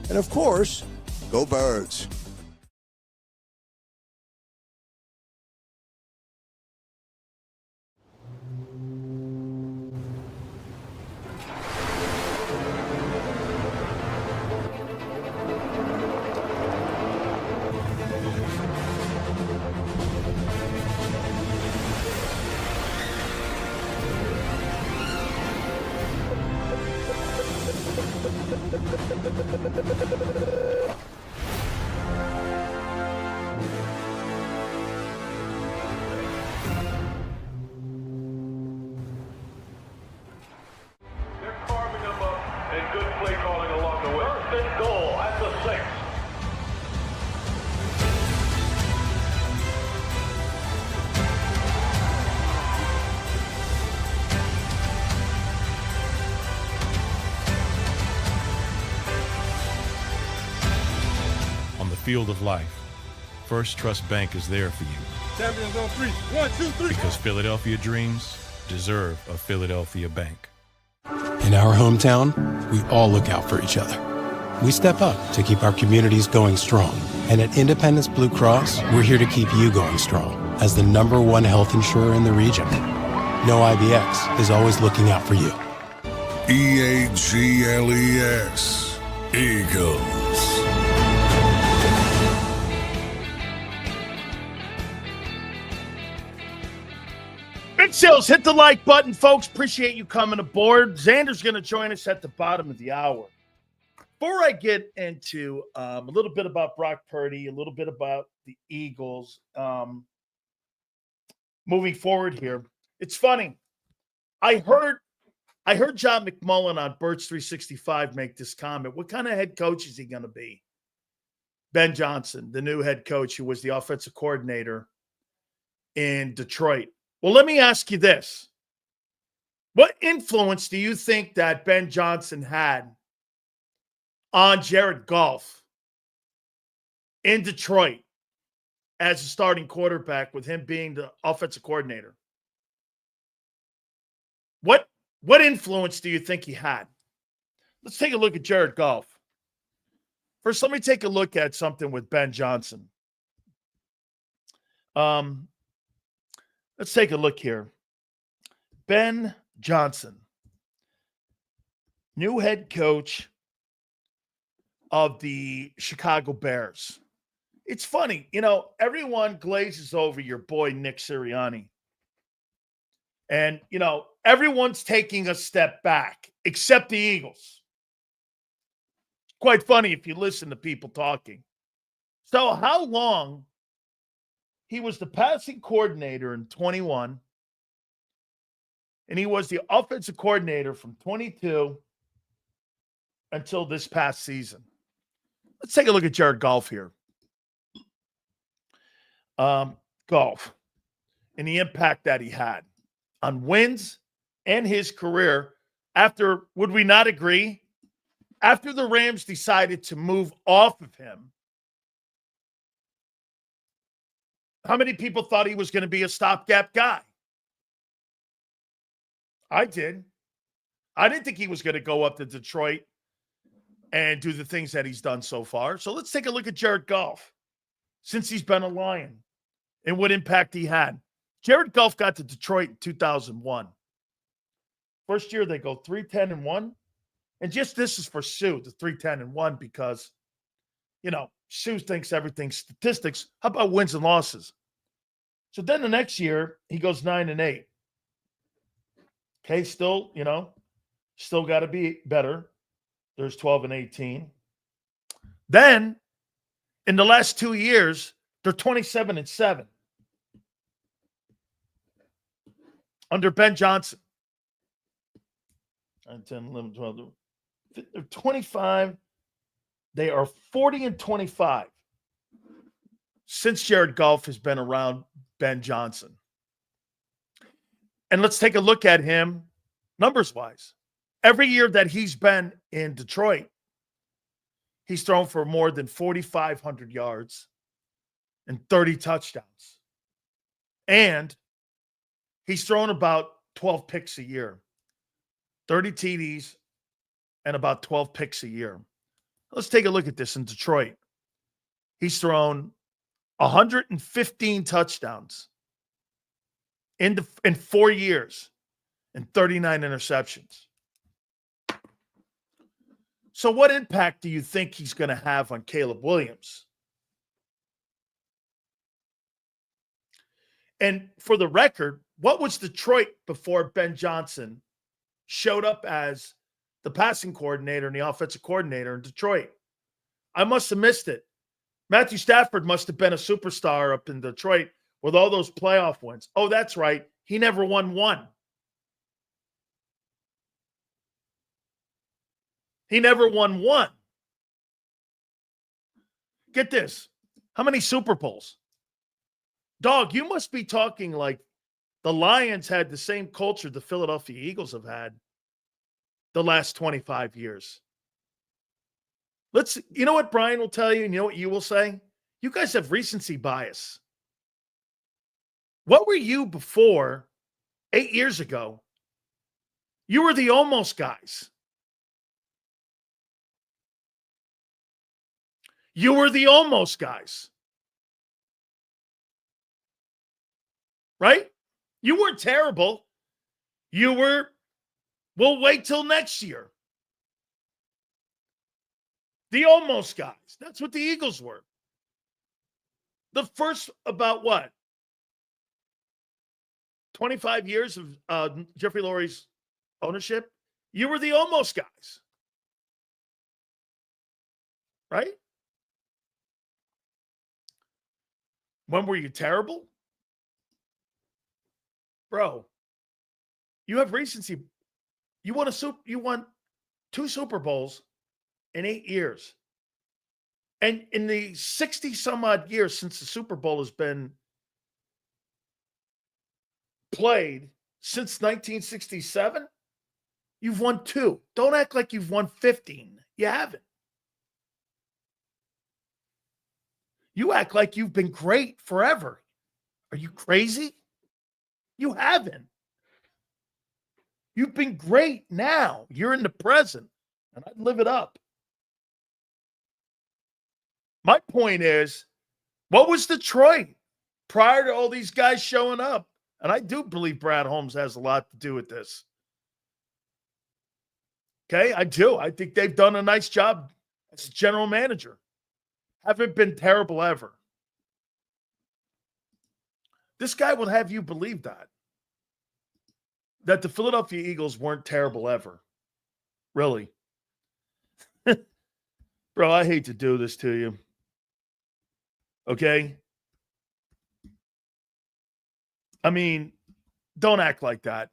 And of course, go Birds. They're carving them up and good play calling along the way. First and goal at the 6. On the field of life, First Trust Bank is there for you. Champions on 3. 1, 2, 3. Because Philadelphia dreams deserve a Philadelphia bank. In our hometown, we all look out for each other. We step up to keep our communities going strong. And at Independence Blue Cross, we're here to keep you going strong as the #1 health insurer in the region. No IBX is always looking out for you. EAGLES. Eagles. Big Sales, hit the like button, folks. Appreciate you coming aboard. Xander's going to join us at the bottom of the hour. Before I get into a little bit about Brock Purdy, a little bit about the Eagles, moving forward here, it's funny. I heard John McMullen on Birds 365 make this comment. What kind of head coach is he going to be? Ben Johnson, the new head coach who was the offensive coordinator in Detroit. Well, let me ask you this. What influence do you think that Ben Johnson had on Jared Goff in Detroit as a starting quarterback with him being the offensive coordinator? What influence do you think he had? Let's take a look at Jared Goff. First, let me take a look at something with Ben Johnson. Let's take a look here. Ben Johnson, new head coach of the Chicago Bears. It's funny, everyone glazes over your boy Nick Sirianni. And, everyone's taking a step back, except the Eagles. Quite funny if you listen to people talking. So how long? He was the passing coordinator in 21, and he was the offensive coordinator from 22 until this past season. Let's take a look at Jared Goff here. Goff and the impact that he had on wins and his career after, would we not agree, after the Rams decided to move off of him. How many people thought he was going to be a stopgap guy? I did. I didn't think he was going to go up to Detroit and do the things that he's done so far. So let's take a look at Jared Goff since he's been a Lion and what impact he had. Jared Goff got to Detroit in 2001. First year they go 3-10-1. And just this is for Sue, the 3-10-1, because, Sue thinks everything's statistics. How about wins and losses? So then the next year, he goes 9-8. Okay, still got to be better. There's 12-18. Then, in the last 2 years, they're 27-7. Under Ben Johnson. 9, 10, 11, 12. They're 25. They are 40-25 since Jared Goff has been around Ben Johnson. And let's take a look at him numbers-wise. Every year that he's been in Detroit, he's thrown for more than 4,500 yards and 30 touchdowns. And he's thrown about 12 picks a year, 30 TDs, and about 12 picks a year. Let's take a look at this in Detroit. He's thrown 115 touchdowns in 4 years and 39 interceptions. So what impact do you think he's going to have on Caleb Williams? And for the record, what was Detroit before Ben Johnson showed up as the passing coordinator and the offensive coordinator in Detroit. I must have missed it. Matthew Stafford must have been a superstar up in Detroit with all those playoff wins. Oh, that's right. He never won one. He never won one. Get this. How many Super Bowls? Dog, you must be talking like the Lions had the same culture the Philadelphia Eagles have had the last 25 years. You know what Brian will tell you, and you know what you will say? You guys have recency bias. What were you before 8 years ago? You were the almost guys. You were the almost guys. Right? You weren't terrible. You were, we'll wait till next year. The almost guys. That's what the Eagles were. The first about what? 25 years of Jeffrey Lurie's ownership? You were the almost guys. Right? When were you terrible? Bro, you have recency. You won two Super Bowls in 8 years. And in the 60 some odd years since the Super Bowl has been played, since 1967, you've won 2. Don't act like you've won 15. You haven't. You act like you've been great forever. Are you crazy? You haven't. You've been great now. You're in the present, and I'd live it up. My point is, what was Detroit prior to all these guys showing up? And I do believe Brad Holmes has a lot to do with this. Okay, I do. I think they've done a nice job as general manager. Haven't been terrible ever. This guy will have you believe that the Philadelphia Eagles weren't terrible ever. Really. Bro, I hate to do this to you. Okay? I mean, don't act like that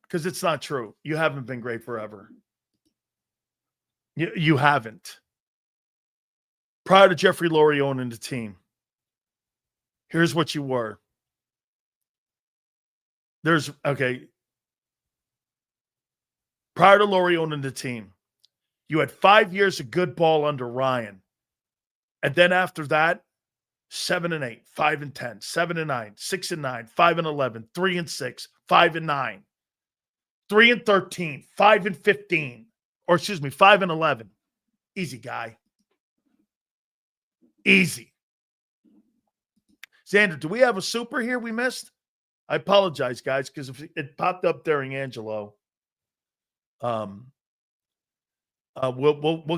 because it's not true. You haven't been great forever. You haven't. Prior to Jeffrey Lurie owning the team, here's what you were. Prior to Lurie owning the team, you had 5 years of good ball under Ryan. And then after that, 7-8, 5-10, 7-9, 6-9, 5-11, 3-6, 5-9, 3-13, 5-15, or 5-11. Easy, guy. Easy. Xander, do we have a super here we missed? I apologize, guys, because if it popped up during Angelo, we'll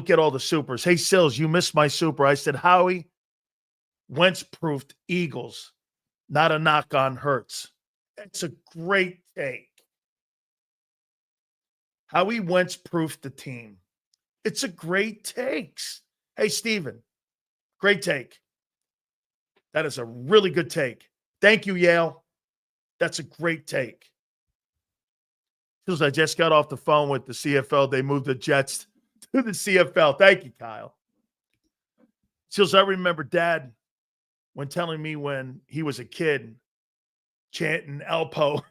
get all the supers. Hey, Sills, you missed my super. I said Howie Wentz-proofed Eagles, not a knock on Hurts. It's a great take. Howie Wentz-proofed the team. It's a great take. Hey, Steven, great take. That is a really good take. Thank you, Yale. That's a great take. I just got off the phone with the CFL. They moved the Jets to the CFL. Thank you, Kyle. I remember Dad when telling me when he was a kid chanting Elpo.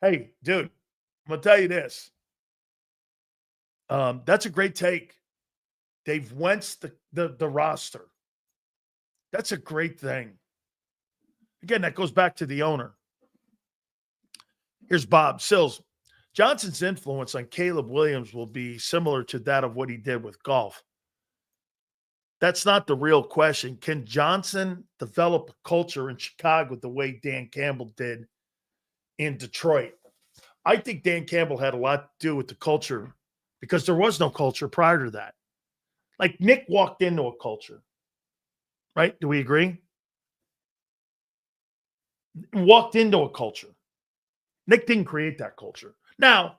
Hey, dude, I'm going to tell you this. That's a great take. They've Wentz the roster. That's a great thing. Again, that goes back to the owner. Here's Bob Sills. Johnson's influence on Caleb Williams will be similar to that of what he did with golf. That's not the real question. Can Johnson develop a culture in Chicago the way Dan Campbell did in Detroit? I think Dan Campbell had a lot to do with the culture because there was no culture prior to that. Like Nick walked into a culture, right? Do we agree? Walked into a culture. Nick didn't create that culture. Now,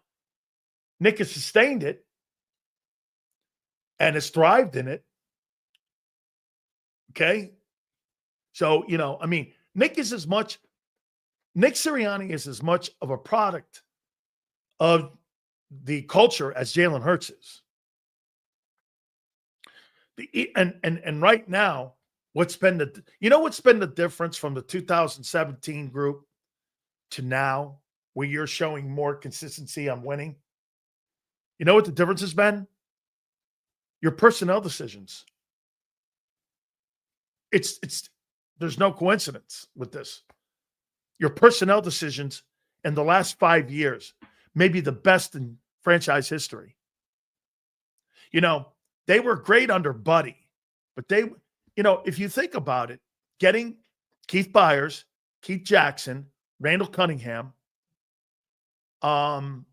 Nick has sustained it and has thrived in it. Okay? So, Nick Sirianni is as much of a product of the culture as Jalen Hurts is. And right now, what's been the difference from the 2017 group to now, where you're showing more consistency on winning? You know what the difference has been? Your personnel decisions. There's no coincidence with this. Your personnel decisions in the last 5 years may be the best in franchise history. They were great under Buddy, but if you think about it, getting Keith Byers, Keith Jackson, Randall Cunningham, having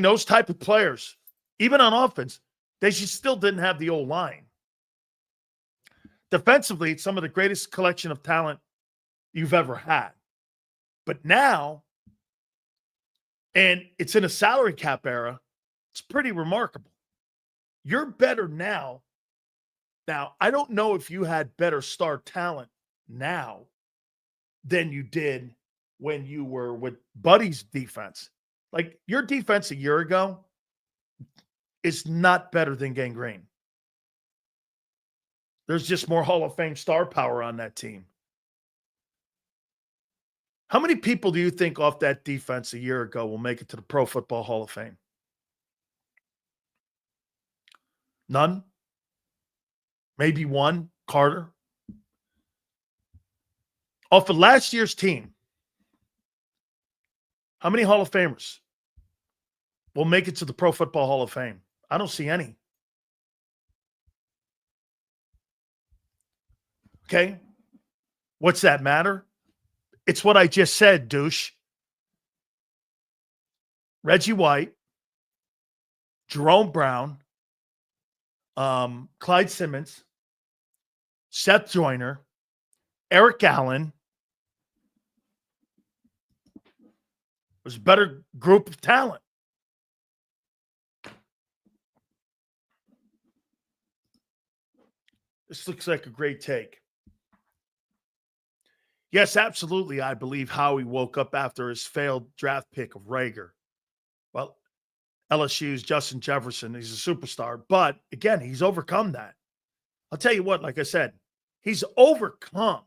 those type of players, even on offense, they still didn't have the old line. Defensively, it's some of the greatest collection of talent you've ever had. But now, and it's in a salary cap era, it's pretty remarkable. You're better now. Now, I don't know if you had better star talent now than you did when you were with Buddy's defense. Like, your defense a year ago is not better than Gangrene. There's just more Hall of Fame star power on that team. How many people do you think off that defense a year ago will make it to the Pro Football Hall of Fame? None? Maybe one, Carter. Off of last year's team, how many Hall of Famers will make it to the Pro Football Hall of Fame? I don't see any. Okay? What's that matter? It's what I just said, douche. Reggie White, Jerome Brown, Clyde Simmons, Seth Joyner, Eric Allen. It was a better group of talent. This looks like a great take. Yes, absolutely. I believe Howie woke up after his failed draft pick of Rager. Well, LSU's Justin Jefferson, he's a superstar. But again, he's overcome that. I'll tell you what, like I said, he's overcome.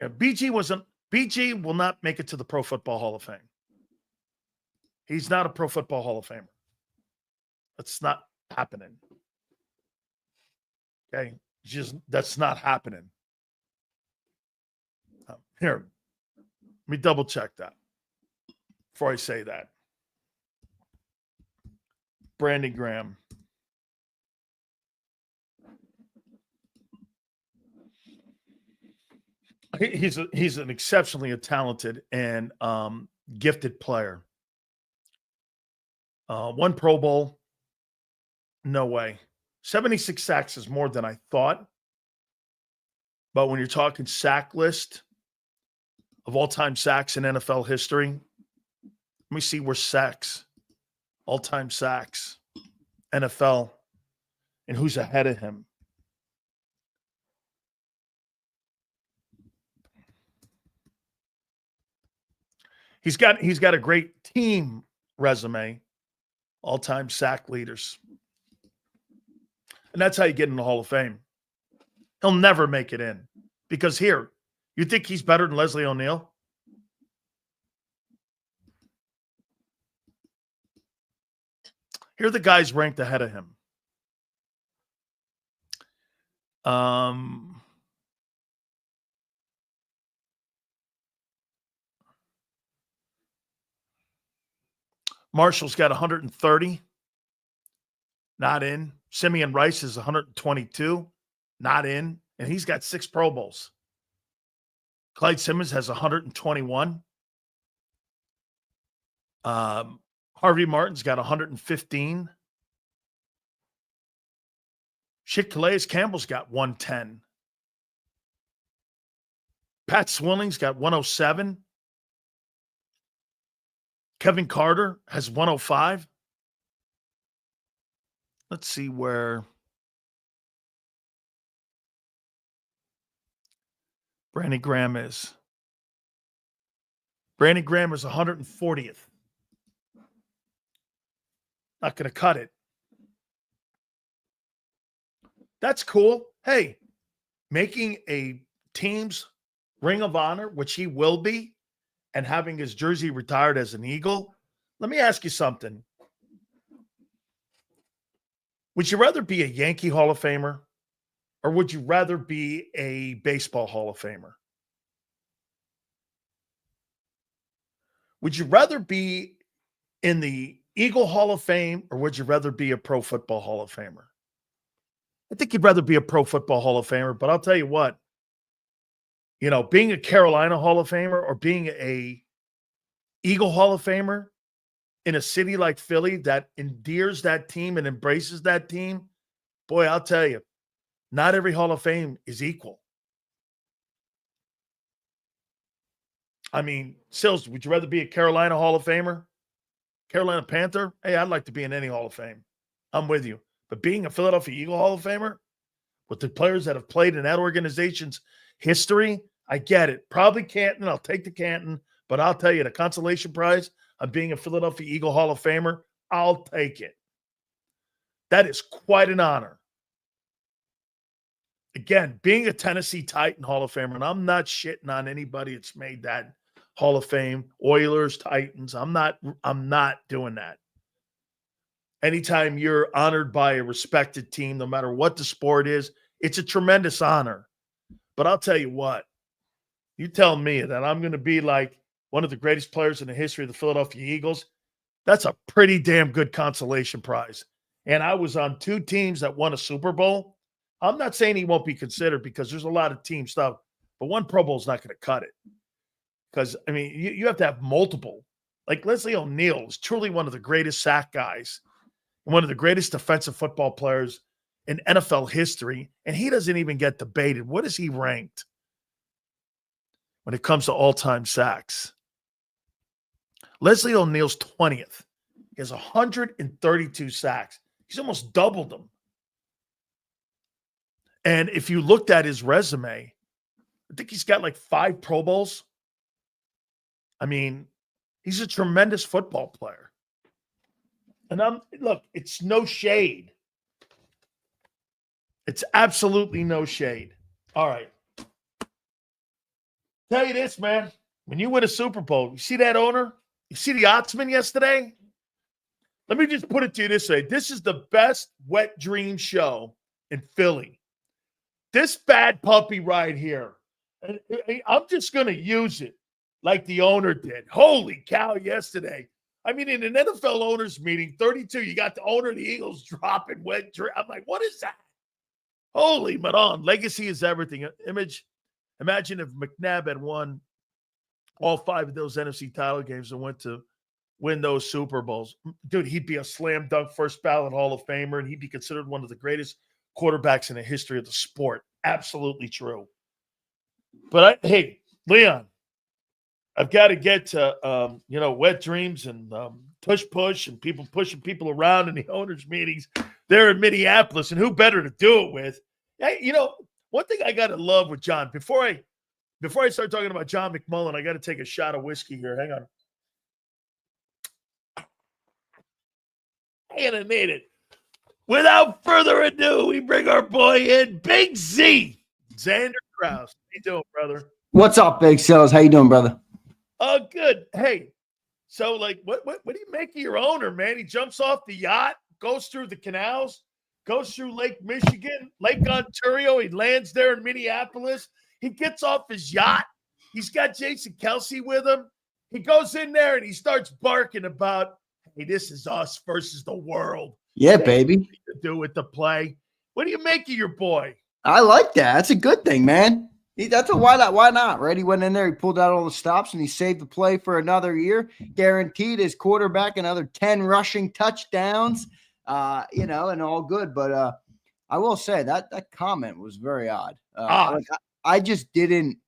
And BG will not make it to the Pro Football Hall of Fame. He's not a Pro Football Hall of Famer. That's not happening. Okay? That's not happening. Here, let me double check that before I say that. Brandon Graham. He's an exceptionally talented and gifted player. One Pro Bowl, no way. 76 sacks is more than I thought. But when you're talking sack list of all-time sacks in NFL history, let me see where sacks, all-time sacks, NFL, and who's ahead of him. He's got a great team resume, all-time sack leaders. And that's how you get in the Hall of Fame. He'll never make it in. Because here, you think he's better than Leslie O'Neal? Here are the guys ranked ahead of him. Marshall's got 130. Not in. Simeon Rice is 122. Not in. And he's got 6 Pro Bowls. Clyde Simmons has 121. Harvey Martin's got 115. Calais Campbell's got 110. Pat Swilling's got 107. Kevin Carter has 105. Let's see where Brandon Graham is. Brandon Graham is 140th. Not going to cut it. That's cool. Hey, making a team's Ring of Honor, which he will be, and having his jersey retired as an Eagle. Let me ask you something. Would you rather be a Yankee Hall of Famer, or would you rather be a baseball Hall of Famer? Would you rather be in the Eagle Hall of Fame, or would you rather be a Pro Football Hall of Famer? I think you'd rather be a Pro Football Hall of Famer, but I'll tell you what, being a Carolina Hall of Famer or being a Eagle Hall of Famer in a city like Philly that endears that team and embraces that team, boy, I'll tell you, not every Hall of Fame is equal. I mean, Sills, would you rather be a Carolina Hall of Famer? Carolina Panther? Hey, I'd like to be in any Hall of Fame. I'm with you. But being a Philadelphia Eagle Hall of Famer, with the players that have played in that organization's history, I get it. Probably Canton. I'll take the Canton. But I'll tell you, the consolation prize of being a Philadelphia Eagle Hall of Famer, I'll take it. That is quite an honor. Again, being a Tennessee Titan Hall of Famer, and I'm not shitting on anybody that's made that Hall of Fame, Oilers, Titans. I'm not doing that. Anytime you're honored by a respected team, no matter what the sport is, it's a tremendous honor. But I'll tell you what, you tell me that I'm going to be like one of the greatest players in the history of the Philadelphia Eagles, that's a pretty damn good consolation prize. And I was on 2 teams that won a Super Bowl. I'm not saying he won't be considered because there's a lot of team stuff, but one Pro Bowl is not going to cut it. Because, I mean, you have to have multiple. Like Leslie O'Neal is truly one of the greatest sack guys, one of the greatest defensive football players in NFL history, and he doesn't even get debated. What is he ranked when it comes to all-time sacks? Leslie O'Neal's 20th. He has 132 sacks. He's almost doubled them. And if you looked at his resume, I think he's got like 5 Pro Bowls. I mean, he's a tremendous football player. And look, it's no shade. It's absolutely no shade. All right. Tell you this, man. When you win a Super Bowl, you see that owner? You see the Ottsman yesterday? Let me just put it to you this way. This is the best wet dream show in Philly. This bad puppy right here. I'm just going to use it like the owner did. Holy cow, yesterday. I mean, in an NFL owners meeting, 32, you got the owner of the Eagles dropping wet dream. I'm like, what is that? Holy Madon. Legacy is everything. Imagine if McNabb had won all 5 of those NFC title games and went to win those Super Bowls. Dude, he'd be a slam dunk first ballot Hall of Famer, and he'd be considered one of the greatest quarterbacks in the history of the sport. Absolutely true. But hey, Leon, I've got to get to, wet dreams and tush push and people pushing people around in the owners' meetings there in Minneapolis. And who better to do it with? Hey, one thing I got to love with John, before I start talking about John McMullen, I got to take a shot of whiskey here. Hang on. And I made it. Without further ado, we bring our boy in, Big Z, Xander Krause. How you doing, brother? What's up, Big Sills? How you doing, brother? Oh, good. Hey, so like, what do you make of your owner, man? He jumps off the yacht, goes through the canals, goes through Lake Michigan, Lake Ontario. He lands there in Minneapolis. He gets off his yacht. He's got Jason Kelsey with him. He goes in there and he starts barking about, hey, this is us versus the world. Yeah, baby. To do with the play. What do you make of your boy? I like that. That's a good thing, man. Why not, right? He went in there, he pulled out all the stops, and he saved the play for another year. Guaranteed his quarterback another 10 rushing touchdowns, and all good. But I will say that comment was very odd. I just didn't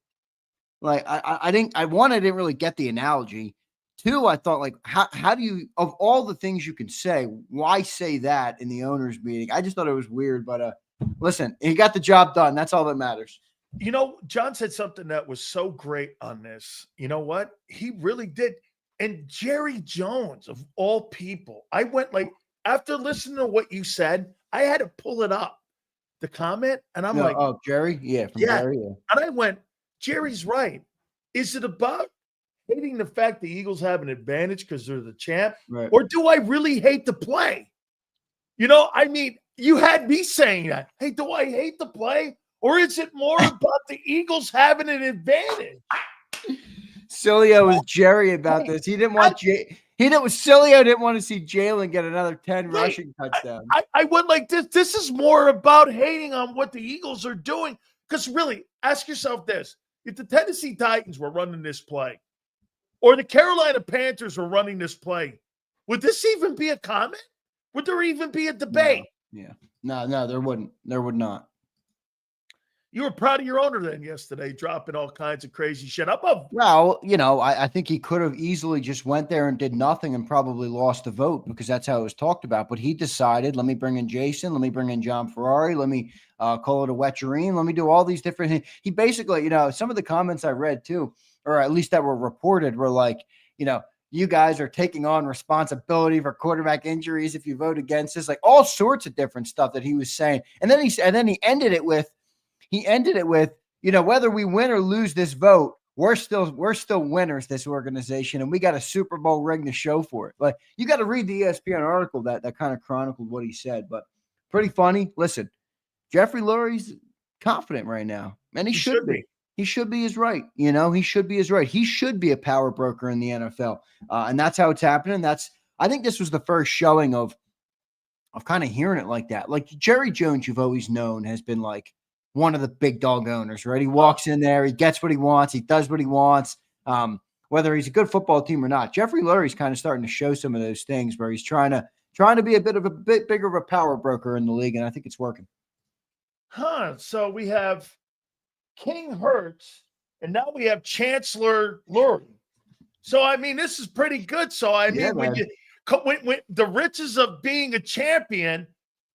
like. I didn't really get the analogy. Two, I thought, like, how do you, of all the things you can say, why say that in the owners' meeting? I just thought it was weird, but listen, he got the job done. That's all that matters. You know, John said something that was so great on this. You know what? He really did. And Jerry Jones, of all people, I went like, after listening to what you said, I had to pull it up, the comment, and I'm like, oh, Jerry? Yeah, from Jerry. Yeah. And I went, Jerry's right. Is it about hating the fact the Eagles have an advantage because they're the champ? Right. Or do I really hate the play? You know, I mean, you had me saying that. Hey, do I hate the play? Or is it more about the Eagles having an advantage? Sileo was Jerry about this. He didn't want Sileo didn't want to see Jalen get another 10 rushing touchdowns. I went like this. This is more about hating on what the Eagles are doing. Because really, ask yourself this. If the Tennessee Titans were running this play, or the Carolina Panthers were running this play, would this even be a comment? Would there even be a debate? No, there wouldn't. There would not. You were proud of your owner then yesterday, dropping all kinds of crazy shit. Well, you know, I think he could have easily just went there and did nothing and probably lost the vote because that's how it was talked about. But he decided, let me bring in Jason, let me bring in John Ferrari, let me call it a wetcherine, let me do all these different things. He basically, you know, some of the comments I read too, or at least that were reported, were like, you know, you guys are taking on responsibility for quarterback injuries if you vote against this, like all sorts of different stuff that he was saying. And then he ended it with, you know, whether we win or lose this vote, we're still winners, this organization, and we got a Super Bowl ring to show for it. Like, you got to read the ESPN article that kind of chronicled what he said, but pretty funny. Listen, Jeffrey Lurie's confident right now, and he should be. He should be his right. You know, he should be his right. He should be a power broker in the NFL, and that's how it's happening. I think this was the first showing of kind of hearing it like that. Like Jerry Jones, you've always known, has been like one of the big dog owners, right? He walks in there, he gets what he wants, he does what he wants, whether he's a good football team or not. Jeffrey Lurie's kind of starting to show some of those things where he's trying to be a bit bigger of a power broker in the league, and I think it's working. So we have King Hurts, and now we have Chancellor Lurie. So, I mean, this is pretty good. So, I mean, when the riches of being a champion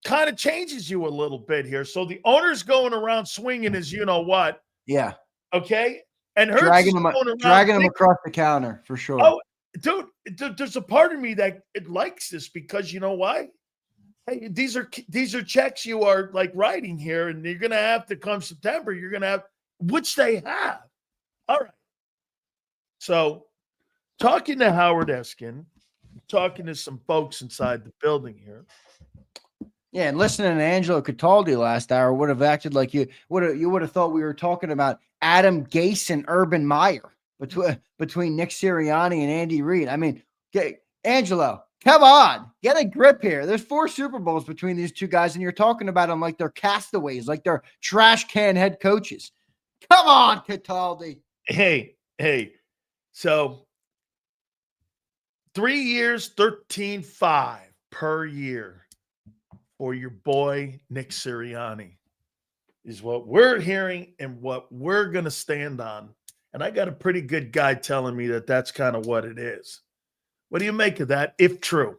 kind of changes you a little bit here. So the owner's going around swinging his you-know-what. Yeah. Okay? And Hurts dragging him across the counter, for sure. Oh, dude, there's a part of me that it likes this because you know why? Hey, these are checks you are like writing here, and you're going to have to come September. You're going to have, which they have. All right. So talking to Howard Eskin, talking to some folks inside the building here. Yeah, and listening to Angelo Cataldi last hour would have acted like you would have thought we were talking about Adam Gase and Urban Meyer between Nick Sirianni and Andy Reid. I mean, Angelo, come on, get a grip here. There's 4 Super Bowls between these two guys, and you're talking about them like they're castaways, like they're trash can head coaches. Come on, Cataldi. Hey. So 3 years, 13.5 per year. Or your boy Nick Sirianni is what we're hearing and what we're going to stand on. And I got a pretty good guy telling me that that's kind of what it is. What do you make of that, if true?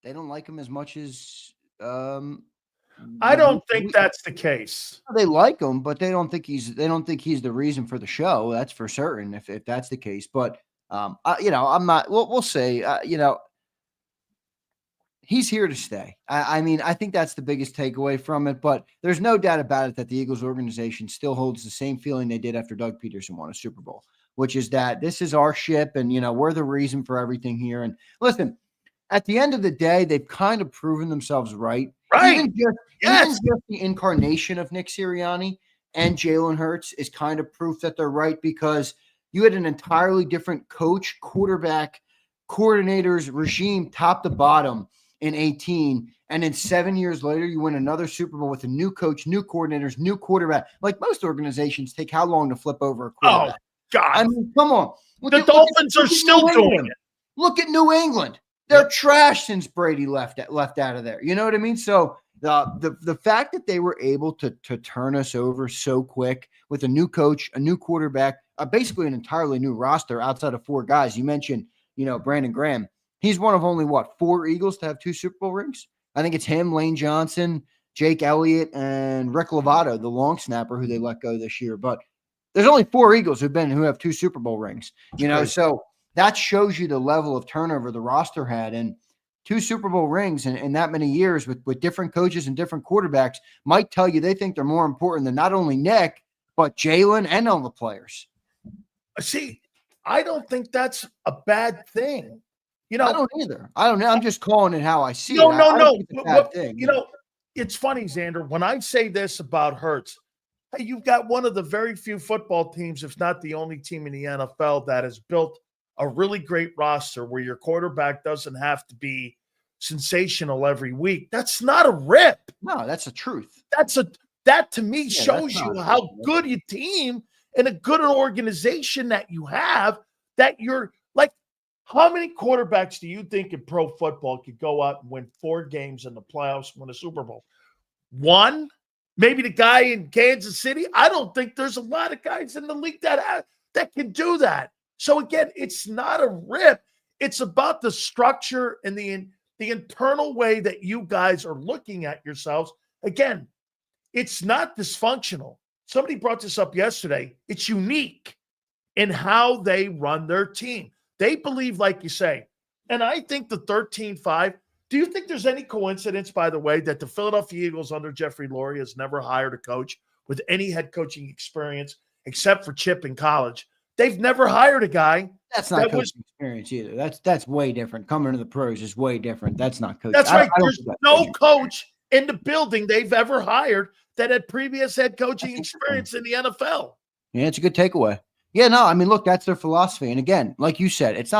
They don't like him as much as I don't think that's the case. They like him, but they don't think he's the reason for the show. That's for certain if that's the case. But you know, I'm not. We'll say you know. He's here to stay. I mean, I think that's the biggest takeaway from it, but there's no doubt about it that the Eagles organization still holds the same feeling they did after Doug Peterson won a Super Bowl, which is that this is our ship and, you know, we're the reason for everything here. And listen, at the end of the day, they've kind of proven themselves right. Right. Even just the incarnation of Nick Sirianni and Jalen Hurts is kind of proof that they're right because you had an entirely different coach, quarterback, coordinators, regime, top to bottom in 18, and then 7 years later, you win another Super Bowl with a new coach, new coordinators, new quarterback. Like most organizations take how long to flip over a quarterback? Oh, God. I mean, come on. The Dolphins are still doing it. Look at New England. They're trash since Brady left out of there. You know what I mean? So The fact that they were able to turn us over so quick with a new coach, a new quarterback, basically an entirely new roster outside of 4 guys. You mentioned, Brandon Graham. He's one of only 4 Eagles to have 2 Super Bowl rings. I think it's him, Lane Johnson, Jake Elliott, and Rick Lovato, the long snapper who they let go this year. But there's only 4 Eagles who have 2 Super Bowl rings. So that shows you the level of turnover the roster had, and 2 Super Bowl rings in that many years with different coaches and different quarterbacks might tell you they think they're more important than not only Nick, but Jalen and all the players. See, I don't think that's a bad thing. I don't either. I don't know. I'm just calling it how I see it. No. I don't think it's a bad thing. It's funny, Xander, when I say this about Hurts, hey, you've got one of the very few football teams, if not the only team in the NFL, that has built a really great roster where your quarterback doesn't have to be sensational every week. That's not a rip. No, that's the truth. That to me shows you how good your team and a good organization that you have, that you're like, how many quarterbacks do you think in pro football could go out and win 4 games in the playoffs, win a Super Bowl? 1? Maybe the guy in Kansas City? I don't think there's a lot of guys in the league that can do that. So again, it's not a rip. It's about the structure and the internal way that you guys are looking at yourselves. Again, it's not dysfunctional. Somebody brought this up yesterday. It's unique in how they run their team. They believe, like you say, and I think the 13-5, do you think there's any coincidence, by the way, that the Philadelphia Eagles under Jeffrey Lurie has never hired a coach with any head coaching experience except for Chip in college? They've never hired a guy. That's not coaching experience either. That's way different. Coming to the pros is way different. That's not coaching. That's right. There's no coach in the building they've ever hired that had previous head coaching experience in the NFL. Yeah, it's a good takeaway. Yeah, no, I mean, look, that's their philosophy. And again, like you said, it's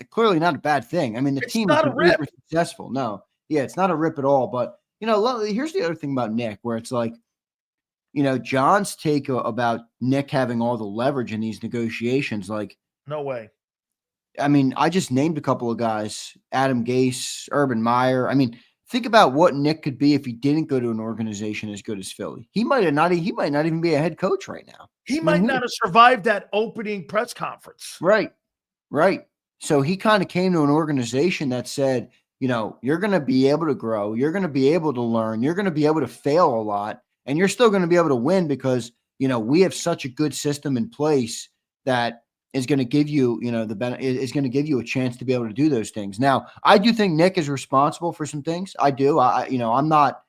clearly not a bad thing. I mean, the team is super successful. No, yeah, it's not a rip at all. But, here's the other thing about Nick, where it's like, John's take about Nick having all the leverage in these negotiations, like, no way. I mean, I just named a couple of guys, Adam Gase, Urban Meyer. I mean, think about what Nick could be if he didn't go to an organization as good as Philly. He might not even be a head coach right now. He might not have survived that opening press conference. Right. So he kind of came to an organization that said, you're going to be able to grow. You're going to be able to learn. You're going to be able to fail a lot. And you're still going to be able to win because, we have such a good system in place that is going to give you, is going to give you a chance to be able to do those things. Now, I do think Nick is responsible for some things. I do. I'm not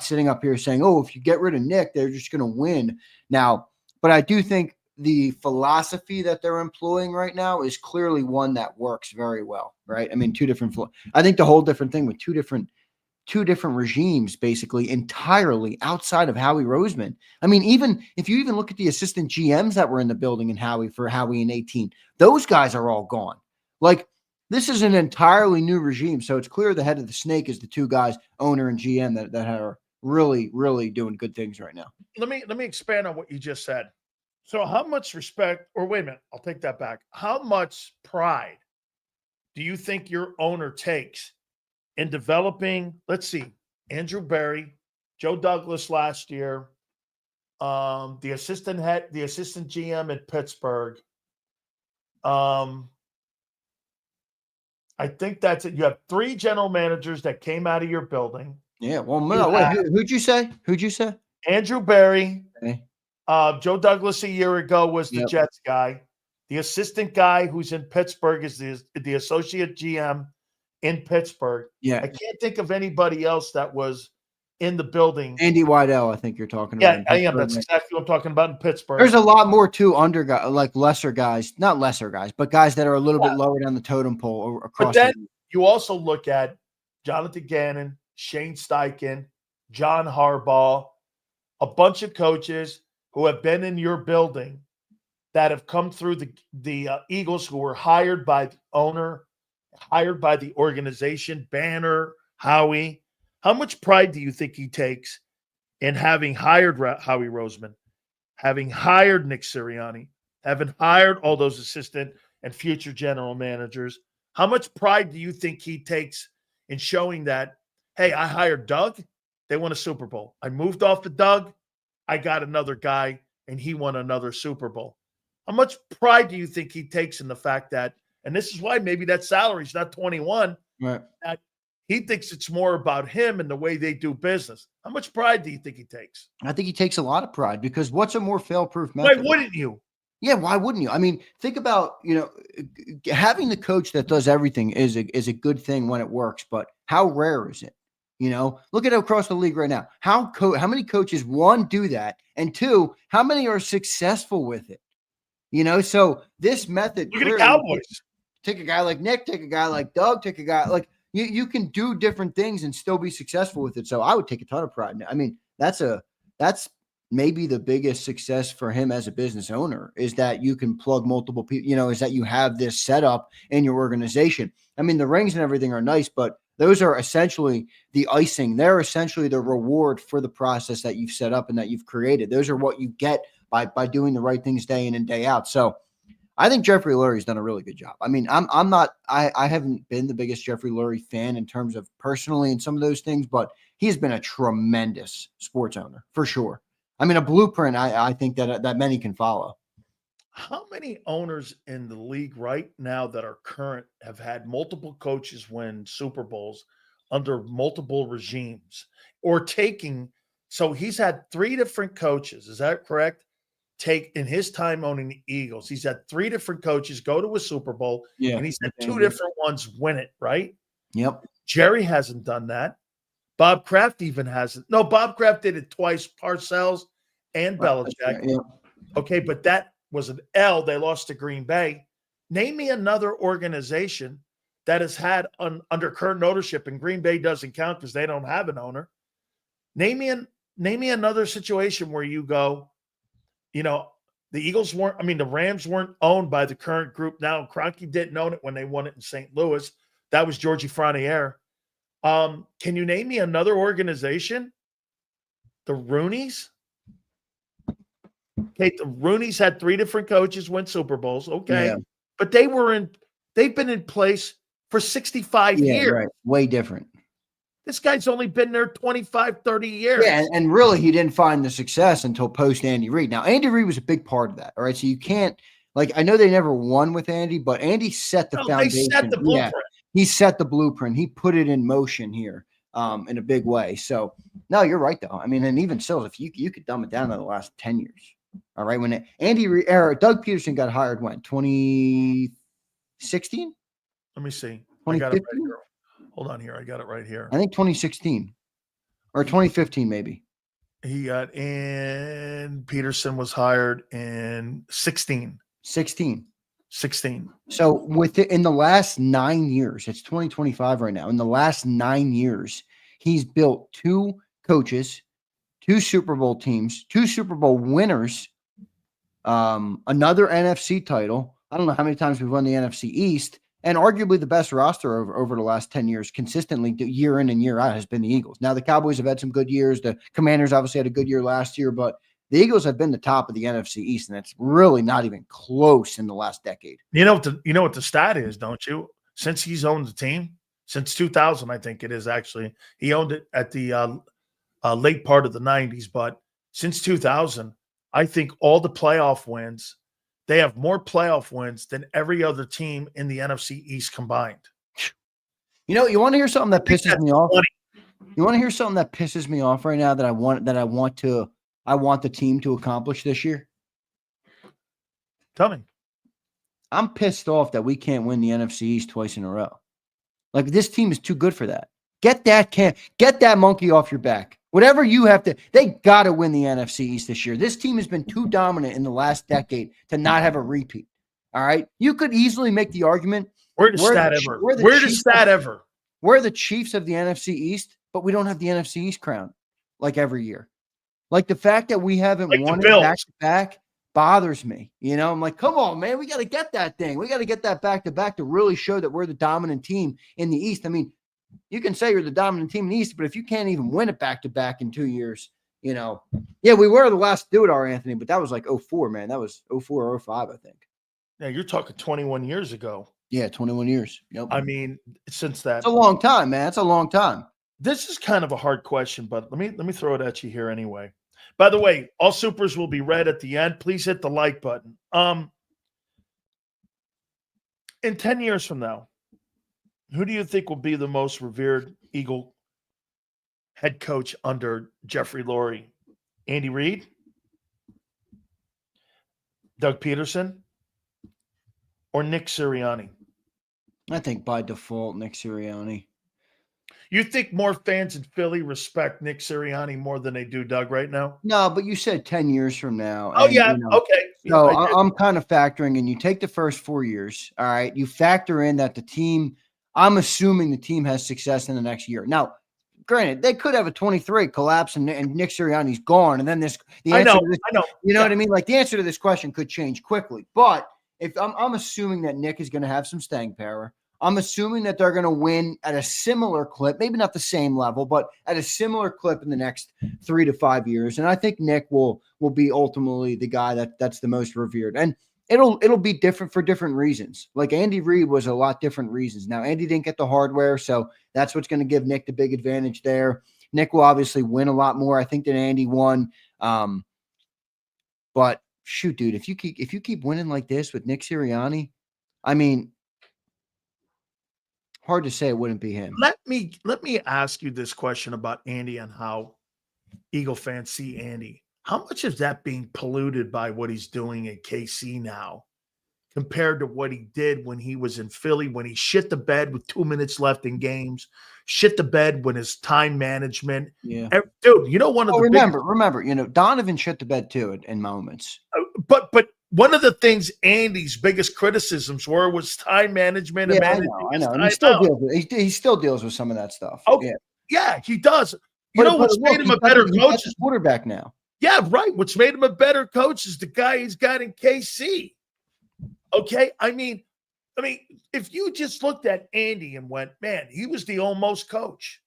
sitting up here saying, oh, if you get rid of Nick, they're just going to win. Now, but I do think the philosophy that they're employing right now is clearly one that works very well, right? I mean, I think the whole different thing with two different regimes, basically entirely outside of Howie Roseman. I mean, even if you look at the assistant GMs that were in the building in Howie in 18, those guys are all gone. Like, this is an entirely new regime. So it's clear the head of the snake is the 2 guys, owner and GM, that are really, really doing good things right now. Let me expand on what you just said. So how much respect, or wait a minute, I'll take that back. How much pride do you think your owner takes in developing, let's see, Andrew Berry, Joe Douglas last year, the assistant GM at Pittsburgh. I think that's it. You have 3 general managers that came out of your building. Yeah. Well, no, wait, who'd you say? Andrew Berry. Okay. Joe Douglas a year ago was the Jets guy. The assistant guy who's in Pittsburgh is the associate GM in Pittsburgh. Yeah. I can't think of anybody else that was in the building. Andy Weidel, I think you're talking about. Yeah, I am. That's exactly what I'm talking about in Pittsburgh. There's a lot more too lesser guys, not lesser guys, but guys that are a little bit lower down the totem pole across. But then you also look at Jonathan Gannon, Shane Steichen, John Harbaugh, a bunch of coaches who have been in your building that have come through the Eagles, who were hired by the owner, hired by the organization, Banner, Howie. How much pride do you think he takes in having hired Howie Roseman, having hired Nick Sirianni, having hired all those assistant and future general managers? How much pride do you think he takes in showing that, hey, I hired Doug, They won a Super Bowl. I moved off the Doug. I got another guy, and he won another Super Bowl. How much pride do you think he takes in the fact that, and this is why maybe that salary's not 21, Right. that he thinks it's more about him and the way they do business. How much pride do you think he takes? I think he takes a lot of pride because what's a more fail-proof method? Why wouldn't you? Yeah, why wouldn't you? I mean, think about, having the coach that does everything is a good thing when it works, but how rare is it? Look at across the league right now. How many coaches, one, do that, and two, how many are successful with it? So this method. Look at the Cowboys. Take a guy like Nick, take a guy like Doug, take a guy like you can do different things and still be successful with it. So I would take a ton of pride in it. I mean, that's maybe the biggest success for him as a business owner is that you can plug multiple people, is that you have this setup in your organization. I mean, the rings and everything are nice, but those are essentially the icing. They're essentially the reward for the process that you've set up and that you've created. Those are what you get by doing the right things day in and day out. So I think Jeffrey Lurie's done a really good job. I mean, I haven't been the biggest Jeffrey Lurie fan in terms of personally and some of those things, but he's been a tremendous sports owner for sure. I mean, a blueprint I think that many can follow. How many owners in the league right now that are current have had multiple coaches win Super Bowls under multiple regimes or taking? So he's had 3 different coaches. Is that correct? Take in his time owning the Eagles. He's had 3 different coaches go to a Super Bowl, and he's had 2 different ones win it, right? Yep. Jerry hasn't done that. Bob Kraft even hasn't. No, Bob Kraft did it twice, Parcells and Belichick. Right, yeah. Okay, but that was an L. They lost to Green Bay. Name me another organization that has had under current ownership, and Green Bay doesn't count because they don't have an owner. Name me another situation where you go, the Eagles weren't, the Rams weren't owned by the current group now. Kroenke didn't own it when they won it in St. Louis. That was Georgie Franier. Can you name me another organization? The Rooneys? Okay, the Rooneys had 3 different coaches win Super Bowls. Okay. Yeah. But they've been in place for 65 years. Right. Way different. This guy's only been there 25, 30 years. Yeah, and really he didn't find the success until post Andy Reid. Now, Andy Reid was a big part of that. All right. So you can't, I know they never won with Andy, but Andy set the foundation. They set the blueprint. Yeah, he set the blueprint. He put it in motion here in a big way. So, no, you're right, though. I mean, and even still, if you could dumb it down to the last 10 years. All right. When Doug Peterson got hired, when? 2016? Let me see. 2015? I got it right here. Hold on here. I got it right here. I think 2016 or 2015, maybe. He got in. Peterson was hired in 16. 16. So in the last 9 years, it's 2025 right now. In the last 9 years, he's built 2 coaches, 2 Super Bowl teams, 2 Super Bowl winners, another NFC title. I don't know how many times we've won the NFC East, and arguably the best roster over the last 10 years consistently year in and year out has been the Eagles. Now, the Cowboys have had some good years. The Commanders obviously had a good year last year, but the Eagles have been the top of the NFC East, and it's really not even close in the last decade. You know what the stat is, don't you? Since he's owned the team, since 2000, I think it is actually. He owned it at the late part of the 90s, but since 2000, I think all the playoff wins, they have more playoff wins than every other team in the NFC East combined. You want to hear something that pisses me off? You want to hear something that pisses me off right now that I want the team to accomplish this year? Tell me. I'm pissed off that we can't win the NFC East twice in a row. This team is too good for that. Get that monkey off your back. Whatever you have to, they got to win the NFC East this year. This team has been too dominant in the last decade to not have a repeat. All right. You could easily make the argument. We're the stat ever. We're the Chiefs of the NFC East, but we don't have the NFC East crown every year. The fact that we haven't won it back to back bothers me. I'm like, come on, man. We got to get that thing. We got to get that back to back to really show that we're the dominant team in the East. I mean, you can say you're the dominant team in the East, but if you can't even win it back to back in 2 years, we were the last to do it, Anthony, but that was 04, man. That was 04 or 05, I think. Yeah, you're talking 21 years ago. Yeah, 21 years. Yep. I mean, since that. It's a long time, man. It's a long time. This is kind of a hard question, but let me throw it at you here anyway. By the way, all supers will be read at the end. Please hit the like button. In 10 years from now, who do you think will be the most revered Eagle head coach under Jeffrey Lurie? Andy Reid? Doug Peterson? Or Nick Sirianni? I think by default, Nick Sirianni. You think more fans in Philly respect Nick Sirianni more than they do Doug right now? No, but you said 10 years from now. Oh, yeah. Okay. So Yeah, I'm kind of factoring in. You take the first 4 years. All right. You factor in that the team, I'm assuming the team has success in the next year. Now, granted, they could have a 23 collapse and Nick Sirianni's gone. And then I know. You know what I mean? Like the answer to this question could change quickly. But if I'm assuming that Nick is going to have some staying power, I'm assuming that they're going to win at a similar clip, maybe not the same level, but at a similar clip in the next 3 to 5 years. And I think Nick will be ultimately the guy that's the most revered. And it'll be different for different reasons. Like Andy Reid was a lot different reasons. Now, Andy didn't get the hardware, so that's what's going to give Nick the big advantage there. Nick will obviously win a lot more, I think, than Andy won. But shoot, dude, if you keep winning like this with Nick Sirianni, I mean, hard to say it wouldn't be him. Let me ask you this question about Andy and how Eagle fans see Andy. How much is that being polluted by what he's doing at KC now compared to what he did when he was in Philly, when he shit the bed with 2 minutes left in games, shit the bed when his time management. Yeah. Dude, you know, one of the remember, you know, Donovan shit the bed too in moments. But one of the things Andy's biggest criticisms were was time management. Yeah, and I know. And he still deals with some of that stuff. Oh, yeah, he does. You know what's made him a better coach? He's quarterback now. Yeah, right. What's made him a better coach is the guy he's got in KC. Okay, I mean, if you just looked at Andy and went, man, he was the almost coach.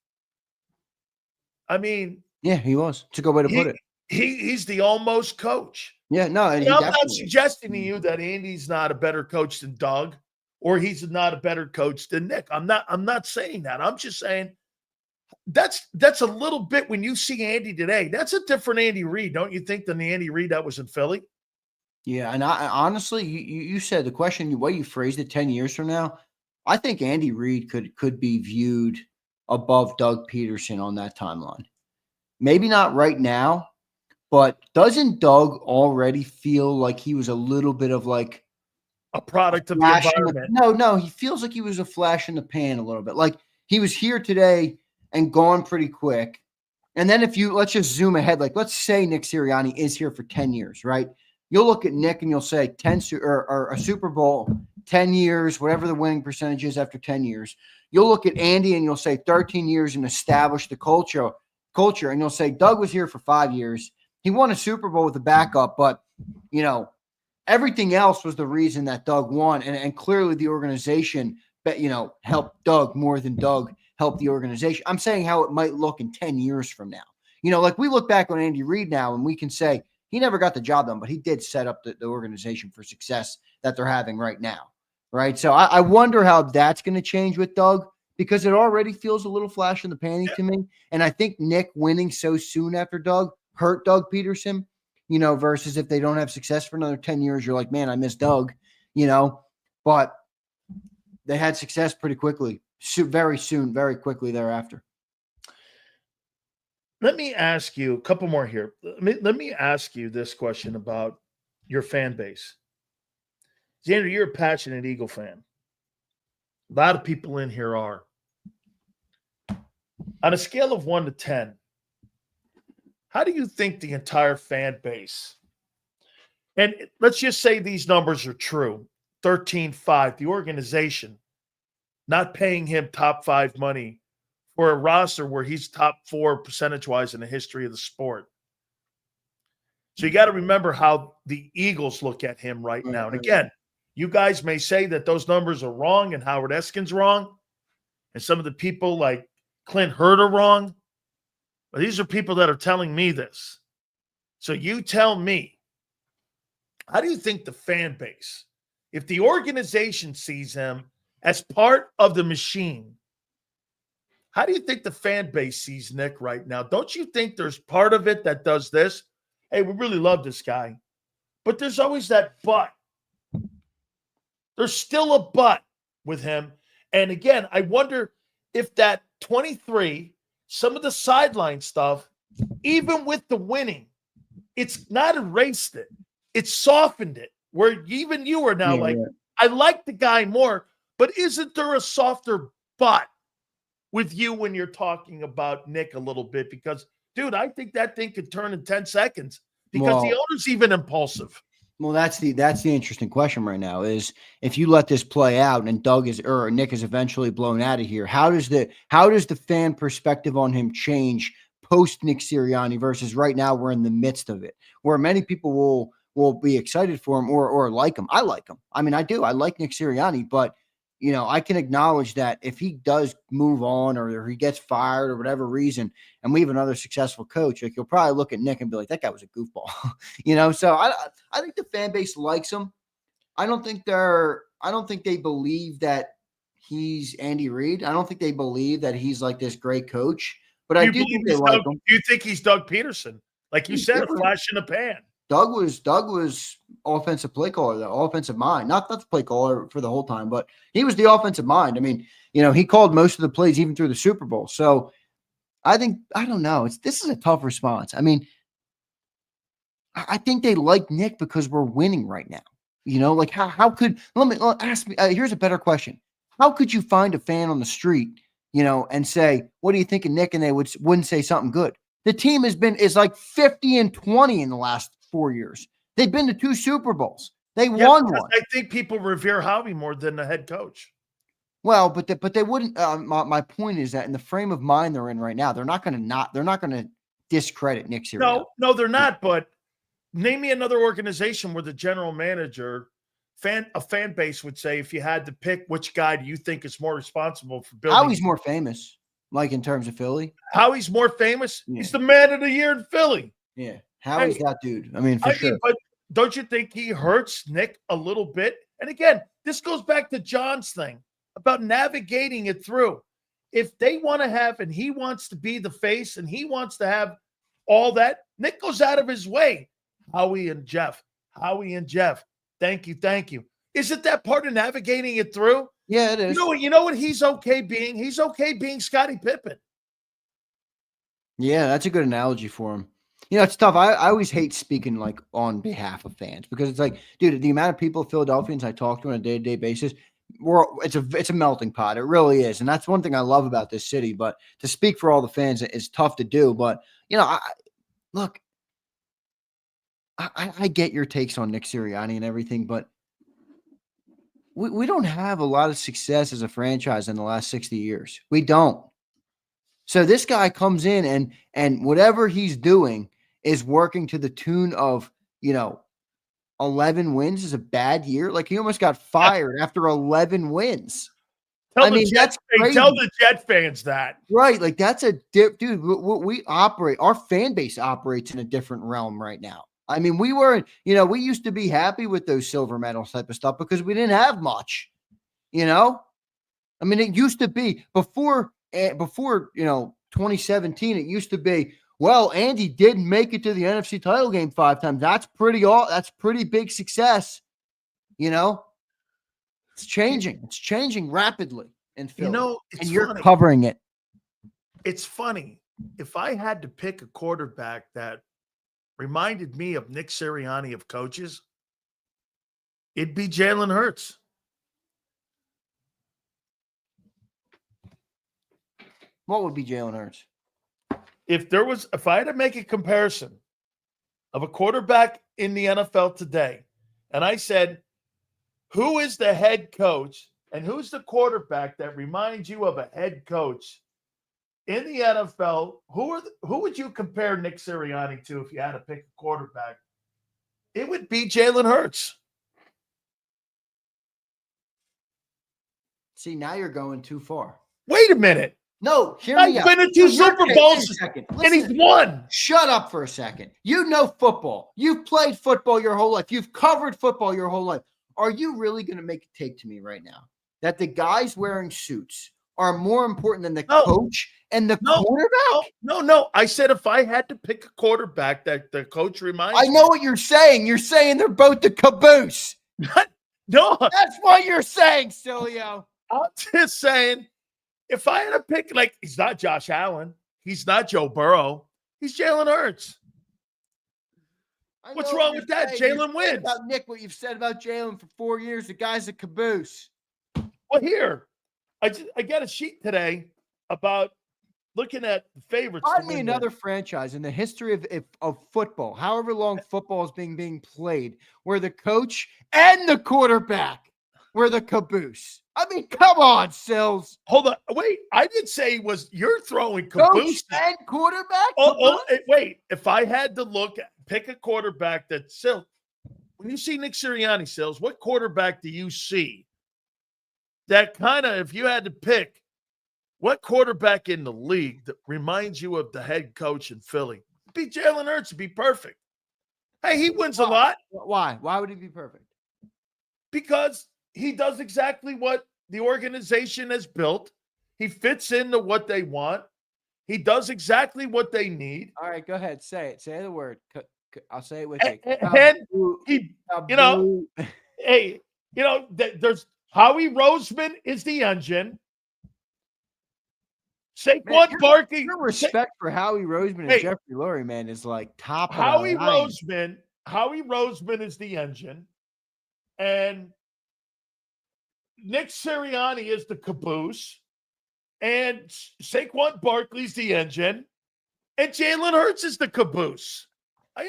I mean, yeah, he was. It's a good way to put it. He's the almost coach. Yeah, no, and I'm not suggesting to you that Andy's not a better coach than Doug, or he's not a better coach than Nick. I'm not saying that. I'm just saying that's a little bit when you see Andy today. That's a different Andy Reid, don't you think, than the Andy Reid that was in Philly? Yeah, and I honestly, you said the question, the way you phrased it 10 years from now, I think Andy Reid could be viewed above Doug Peterson on that timeline. Maybe not right now. But doesn't Doug already feel like he was a little bit of like a product of the environment? No, he feels like he was a flash in the pan a little bit. Like he was here today and gone pretty quick. And then let's just zoom ahead. Like let's say Nick Sirianni is here for 10 years, right? You'll look at Nick and you'll say 10 or a Super Bowl, 10 years, whatever the winning percentage is after 10 years. You'll look at Andy and you'll say 13 years and establish the culture. And you'll say Doug was here for 5 years. He won a Super Bowl with a backup, but, you know, everything else was the reason that Doug won. And clearly the organization, helped Doug more than Doug helped the organization. I'm saying how it might look in 10 years from now. You know, like we look back on Andy Reid now and we can say he never got the job done, but he did set up the organization for success that they're having right now, right? So I wonder how that's going to change with Doug because it already feels a little flash in the panty to me. And I think Nick winning so soon after Doug hurt Doug Peterson, you know, versus if they don't have success for another 10 years, you're like, man, I miss Doug, you know, but they had success pretty quickly, very soon, very quickly thereafter. Let me ask you a couple more here. Let me ask you this question about your fan base. Xander, you're a passionate Eagle fan. A lot of people in here are. On a scale of 1 to 10, how do you think the entire fan base, and let's just say these numbers are true, 13-5, the organization not paying him top 5 money for a roster where he's top 4 percentage-wise in the history of the sport. So you got to remember how the Eagles look at him right now. And again, you guys may say that those numbers are wrong and Howard Eskin's wrong, and some of the people like Clint Hurd are wrong. But these are people that are telling me this. So you tell me, how do you think the fan base, if the organization sees him as part of the machine, How do you think the fan base sees Nick right now? Don't you think there's part of it that does this? Hey, we really love this guy. But there's always that but. There's still a but with him. And again, I wonder if that 23, some of the sideline stuff, even with the winning, it's not erased it. It's softened it. Where even you are now I like the guy more, but isn't there a softer but with you when you're talking about Nick a little bit? Because, dude, I think that thing could turn in 10 seconds because the owner's even impulsive. Well, that's the interesting question right now is if you let this play out and Nick is eventually blown out of here, how does the fan perspective on him change post Nick Sirianni versus right now we're in the midst of it, where many people will be excited for him or like him. I like him. I mean, I do. I like Nick Sirianni, but I can acknowledge that if he does move on or he gets fired or whatever reason, and we have another successful coach, like you'll probably look at Nick and be like, that guy was a goofball, So I think the fan base likes him. I don't think they believe that he's Andy Reid. I don't think they believe that he's like this great coach, but I do think they like him. Do you think he's Doug Peterson? Like you said, a flash in the pan. Doug was offensive play caller, the offensive mind, not the play caller for the whole time, but he was the offensive mind. I mean, he called most of the plays even through the Super Bowl. So I don't know. This is a tough response. I mean, I think they like Nick because we're winning right now. Like how could ask me? Here's a better question: how could you find a fan on the street, and say, "What do you think of Nick?" and they wouldn't say something good? The team is like 50-20 in the last 4 years. They've been to 2 Super Bowls. They won one. I think people revere Howie more than the head coach. Well, but they wouldn't. My point is that in the frame of mind they're in right now, they're not going to discredit Nick Sirianni. No, they're not. But name me another organization where the general manager, a fan base would say, if you had to pick, which guy do you think is more responsible for building? Howie's more famous, like in terms of Philly. Howie's more famous. Yeah. He's the man of the year in Philly. Yeah. Howie's that dude. I mean, for sure. But don't you think he hurts Nick a little bit? And again, this goes back to John's thing about navigating it through. If they want to have, and he wants to be the face, and he wants to have all that, Nick goes out of his way. Howie and Jeff. Thank you. Isn't that part of navigating it through? Yeah, it is. You know what he's okay being? He's okay being Scottie Pippen. Yeah, that's a good analogy for him. It's tough. I always hate speaking like on behalf of fans because it's like, dude, the amount of people, Philadelphians I talk to on a day-to-day basis, it's a melting pot. It really is. And that's one thing I love about this city. But to speak for all the fans is tough to do. But, I get your takes on Nick Sirianni and everything, but we don't have a lot of success as a franchise in the last 60 years. We don't. So this guy comes in and whatever he's doing is working to the tune of, 11 wins is a bad year. Like he almost got fired after 11 wins. Tell the Jet fans that. Right. Like that's dude, we operate, our fan base operates in a different realm right now. I mean, we used to be happy with those silver medals type of stuff because we didn't have much, I mean, it used to be before 2017, it used to be, well, Andy did make it to the NFC title game 5 times. That's pretty big success. It's changing. It's changing rapidly in Philly. And you're funny. Covering it. It's funny. If I had to pick a quarterback that reminded me of Nick Sirianni of coaches, it'd be Jalen Hurts. What would be Jalen Hurts? If I had to make a comparison of a quarterback in the NFL today, and I said, who is the head coach and who's the quarterback that reminds you of a head coach in the NFL, who would you compare Nick Sirianni to if you had to pick a quarterback? It would be Jalen Hurts. See, now you're going too far. Wait a minute. No, hear me out. He's been in 2 Super Bowls and he's won. Shut up for a second. You know football. You've played football your whole life. You've covered football your whole life. Are you really going to make a take to me right now that the guys wearing suits are more important than the No. coach and the No. quarterback? No. I said if I had to pick a quarterback that the coach reminds I know me. what you're saying. You're saying they're both the caboose. No, That's what you're saying, Sileo. I'm just saying, if I had to pick, like, he's not Josh Allen. He's not Joe Burrow. He's Jalen Hurts. I What's know wrong what with you're that? saying. Jalen You've said wins. about Nick, what you've said about Jalen for 4 years. The guy's a caboose. Well, here, I got a sheet today about looking at the favorites. Find me another franchise in the history of football, however long football is being played, where the coach and the quarterback were the caboose. I mean, come on, Sills. Hold on. Wait, I didn't say it was you're throwing caboose. Coach and quarterback? Wait, if I had to pick a quarterback that Sills, when you see Nick Sirianni, Sills, what quarterback do you see that kind of, if you had to pick, what quarterback in the league that reminds you of the head coach in Philly? It'd be Jalen Hurts. It'd be perfect. Hey, he wins a lot. Why? Why would he be perfect? Because he does exactly what the organization has built. He fits into what they want. He does exactly what they need. All right, go ahead. Say it. Say the word. I'll say it with you. And he, hey, there's Howie Roseman is the engine. Saquon Barkley. Your respect for Howie Roseman and Jeffrey Lurie, man, is like top. Howie Roseman is the engine, and Nick Sirianni is the caboose, and Saquon Barkley's the engine, and Jalen Hurts is the caboose. So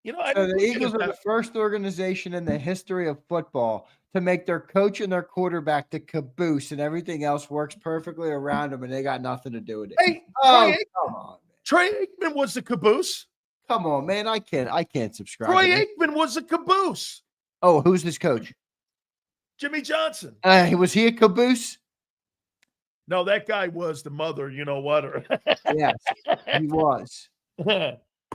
the Eagles are the first organization in the history of football to make their coach and their quarterback the caboose, and everything else works perfectly around them, and they got nothing to do with it. Hey, come on, Troy Aikman was the caboose. Come on, man. I can't subscribe. Troy Aikman was the caboose. Oh, who's this coach? Jimmy Johnson. Was he a caboose? No, that guy was the mother. You know what? Yes, he was.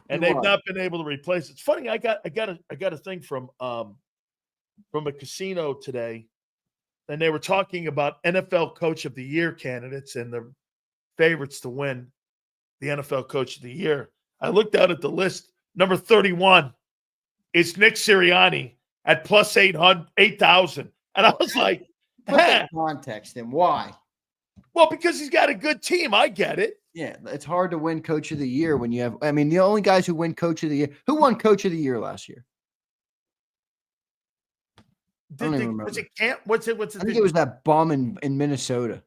And they've not been able to replace it. It's funny. I got a thing from a casino today, and they were talking about NFL Coach of the Year candidates and the favorites to win the NFL Coach of the Year. I looked out at the list. Number 31 is Nick Sirianni at plus 8,000. And I was like, put that context in. Why? Well, because he's got a good team. I get it. Yeah, it's hard to win Coach of the Year when you have. I mean, the only guys who win Coach of the Year. Who won Coach of the Year last year? Was it Camp? What's it? I think it was that bum in Minnesota.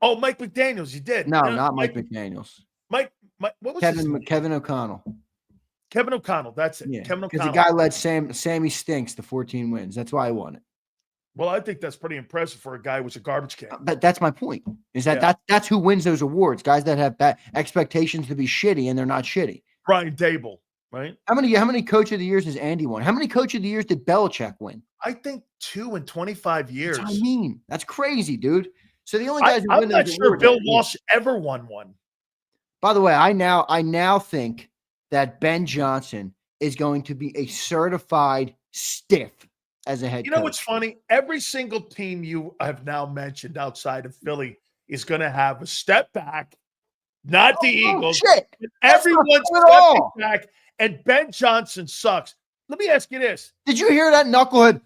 Oh, Mike McDaniels. He did. No, not Mike McDaniels. Mike, what was his name? Kevin O'Connell. Kevin O'Connell. That's it. Yeah, Kevin because O'Connell. the guy led Sammy Stinks to 14 wins. That's why I won it. Well, I think that's pretty impressive for a guy who was a garbage can. But that's my point. Is that that's who wins those awards? Guys that have expectations to be shitty and they're not shitty. Brian Dable, right? How many Coach of the Years has Andy won? How many Coach of the Years did Belichick win? I think 2 in 25 years. That's what I mean. That's crazy, dude. So the only guys who I'm win not those sure awards Bill Walsh ever won one. By the way, I now think that Ben Johnson is going to be a certified stiff as a head coach. You know what's funny? Every single team you have now mentioned outside of Philly is going to have a step back, not the Eagles. Shit. Everyone's stepping back, and Ben Johnson sucks. Let me ask you this. Did you hear that knucklehead?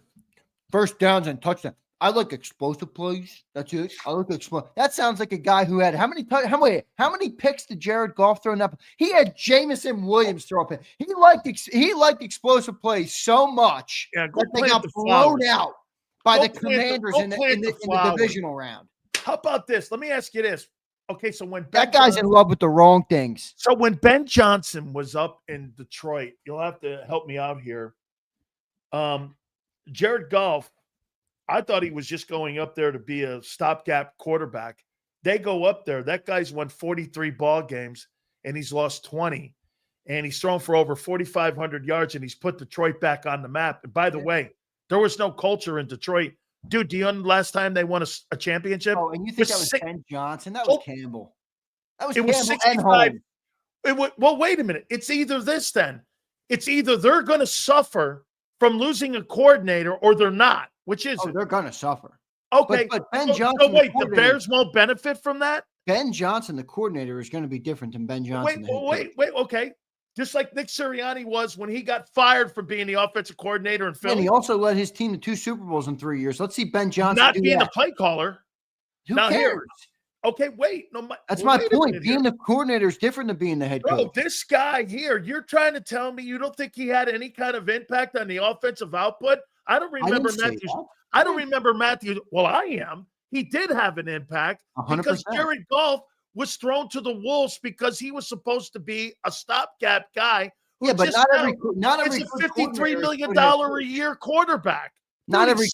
First downs and touchdown. I like explosive plays. That's it. I like explosive. That sounds like a guy who had how many picks did Jared Goff throw in that? He had Jamison Williams throw up. He liked explosive plays so much that they got blown out by the Commanders in the divisional round. How about this? Let me ask you this. Okay, so when that guy's in love with the wrong things. So when Ben Johnson was up in Detroit, you'll have to help me out here. Jared Goff, I thought he was just going up there to be a stopgap quarterback. They go up there. That guy's won 43 ball games, and he's lost 20. And he's thrown for over 4,500 yards, and he's put Detroit back on the map. And by the way, there was no culture in Detroit. Dude, do you know last time they won a championship? Oh, and you think that was Ben Johnson? That was Campbell. That was Campbell 65. Well, wait a minute. It's either this then. It's either they're going to suffer from losing a coordinator or they're not. Which is they're going to suffer. Okay. But Ben So Johnson, wait, the Bears won't benefit from that? Ben Johnson, the coordinator, is going to be different than Ben Johnson. Wait. Okay. Just like Nick Sirianni was when he got fired for being the offensive coordinator in Philly. And he also led his team to 2 Super Bowls in 3 years. Let's see Ben Johnson not do being that. the play caller. Who now cares? Here, okay, wait. No, that's my my point. Being the coordinator is different than being the head coach. This guy here, you're trying to tell me you don't think he had any kind of impact on the offensive output? I don't remember Matthews. I don't remember Matthews. Well, I am. He did have an impact 100%. because Jared Goff was thrown to the wolves because he was supposed to be a stopgap guy. Yeah, but not every it's a $53 million a year quarterback. Not every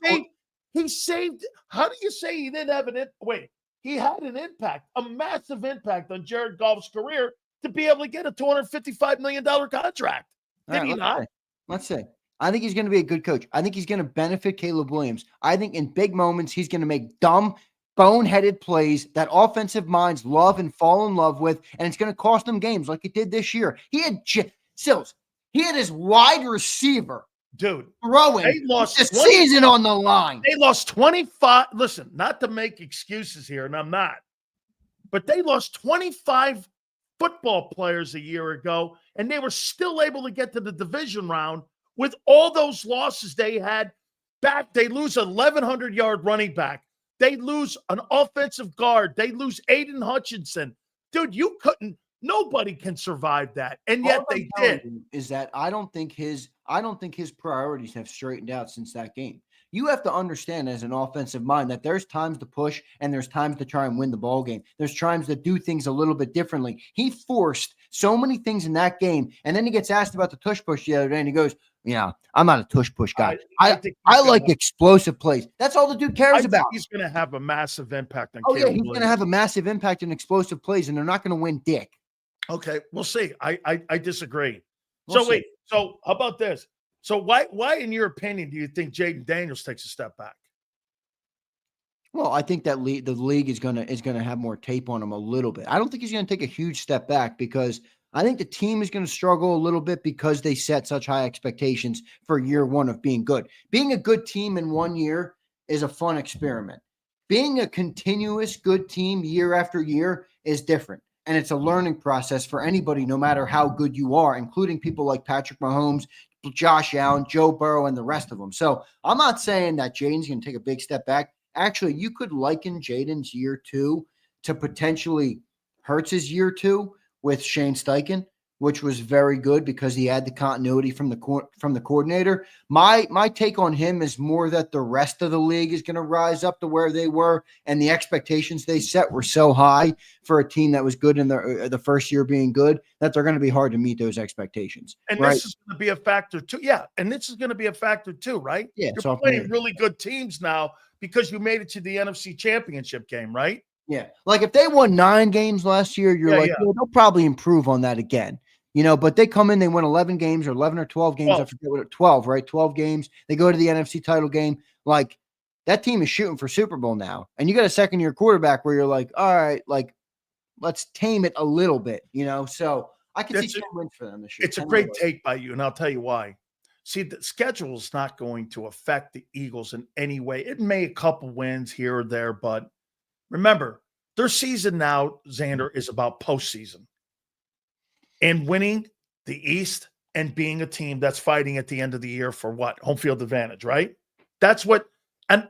he saved. How do you say he didn't have wait? He had an impact, a massive impact on Jared Goff's career to be able to get a $255 million contract. Did he not? Let's say. I think he's going to be a good coach. I think he's going to benefit Caleb Williams. I think in big moments, he's going to make dumb, boneheaded plays that offensive minds love and fall in love with, and it's going to cost them games like it did this year. He had Sills. He had his wide receiver, dude, throwing the season on the line. They lost 25. Listen, not to make excuses here, and I'm not, but they lost 25 football players a year ago, and they were still able to get to the division round with all those losses they had back. They lose an 1,100-yard running back. They lose an offensive guard. They lose Aiden Hutchinson. Dude, nobody can survive that. And yet they did. Is that I don't think his priorities have straightened out since that game. You have to understand as an offensive mind that there's times to push and there's times to try and win the ball game. There's times to do things a little bit differently. He forced so many things in that game. And then he gets asked about the tush push the other day and he goes, yeah, I'm not a tush push guy. I like explosive plays. That's all the dude cares about. He's going to have a massive impact on Caleb Williams. He's going to have a massive impact in explosive plays, and they're not going to win dick. Okay, we'll see. I disagree. So how about this? So why, in your opinion, do you think Jaden Daniels takes a step back? Well, I think that the league is gonna have more tape on him a little bit. I don't think he's going to take a huge step back because I think the team is going to struggle a little bit because they set such high expectations for year one of being good. Being a good team in 1 year is a fun experiment. Being a continuous good team year after year is different. And it's a learning process for anybody, no matter how good you are, including people like Patrick Mahomes, Josh Allen, Joe Burrow, and the rest of them. So I'm not saying that Jaden's going to take a big step back. Actually, you could liken Jaden's year 2 to potentially Hurts's year 2 with Shane Steichen, which was very good because he had the continuity from the coordinator. My take on him is more that the rest of the league is going to rise up to where they were, and the expectations they set were so high for a team that was good in the first year being good that they're going to be hard to meet those expectations. And this is going to be a factor too. Yeah, and this is going to be a factor too, right? Yeah, you're playing really good teams now because you made it to the NFC Championship game, right? Yeah, like if they won 9 games last year, you're they'll probably improve on that again. But they come in, they win 11 games or 11 or 12 games. 12. I forget what 12, right? 12 games. They go to the NFC title game. Like that team is shooting for Super Bowl now. And you got a second-year quarterback where you're like, all right, like let's tame it a little bit, So I can see 10 wins for them this year. It's a great take by you, and I'll tell you why. See, the schedule is not going to affect the Eagles in any way. It may a couple wins here or there, but remember, their season now, Xander, is about postseason. And winning the East and being a team that's fighting at the end of the year for what? Home field advantage, right? That's what – and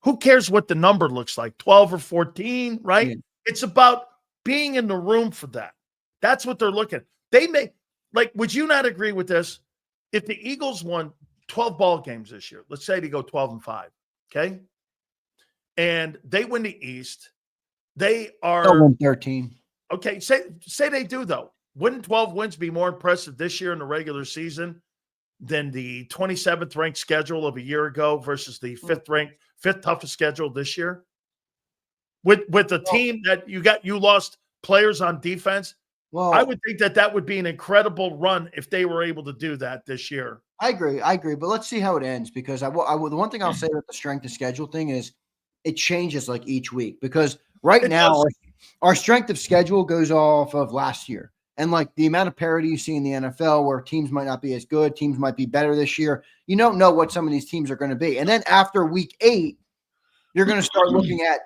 who cares what the number looks like, 12 or 14, right? Yeah. It's about being in the room for that. That's what they're looking at. They may – like, would you not agree with this? If the Eagles won 12 ball games this year, let's say they go 12-5, okay? And they win the East, they are – they'll win 13. Okay, say they do, though. Wouldn't 12 wins be more impressive this year in the regular season than the 27th ranked schedule of a year ago versus the fifth toughest schedule this year? With the team that you lost players on defense, I would think that would be an incredible run if they were able to do that this year. I agree, but let's see how it ends because the one thing I'll say about the strength of schedule thing is it changes like each week because now our strength of schedule goes off of last year. And like the amount of parity you see in the NFL where teams might not be as good, teams might be better this year. You don't know what some of these teams are going to be. And then after week 8, You're going to start looking at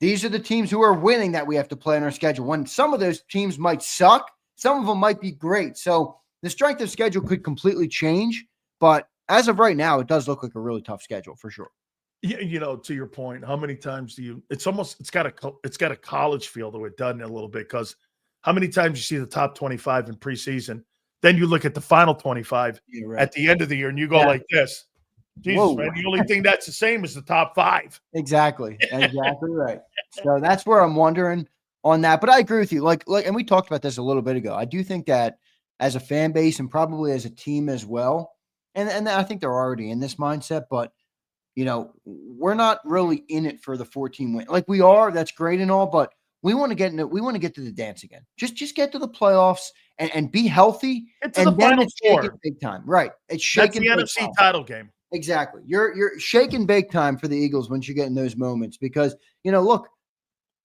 these are the teams who are winning that we have to play on our schedule. When some of those teams might suck, some of them might be great. So the strength of schedule could completely change. But as of right now, it does look like a really tough schedule for sure. Yeah, to your point, how many times do you? It's got a college feel to it, doesn't it, a little bit? Because how many times you see the top 25 in preseason, then you look at the final 25 at the end of the year, and you go like this. Jesus, man, the only thing that's the same is the top 5. Exactly right. So that's where I'm wondering on that. But I agree with you. Like, and we talked about this a little bit ago. I do think that as a fan base and probably as a team as well, and I think they're already in this mindset, but we're not really in it for the 14 win. Like we are, that's great and all, but we want to get to the dance again. Just get to the playoffs and be healthy. It's the Final Four. Big time. Right. It's shaking. That's the NFC title game. Exactly. You're shaking big time for the Eagles once you get in those moments because, look,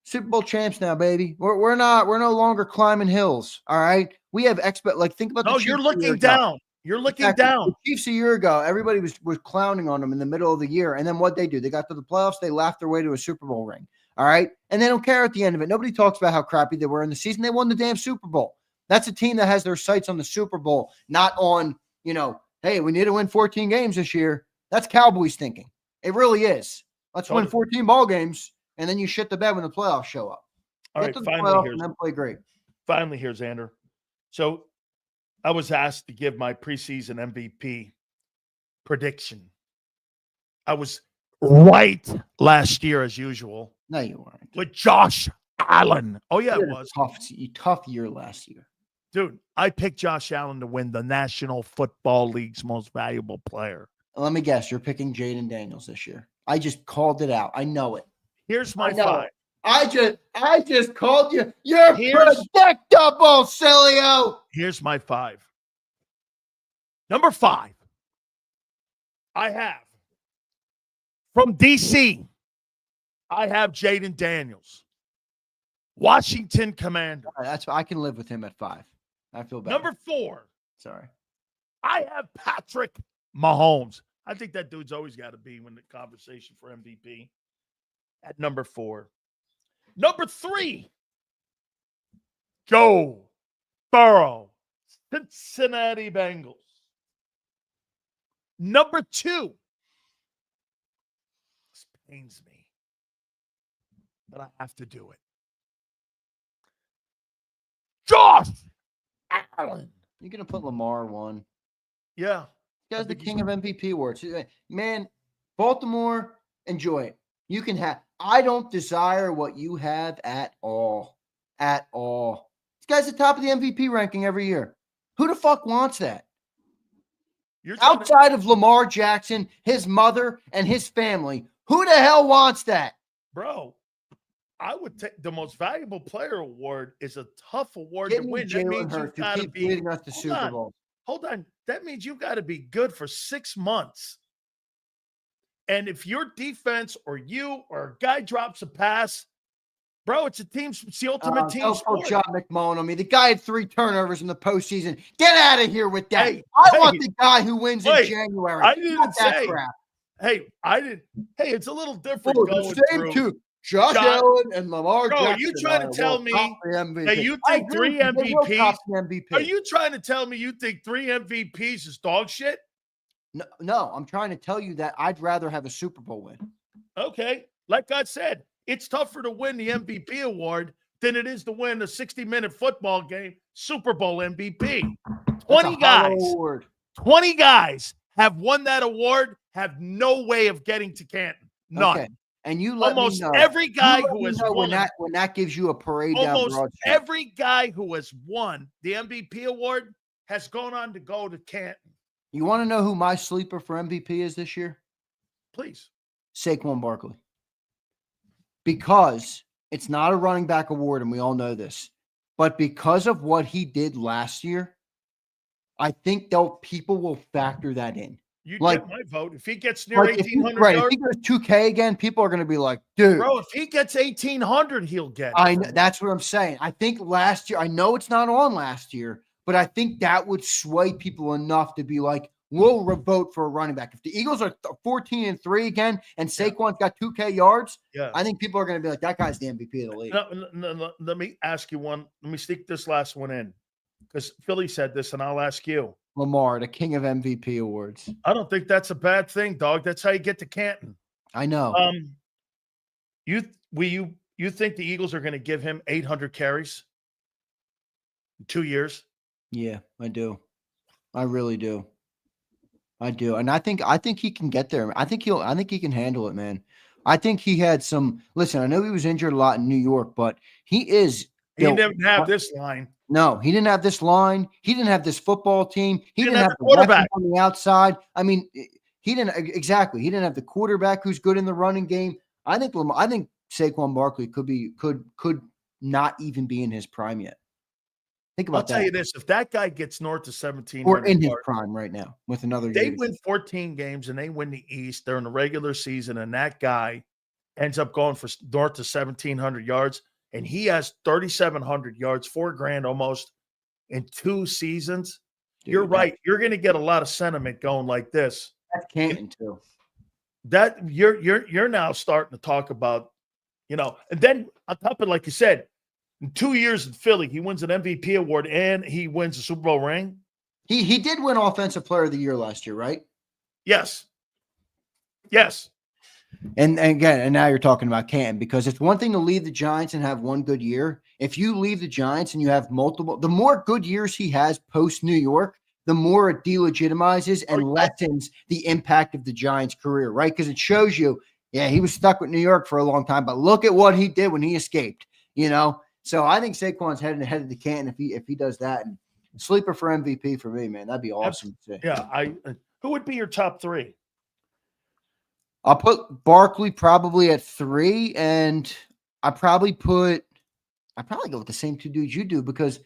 Super Bowl champs now, baby. We're no longer climbing hills. All right. We have think about No, you're looking down. You're looking down. The Chiefs a year ago, everybody was clowning on them in the middle of the year. And then what they do? They got to the playoffs. They laughed their way to a Super Bowl ring. All right. And they don't care at the end of it. Nobody talks about how crappy they were in the season. They won the damn Super Bowl. That's a team that has their sights on the Super Bowl, not on, hey, we need to win 14 games this year. That's Cowboys thinking. It really is. Let's win 14 ball games, and then you shit the bed when the playoffs show up. Get to the playoffs and then play great. Finally, here's Xander. So I was asked to give my preseason MVP prediction. I was right last year as usual. No, you weren't. With Josh Allen. Oh, yeah, it was. Tough year last year. Dude, I picked Josh Allen to win the National Football League's most valuable player. Let me guess. You're picking Jaden Daniels this year. I just called it out. I know it. Here's my 5. I just called you. You're predictable, Sileo. Here's my 5. Number 5. I have from DC. I have Jaden Daniels. Washington Commander. That's I can live with him at 5. I feel better. Number 4. Sorry. I have Patrick Mahomes. I think that dude's always got to be in the conversation for MVP at number 4. Number 3, Joe Burrow, Cincinnati Bengals. Number 2, this pains me, but I have to do it. Josh Allen. You're going to put Lamar 1. Yeah. This guy's the king of MVP awards. Man, Baltimore, enjoy it. You can have. I don't desire what you have at all. At all. This guy's the top of the MVP ranking every year. Who the fuck wants that? Outside of Lamar Jackson, his mother, and his family, who the hell wants that? Bro, I would take the most valuable player award is a tough award to win. That means you've got to be leading us to Super Bowl. Hold on. That means you've got to be good for 6 months. And if your defense or you or a guy drops a pass, bro, it's the ultimate team sport. John McMullen on me. The guy had 3 turnovers in the postseason. Get out of here with that. I want the guy who wins in January. I didn't say. It's a little different. The same two. Josh Allen and Lamar Jackson. Are you trying to tell me that you think 3 MVPs? Are you trying to tell me you think 3 MVPs is dog shit? No, I'm trying to tell you that I'd rather have a Super Bowl win. Okay. Like I said, it's tougher to win the MVP award than it is to win a 60-minute football game, Super Bowl MVP. 20 guys have won that award, have no way of getting to Canton. None. Okay. And you let almost me know. Every guy who has won when that gives you a parade almost down Broad Street. Every guy who has won the MVP award has gone on to go to Canton. You want to know who my sleeper for MVP is this year? Please. Saquon Barkley. Because it's not a running back award, and we all know this. But because of what he did last year, I think people will factor that in. You get my vote. If he gets near 1,800 yards. If he goes 2K again, people are going to be like, dude. Bro, if he gets 1,800, he'll get it. I know, that's what I'm saying. I think last year, I know it's not on last year, but I think that would sway people enough to be like, will vote for a running back. If the Eagles are 14-3 again and Saquon's got 2K yards, I think people are going to be like, that guy's the MVP of the league. No, let me ask you one. Let me sneak this last one in because Philly said this, and I'll ask you. Lamar, the king of MVP awards. I don't think that's a bad thing, dog. That's how you get to Canton. I know. You think the Eagles are going to give him 800 carries in 2 years? Yeah, I do. I really do. I do. And I think he can get there. I think he can handle it, man. I think he had some listen, I know he was injured a lot in New York, but he didn't have this line. No, he didn't have this line. He didn't have this football team. He didn't have the quarterback on the outside. I mean, he didn't have the quarterback who's good in the running game. I think Saquon Barkley could not even be in his prime yet. Think about that. I'll tell you this: if that guy gets north of 17, or in his prime right now with another year, they win 14 games and they win the East. They're in the regular season, and that guy ends up going for north to 1,700 yards, and he has 3,700 yards, $4,000 almost in 2 seasons. Dude, you're right. You're going to get a lot of sentiment going like this. That's Canton too. That you're now starting to talk about, and then on top of it, like you said. In 2 years in Philly, he wins an MVP award and he wins a Super Bowl ring. He did win Offensive Player of the Year last year, right? Yes. And now you're talking about Canton, because it's one thing to leave the Giants and have one good year. If you leave the Giants and you have multiple, the more good years he has post New York, the more it delegitimizes and lessens the impact of the Giants' career, right? Because it shows you, he was stuck with New York for a long time, but look at what he did when he escaped, So I think Saquon's headed to Canton if he does that. And sleeper for MVP for me, man. That'd be awesome to see. Yeah, who would be your top 3? I'll put Barkley probably at 3, and I probably go with the same 2 dudes you do, because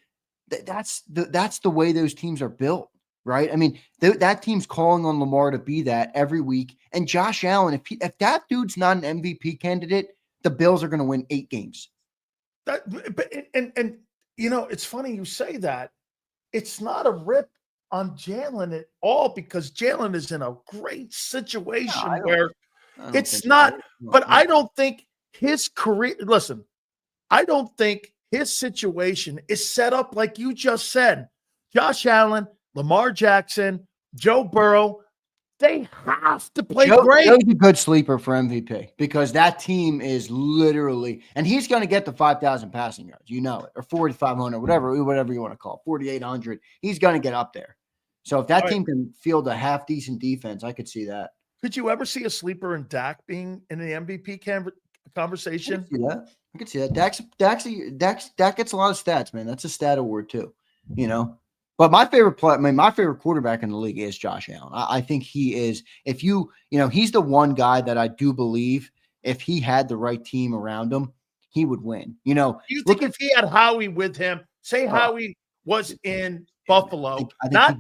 that's the way those teams are built, right? I mean, that team's calling on Lamar to be that every week. And Josh Allen, if that dude's not an MVP candidate, the Bills are going to win 8 games. It's funny you say that. It's not a rip on Jalen at all, because Jalen is in a great situation where it's not. But I don't think his career. Listen, I don't think his situation is set up like you just said. Josh Allen, Lamar Jackson, Joe Burrow. They have to play great. Joe's a good sleeper for MVP, because that team is literally, and he's going to get the 5,000 passing yards, or 4,500, whatever you want to call it, 4,800. He's going to get up there. So if that team can field a half decent defense, I could see that. Could you ever see a sleeper in Dak being in the MVP conversation? I could see that. Dak gets a lot of stats, man. That's a stat award too, But my favorite quarterback in the league is Josh Allen. I think he is. If he's the one guy that I do believe, if he had the right team around him, he would win. You think if he had Howie with him, say Howie was in Buffalo, not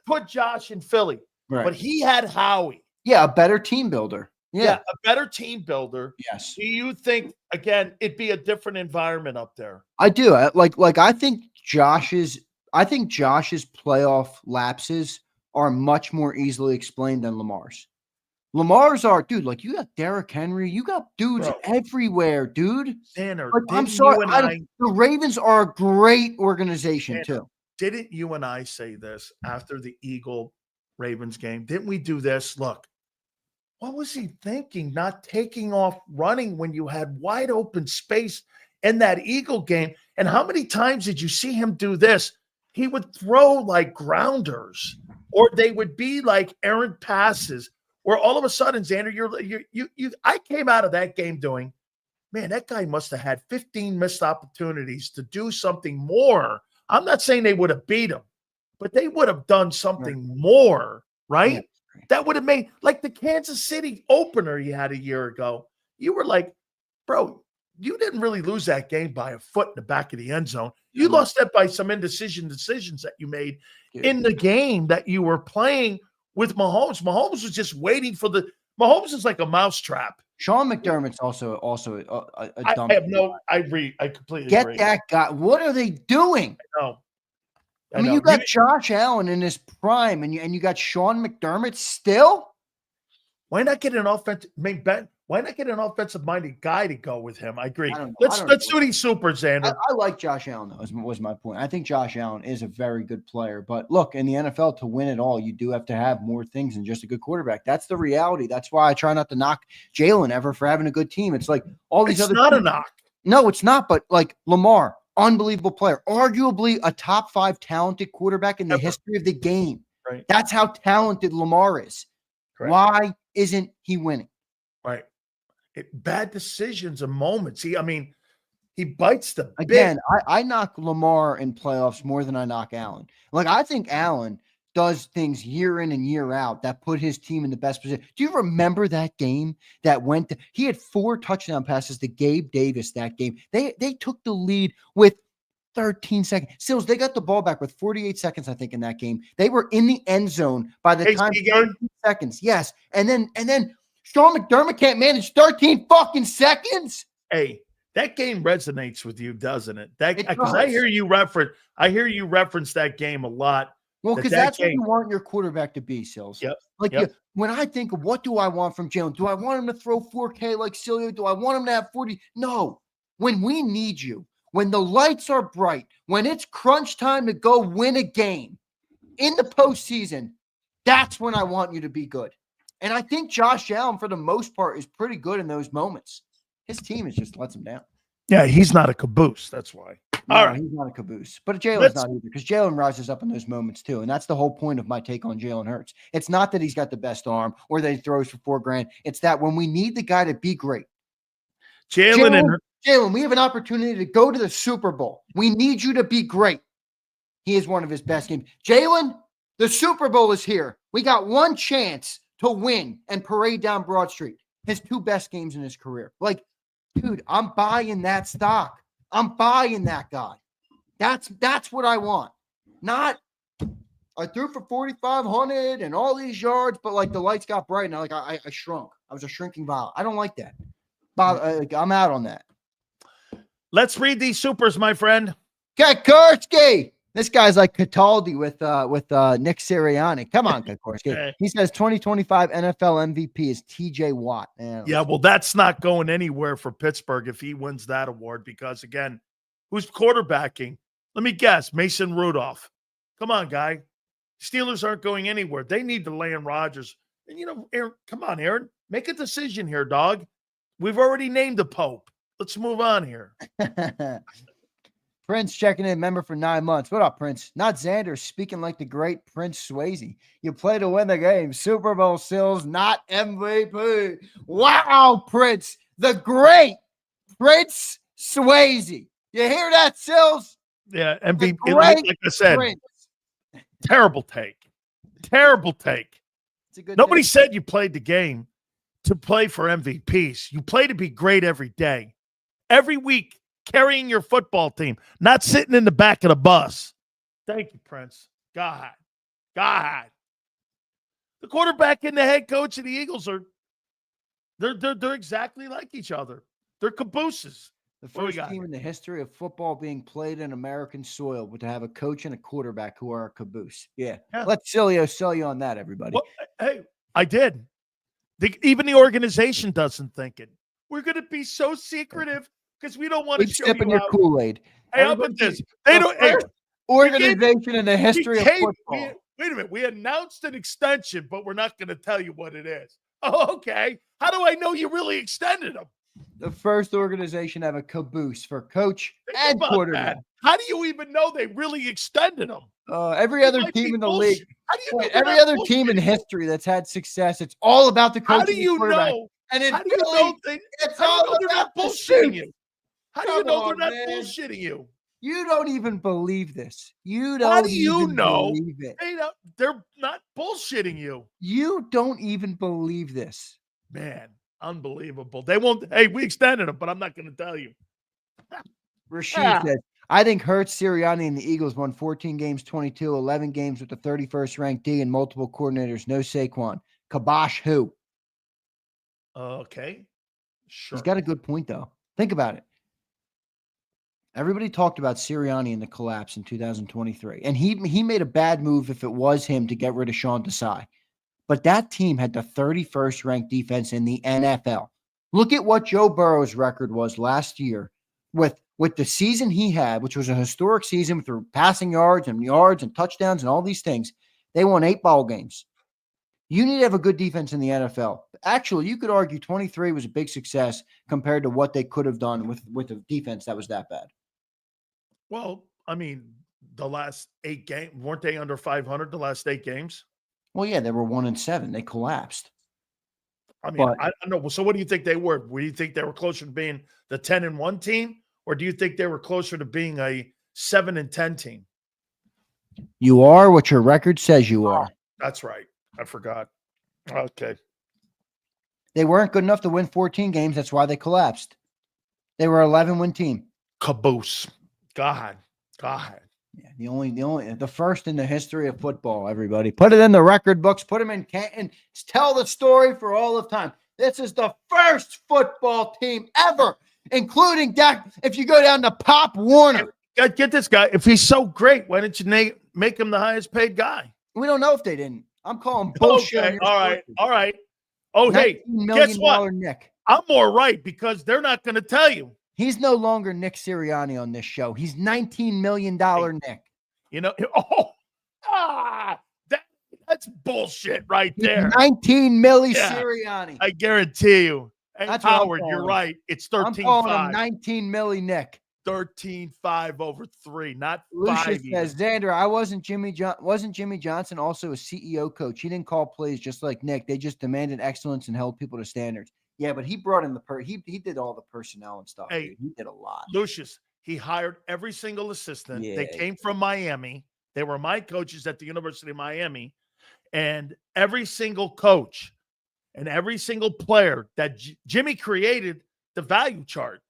put Josh in Philly, but he had Howie. Yeah, a better team builder. Yeah, a better team builder. Yes. Do you think it'd be a different environment up there? I do. I think Josh's playoff lapses are much more easily explained than Lamar's. Lamar's are, dude, you got Derrick Henry. You got dudes everywhere, dude. Tanner, I'm sorry. The Ravens are a great organization, too. Didn't you and I say this after the Eagle-Ravens game? Didn't we do this? Look, what was he thinking, not taking off running when you had wide open space in that Eagle game? And how many times did you see him do this? He would throw like grounders, or they would be like errant passes, or all of a sudden, Xander, I came out of that game doing, man, that guy must have had 15 missed opportunities to do something more. I'm not saying they would have beat him, but they would have done something more, right? Yeah. That would have made, like the Kansas City opener you had a year ago. You were like, bro, you didn't really lose that game by a foot in the back of the end zone. You lost that by some decisions that you made in the game that you were playing with Mahomes. Mahomes was just waiting for Mahomes is like a mousetrap. Sean McDermott's also a dumb. I completely get agree. That guy. What are they doing? I know. I mean, you got Josh Allen in his prime, and you got Sean McDermott still. Why not get an offensive? Why not get an offensive-minded guy to go with him? I agree. I Let's do these supers, Xander. I like Josh Allen, though, was my point. I think Josh Allen is a very good player. But look, in the NFL, to win it all, you do have to have more things than just a good quarterback. That's the reality. That's why I try not to knock Jalen ever for having a good team. It's like all these other. It's not teams. a knock. No, it's not. But like Lamar, unbelievable player, arguably a top 5 talented quarterback in the history of the game. Right. That's how talented Lamar is. Correct. Why isn't he winning? Right. Bad decisions and moments. He bites the bit. Again, I knock Lamar in playoffs more than I knock Allen. Like, I think Allen does things year in and year out that put his team in the best position. Do you remember that game that he had 4 touchdown passes to Gabe Davis that game. They took the lead with 13 seconds. Sills, they got the ball back with 48 seconds, I think, in that game. They were in the end zone by the time 13 seconds. Yes. And then Sean McDermott can't manage 13 fucking seconds. Hey, that game resonates with you, doesn't it? Because I hear you reference that game a lot. Well, because that's what you want your quarterback to be, Sills. Yep. When I think of what do I want from Jalen, do I want him to throw 4K like Sileo? Do I want him to have 40? No. When we need you, when the lights are bright, when it's crunch time to go win a game in the postseason, that's when I want you to be good. And I think Josh Allen, for the most part, is pretty good in those moments. His team is just lets him down. Yeah, he's not a caboose. That's why. No, all right. He's not a caboose. But Jalen's not either, because Jalen rises up in those moments too. And that's the whole point of my take on Jalen Hurts. It's not that he's got the best arm or that he throws for $4,000. It's that when we need the guy to be great. Jalen, we have an opportunity to go to the Super Bowl. We need you to be great. He is one of his best games. Jalen, the Super Bowl is here. We got one chance to win and parade down Broad Street. His 2 best games in his career. Like, dude, I'm buying that stock. I'm buying that guy. That's what I want. Not I threw for 4,500 and all these yards, but like the lights got bright and I shrunk. I was a shrinking violet. I don't like that. I'm out on that. Let's read these supers, my friend. Kokorski. This guy's like Cataldi with Nick Sirianni. Come on, Kokorski. He says 2025 NFL MVP is TJ Watt. Yeah, well, that's not going anywhere for Pittsburgh if he wins that award because, again, who's quarterbacking? Let me guess, Mason Rudolph. Come on, guy. Steelers aren't going anywhere. They need to land Rodgers. And, Aaron, come on, Aaron. Make a decision here, dog. We've already named the Pope. Let's move on here. Prince checking in, member for 9 months. What up, Prince? Not Xander, speaking like the great Prince Swayze. You play to win the game. Super Bowl Sills, not MVP. Wow, Prince. The great Prince Swayze. You hear that, Sills? Yeah, MVP. Like I said, Prince. Terrible take. Terrible take. Nobody said you played the game to play for MVPs. You play to be great every day. Every week. Carrying your football team, not sitting in the back of the bus. Thank you, Prince. God. The quarterback and the head coach of the Eagles they're exactly like each other. They're cabooses. The first team in the history of football being played in American soil to have a coach and a quarterback who are a caboose. Yeah. Let Sileo sell you on that, everybody. Well, hey, I did. Even the organization doesn't think it. We're going to be so secretive. Because we don't want to show sipping your Kool-Aid. Hey, how about this? They don't. Hey, organization in the history of football. Wait a minute. We announced an extension, but we're not going to tell you what it is. Oh, okay. How do I know you really extended them? The first organization to have a caboose for coach and quarterback. How do you even know they really extended them? Every other team in the league. Every other team in history that's had success, it's all about the coach. How do you know? And how do you know it's all about bullshitting you? How do you know they're not bullshitting you? You don't even believe this. How do you know they're not bullshitting you? You don't even believe this. Man, unbelievable. They won't. Hey, we extended them, but I'm not going to tell you. Rashid says, I think Hurts, Sirianni, and the Eagles won 14 games, 22, 11 games with the 31st ranked D and multiple coordinators. No Saquon. Kibosh who? Okay. Sure. He's got a good point, though. Think about it. Everybody talked about Sirianni in the collapse in 2023, and he made a bad move if it was him to get rid of Sean Desai. But that team had the 31st ranked defense in the NFL. Look at what Joe Burrow's record was last year with the season he had, which was a historic season with passing yards and touchdowns and all these things. They won 8 ball games. You need to have a good defense in the NFL. Actually, you could argue 23 was a big success compared to what they could have done with a defense that was that bad. Well, I mean, the last 8 games, weren't they under 500 the last 8 games? Well, yeah, they were 1-7. They collapsed. I mean, I don't know. So what do you think they were? Do you think they were closer to being the 10-1 team? Or do you think they were closer to being a 7-10 team? You are what your record says you are. That's right. I forgot. Okay. They weren't good enough to win 14 games. That's why they collapsed. They were an 11-win team. Caboose. God. Yeah, the first in the history of football, everybody. Put it in the record books. Put them in Canton. Tell the story for all of time. This is the first football team ever, including Dak. If you go down to Pop Warner. Get this guy. If he's so great, why didn't you make him the highest paid guy? We don't know if they didn't. I'm calling bullshit. Okay, all right. Oh, hey, guess what? Nick. I'm more right because they're not going to tell you. He's no longer Nick Sirianni on this show. He's $19 million Nick. You know, that's bullshit right there. 19 milli Sirianni. I guarantee you. Hey, That's Howard, you're right. It's 13.5. I'm calling him 19 milli Nick. 13.5 over 3, not Lucius 5. Says, Xander, wasn't Jimmy Johnson also a CEO coach? He didn't call plays just like Nick. They just demanded excellence and held people to standards. Yeah, but he brought in he did all the personnel and stuff. Hey, dude. He did a lot. Lucius, he hired every single assistant. Yeah. They came from Miami. They were my coaches at the University of Miami. And every single coach and every single player that Jimmy created the value chart.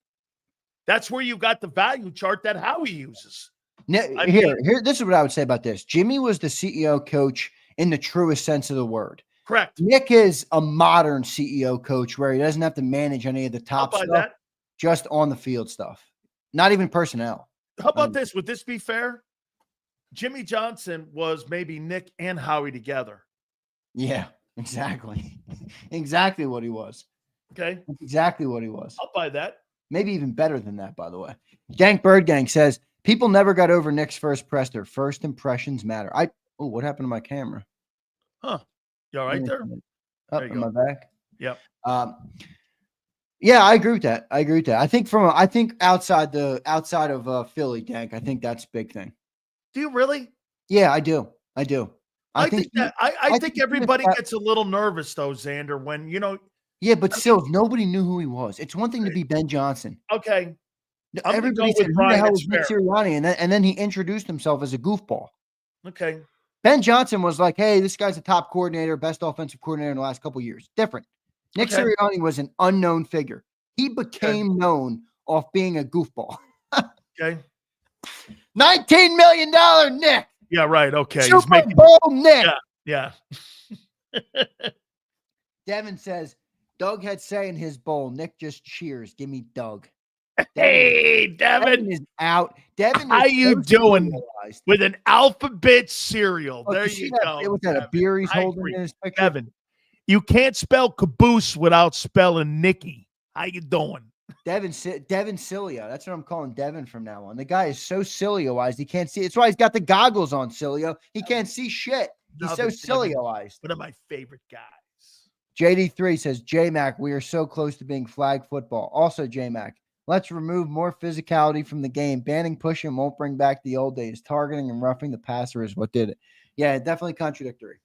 That's where you got the value chart that Howie uses. Here, this is what I would say about this. Jimmy was the CEO coach in the truest sense of the word. Correct. Nick is a modern CEO coach where he doesn't have to manage any of the top stuff, just on the field stuff, not even personnel. How about this? Would this be fair? Jimmy Johnson was maybe Nick and Howie together. Yeah, exactly. Exactly what he was. Okay. That's exactly what he was. I'll buy that. Maybe even better than that, by the way. Dank Bird Gang says, people never got over Nick's first presser. First impressions matter. What happened to my camera? Huh. You all right there? Up in my back. Yep. Yeah, I agree with that. I think outside of Philly, Dank, I think that's a big thing. Do you really? Yeah, I do. I think everybody gets a little nervous though, Xander, when Yeah, but still, nobody knew who he was. It's one thing to be Ben Johnson. Okay. Everybody said, who the hell was Nick Sirianni? And then he introduced himself as a goofball. Okay. Ben Johnson was like, hey, this guy's a top coordinator, best offensive coordinator in the last couple of years. Different. Nick Sirianni was an unknown figure. He became known off being a goofball. Okay. $19 million Nick. Yeah, right. Okay. Super Bowl Nick. Yeah. Devin says, Doug had say in his bowl, Nick just cheers. Give me Doug. Hey, Devin is out. Devin, how you doing with an alphabet cereal? There you go. It was that a beer he's holding in his picture. Devin, you can't spell caboose without spelling Nicky. How you doing? Devin Sileo. That's what I'm calling Devin from now on. The guy is so Sileo-ized, he can't see. That's why he's got the goggles on, Sileo. He can't see shit. He's so Sileo-ized. One of my favorite guys. JD3 says, J-Mac, we are so close to being flag football. Also, J-Mac, let's remove more physicality from the game. Banning pushing won't bring back the old days. Targeting and roughing the passer is what did it. Yeah, definitely contradictory.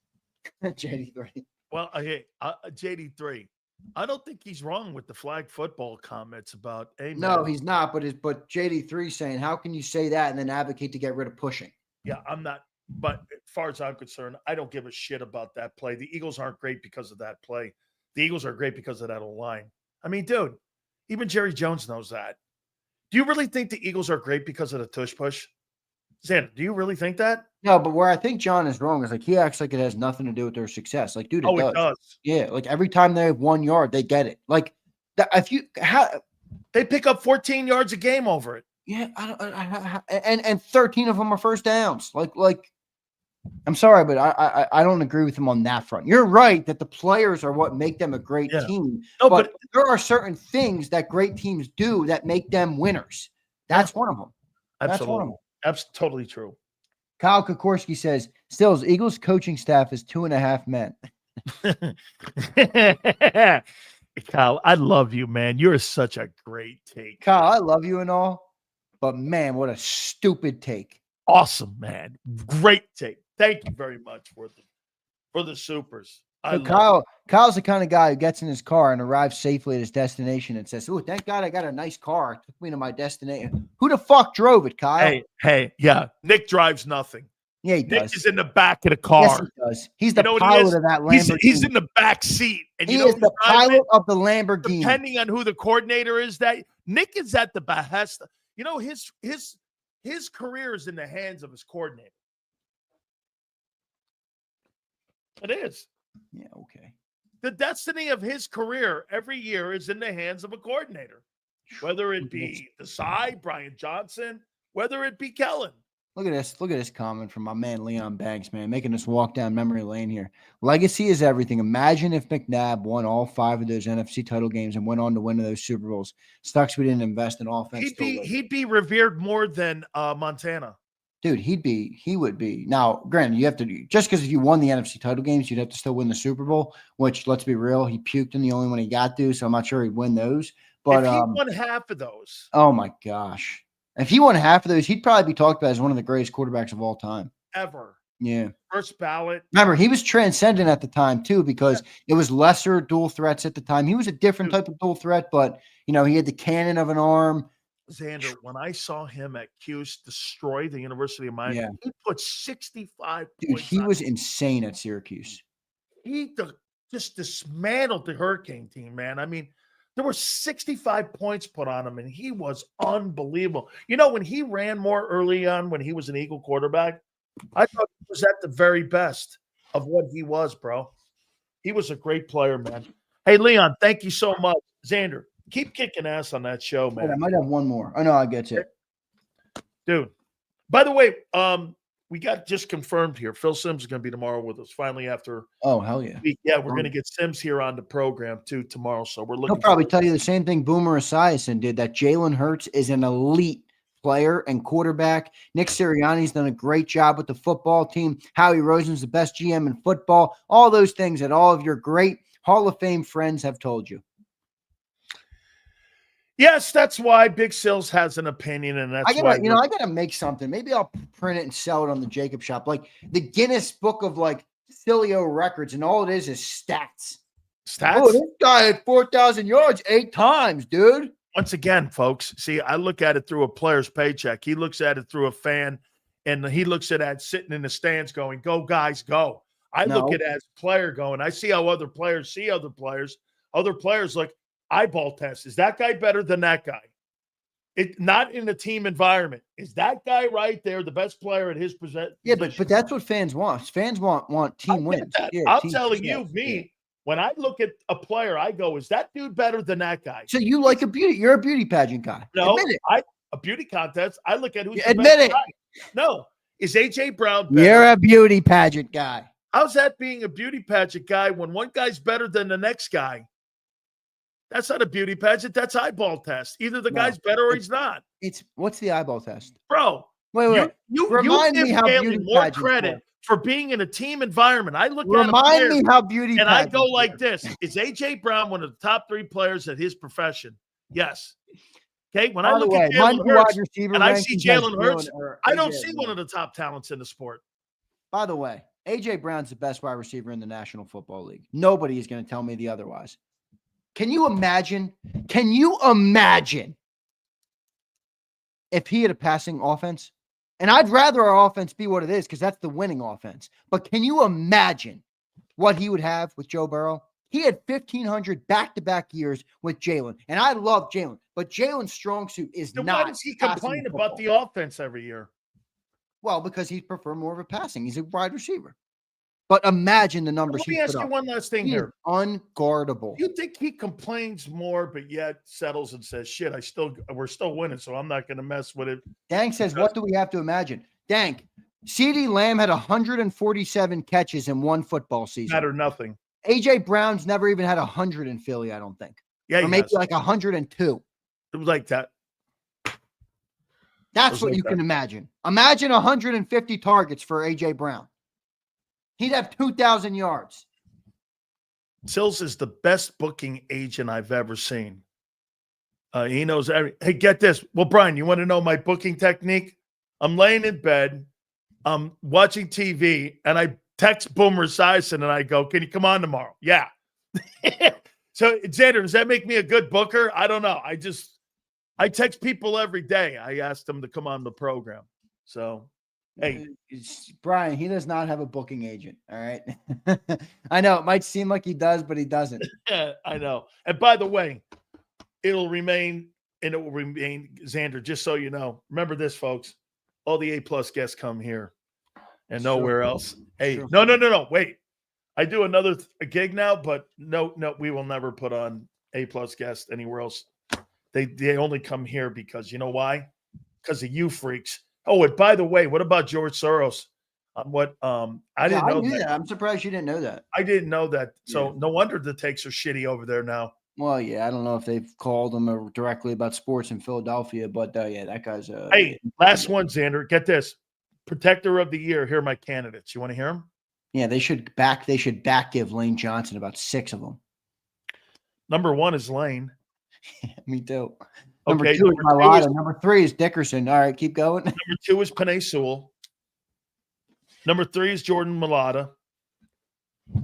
JD3. Well, okay, JD3. I don't think he's wrong with the flag football comments about. No, he's not. But JD3 saying, how can you say that and then advocate to get rid of pushing? Yeah, I'm not. But as far as I'm concerned, I don't give a shit about that play. The Eagles aren't great because of that play. The Eagles are great because of that line. I mean, dude, even Jerry Jones knows that. Do you really think the Eagles are great because of the tush push? Xander, do you really think that? No, but where I think John is wrong is like he acts like it has nothing to do with their success. Like, dude, it does. Yeah, like every time they have 1 yard, they get it. Like, they pick up 14 yards a game over it. Yeah, and 13 of them are first downs. Like, I'm sorry, but I don't agree with him on that front. You're right that the players are what make them a great team. No, but there are certain things that great teams do that make them winners. That's one of them. That's one of them. That's totally true. Kyle Kokorski says, Stills, Eagles coaching staff is 2.5 men. Kyle, I love you, man. You're such a great take. Kyle, I love you and all, but man, what a stupid take. Awesome, man. Great take. Thank you very much for the supers. Kyle's the kind of guy who gets in his car and arrives safely at his destination and says, "Oh, thank God I got a nice car. It took me to my destination." Who the fuck drove it, Kyle? Hey, yeah. Nick drives nothing. Yeah, he Nick does. is in the back of the car. Yes, he does. He's the pilot of that Lamborghini. He's in the back seat. And he is the pilot of the Lamborghini. Depending on who the coordinator is, that Nick is at the behest. You know, his career is in the hands of his coordinator. It is. Yeah, okay. The destiny of his career every year is in the hands of a coordinator, whether it be Desai, Brian Johnson, whether it be Kellen. Look at this. Look at this comment from my man Leon Banks, man, making us walk down memory lane here. Legacy is everything. Imagine if McNabb won all 5 of those NFC title games and went on to win those Super Bowls. Sucks we didn't invest in offense. He'd be revered more than Montana. Dude, he would be. Now, granted, you have to just because if you won the NFC title games, you'd have to still win the Super Bowl, which, let's be real, he puked in the only one he got to, so I'm not sure he'd win those. But if he won half of those. Oh my gosh. If he won half of those, he'd probably be talked about as one of the greatest quarterbacks of all time. Ever. Yeah. First ballot. Remember, he was transcendent at the time, too, because it was lesser dual threats at the time. He was a different type of dual threat, but, you know, he had the cannon of an arm. Xander, when I saw him at Cuse destroy the University of Miami, he put 65 Dude, points. He was insane at Syracuse. He just dismantled the Hurricane team, man. I mean, there were 65 points put on him, and he was unbelievable. You know, when he ran more early on, when he was an Eagle quarterback, I thought he was at the very best of what he was, bro. He was a great player, man. Hey, Leon, thank you so much. Xander, keep kicking ass on that show, man. Wait, I might have one more. Oh, no, I get you. Dude, by the way, we got just confirmed here. Phil Simms is going to be tomorrow with us finally after. Oh, hell yeah. We're going to get Simms here on the program too tomorrow. So we're looking. He'll probably tell you the same thing Boomer Esiason did, that Jalen Hurts is an elite player and quarterback. Nick Sirianni's done a great job with the football team. Howie Roseman's the best GM in football. All those things that all of your great Hall of Fame friends have told you. Yes, that's why Big Sills has an opinion, and that's why I gotta make something. Maybe I'll print it and sell it on the JAKIB shop, like the Guinness Book of like Sileo records, and all it is stats. Stats. Oh, this guy had 4,000 yards 8 times, dude. Once again, folks, see, I look at it through a player's paycheck. He looks at it through a fan, and he looks at it sitting in the stands going, "Go, guys, go." I look at it as a player going. I see how other players see other players. Other players like. Eyeball test. Is that guy better than that guy? Not in a team environment. Is that guy right there the best player at his position? Yeah, but that's what fans want. Fans want team wins. Yeah, I'm telling you, when I look at a player, I go, is that dude better than that guy? So you like you're a beauty pageant guy. No, admit it. A beauty contest. I look at who's the best guy. No. Is AJ Brown better? You're a beauty pageant guy. How's that being a beauty pageant guy when one guy's better than the next guy? That's not a beauty pageant. That's eyeball test. Either the guy's better or he's not. What's the eyeball test, bro? Wait. You remind give me how Galen beauty more pageants credit work. for being in a team environment. I look Remind at me how beauty and I pageants go like work. this: is AJ Brown one of the top 3 players at his profession? Yes. Okay. When I look at Jalen Hurts and I see Jalen Hurts, I don't see one of the top talents in the sport. By the way, AJ Brown's the best wide receiver in the National Football League. Nobody is going to tell me the otherwise. Can you imagine? If he had a passing offense? And I'd rather our offense be what it is because that's the winning offense. But can you imagine what he would have with Joe Burrow? He had 1,500 back-to-back years with Jalen. And I love Jalen. But Jalen's strong suit is then not. Why does he complain about the offense every year? Well, because he'd prefer more of a passing. He's a wide receiver. But imagine the numbers Let he me put ask you up. one last thing He is here. unguardable. You think he complains more, but yet settles and says, "Shit, we're still winning, so I'm not going to mess with it." Dank says, what do we have to imagine? Dank, CeeDee Lamb had 147 catches in one football season. Matter nothing. AJ Brown's never even had 100 in Philly, I don't think. Yeah, or maybe like 102. It was like that. That's what you can imagine. Imagine 150 targets for AJ Brown. He'd have 2,000 yards. Sills is the best booking agent I've ever seen. He knows every. Hey, get this. Well, Brian, you want to know my booking technique? I'm laying in bed, I'm watching TV, and I text Boomer Esiason and I go, "Can you come on tomorrow?" Yeah. So, Xander, does that make me a good booker? I don't know. I text people every day. I asked them to come on the program. So, hey. Brian, he does not have a booking agent. All right. I know it might seem like he does, but he doesn't. I know. And by the way, it will remain, Xander, just so you know. Remember this, folks. All the A+ guests come here and nowhere else. Hey, no. Wait. I do another gig now, but no, we will never put on A+ guests anywhere else. They only come here because, you know why? Because of you freaks. Oh, and by the way, what about George Soros? I didn't know that. I'm surprised you didn't know that. I didn't know that. So no wonder the takes are shitty over there now. Well, yeah, I don't know if they've called him directly about sports in Philadelphia, but yeah, that guy's Hey, last one, Xander. Get this. Protector of the year. Here are my candidates. You want to hear them? Yeah, they should back give Lane Johnson about 6 of them. Number 1 is Lane. Me too. Number 2 is Malata. Number 3 is Dickerson. All right, keep going. Number 2 is Penei Sewell. Number 3 is Jordan Mailata.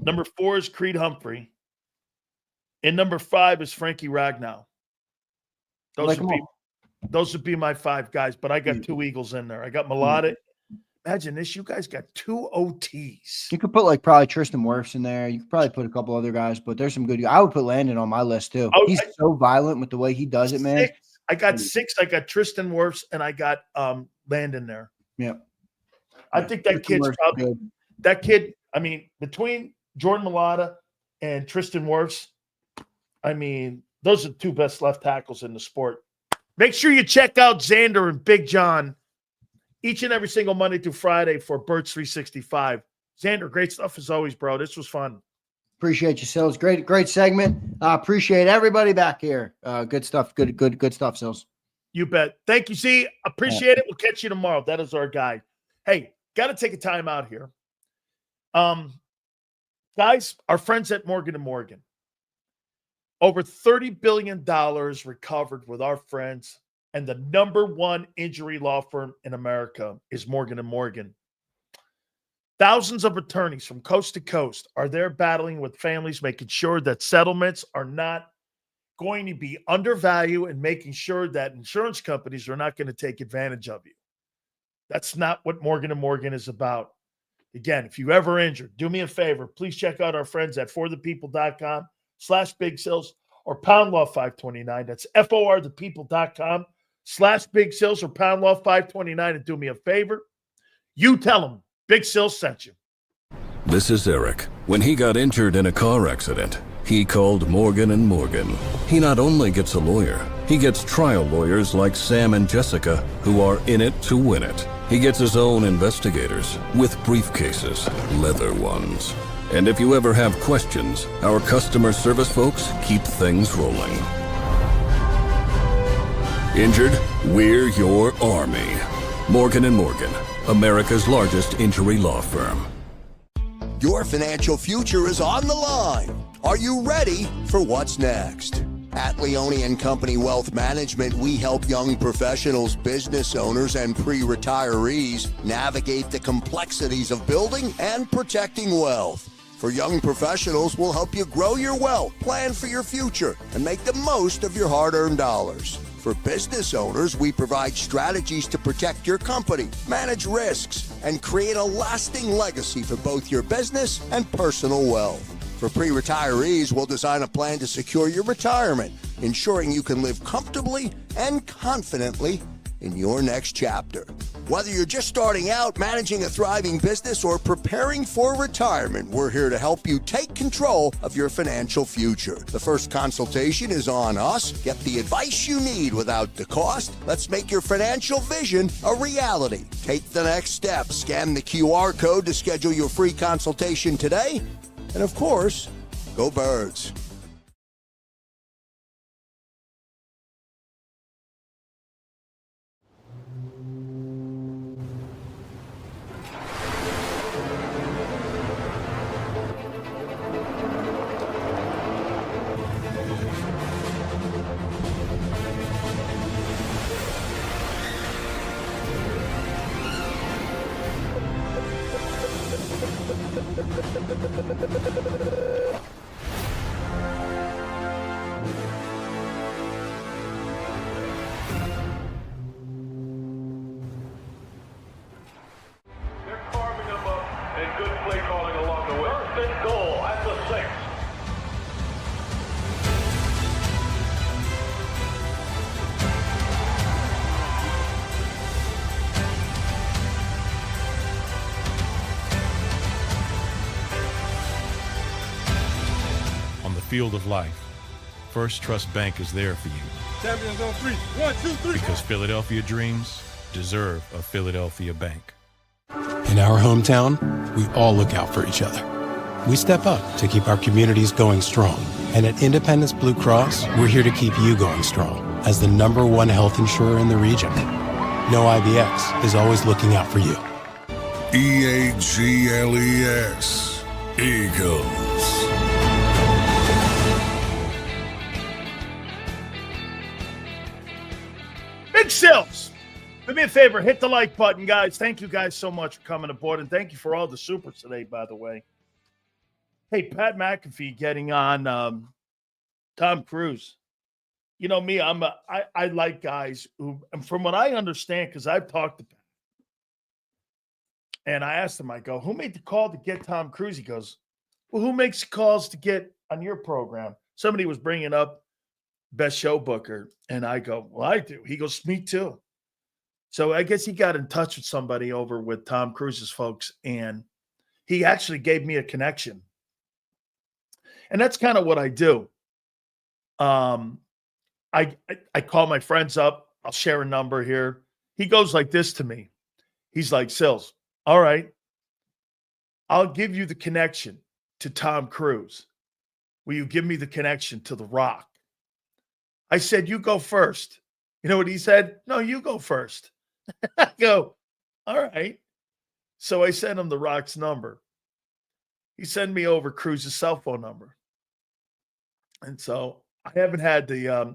Number 4 is Creed Humphrey. And number 5 is Frankie Ragnow. Those would be my 5 guys, but I got 2 Eagles in there. I got Mailata. Imagine this. You guys got 2 OTs. You could put probably Tristan Wirfs in there. You could probably put a couple other guys, but there's some good. I would put Landon on my list too. He's so violent with the way he does it, man. I got 6. I got Tristan Wirfs and I got Landon there. Yeah. I think that kid's probably good. That kid, I mean, between Jordan Mailata and Tristan Wirfs, I mean, those are the 2 best left tackles in the sport. Make sure you check out Xander and Big John each and every single Monday through Friday for Birds 365. Xander, great stuff as always, bro. This was fun. Appreciate you, Sills. Great segment. Appreciate everybody back here. Good stuff. Good stuff, Sills. You bet. Thank you, Z. Appreciate it. We'll catch you tomorrow. That is our guide. Hey, got to take a time out here. Guys, our friends at Morgan & Morgan. Over $30 billion recovered with our friends. And the number 1 injury law firm in America is Morgan & Morgan. Thousands of attorneys from coast to coast are there battling with families, making sure that settlements are not going to be undervalued and making sure that insurance companies are not going to take advantage of you. That's not what Morgan & Morgan is about. Again, if you ever injured, do me a favor. Please check out our friends at forthepeople.com/Big Sills or Pound Law 529. That's forthepeople.com/Big Sills or Pound Law 529. And do me a favor. You tell them Big Sills sent you. This is Eric. When he got injured in a car accident, he called Morgan & Morgan. He not only gets a lawyer, he gets trial lawyers like Sam and Jessica, who are in it to win it. He gets his own investigators with briefcases, leather ones. And if you ever have questions, our customer service folks keep things rolling. Injured? We're your army. Morgan & Morgan, America's largest injury law firm. Your financial future is on the line. Are you ready for what's next? At Leone & Company Wealth Management, we help young professionals, business owners, and pre-retirees navigate the complexities of building and protecting wealth. For young professionals, we'll help you grow your wealth, plan for your future, and make the most of your hard-earned dollars. For business owners, we provide strategies to protect your company, manage risks, and create a lasting legacy for both your business and personal wealth. For pre-retirees, we'll design a plan to secure your retirement, ensuring you can live comfortably and confidently in your next chapter. Whether you're just starting out, managing a thriving business, or preparing for retirement, we're here to help you take control of your financial future. The first consultation is on us. Get the advice you need without the cost. Let's make your financial vision a reality. Take the next step. Scan the QR code to schedule your free consultation today. And of course, go Birds. They're carving them up and good play calling along the way. First and goal at the 6. On the field of life, First Trust Bank is there for you Champions on 3. 1, 2, 3. because Philadelphia dreams deserve a Philadelphia bank. In our hometown, we all look out for each other. We step up to keep our communities going strong. And at Independence Blue Cross, we're here to keep you going strong as the #1 health insurer in the region. No IBX is always looking out for you. EAGLES. Eagles. Big Sills, do me a favor, hit the like button, guys. Thank you guys so much for coming aboard, and thank you for all the supers today, by the way. Hey, Pat McAfee getting on Tom Cruise. You know me, I like guys who, and from what I understand, because I've talked to Pat, and I asked him, I go, who made the call to get Tom Cruise? He goes, well, who makes calls to get on your program? Somebody was bringing up best show booker, and I go, well, I do. He goes, me too. So I guess he got in touch with somebody over with Tom Cruise's folks, and he actually gave me a connection. And that's kind of what I do. I call my friends up. I'll share a number here. He goes like this to me. He's like, Sills, all right, I'll give you the connection to Tom Cruise. Will you give me the connection to The Rock? I said, you go first. You know what he said? No, you go first. I go, all right. So I sent him The Rock's number. He sent me over Cruise's cell phone number. And so I haven't had the,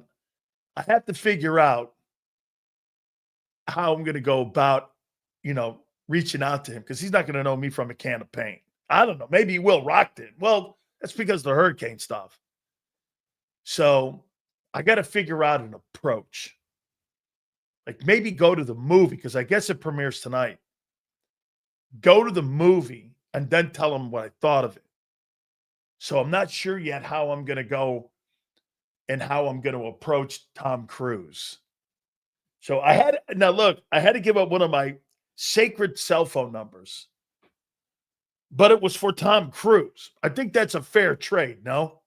I have to figure out how I'm going to go about, reaching out to him, because he's not going to know me from a can of paint. I don't know. Maybe he will. Rock did. Well, that's because of the hurricane stuff. So I got to figure out an approach. Like maybe go to the movie, because I guess it premieres tonight. Go to the movie and then tell them what I thought of it. So I'm not sure yet how I'm going to go and how I'm going to approach Tom Cruise. So I had to give up one of my sacred cell phone numbers, but it was for Tom Cruise. I think that's a fair trade, no?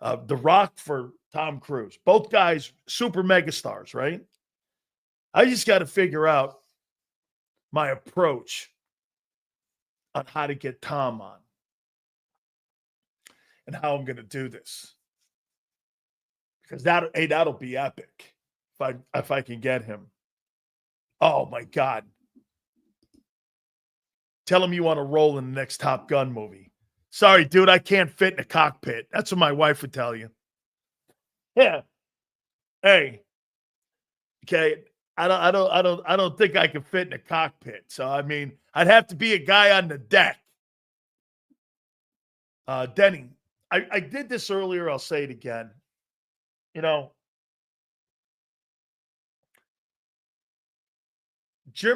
The Rock for Tom Cruise. Both guys, super megastars, right? I just got to figure out my approach on how to get Tom on and how I'm going to do this. Because that'll be epic if I can get him. Oh my God. Tell him you want to roll in the next Top Gun movie. Sorry, dude, I can't fit in a cockpit. That's what my wife would tell you. Yeah. Hey. Okay. I don't think I can fit in a cockpit. So I mean, I'd have to be a guy on the deck. Denny, I did this earlier. I'll say it again. Jim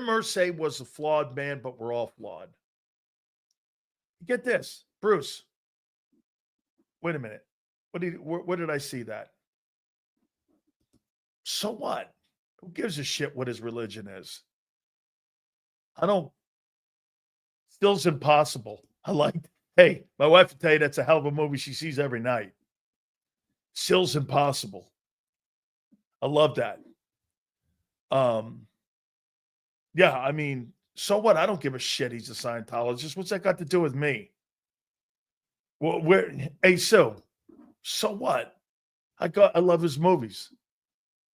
Irsay was a flawed man, but we're all flawed. Get this, Bruce. Wait a minute. Where did I see that? So what? Who gives a shit what his religion is? I don't. Still's Impossible. Hey, my wife will tell you that's a hell of a movie she sees every night. Still's Impossible. I love that. Yeah, I mean, so what? I don't give a shit he's a Scientologist. What's that got to do with me? Well, hey, so what? I love his movies.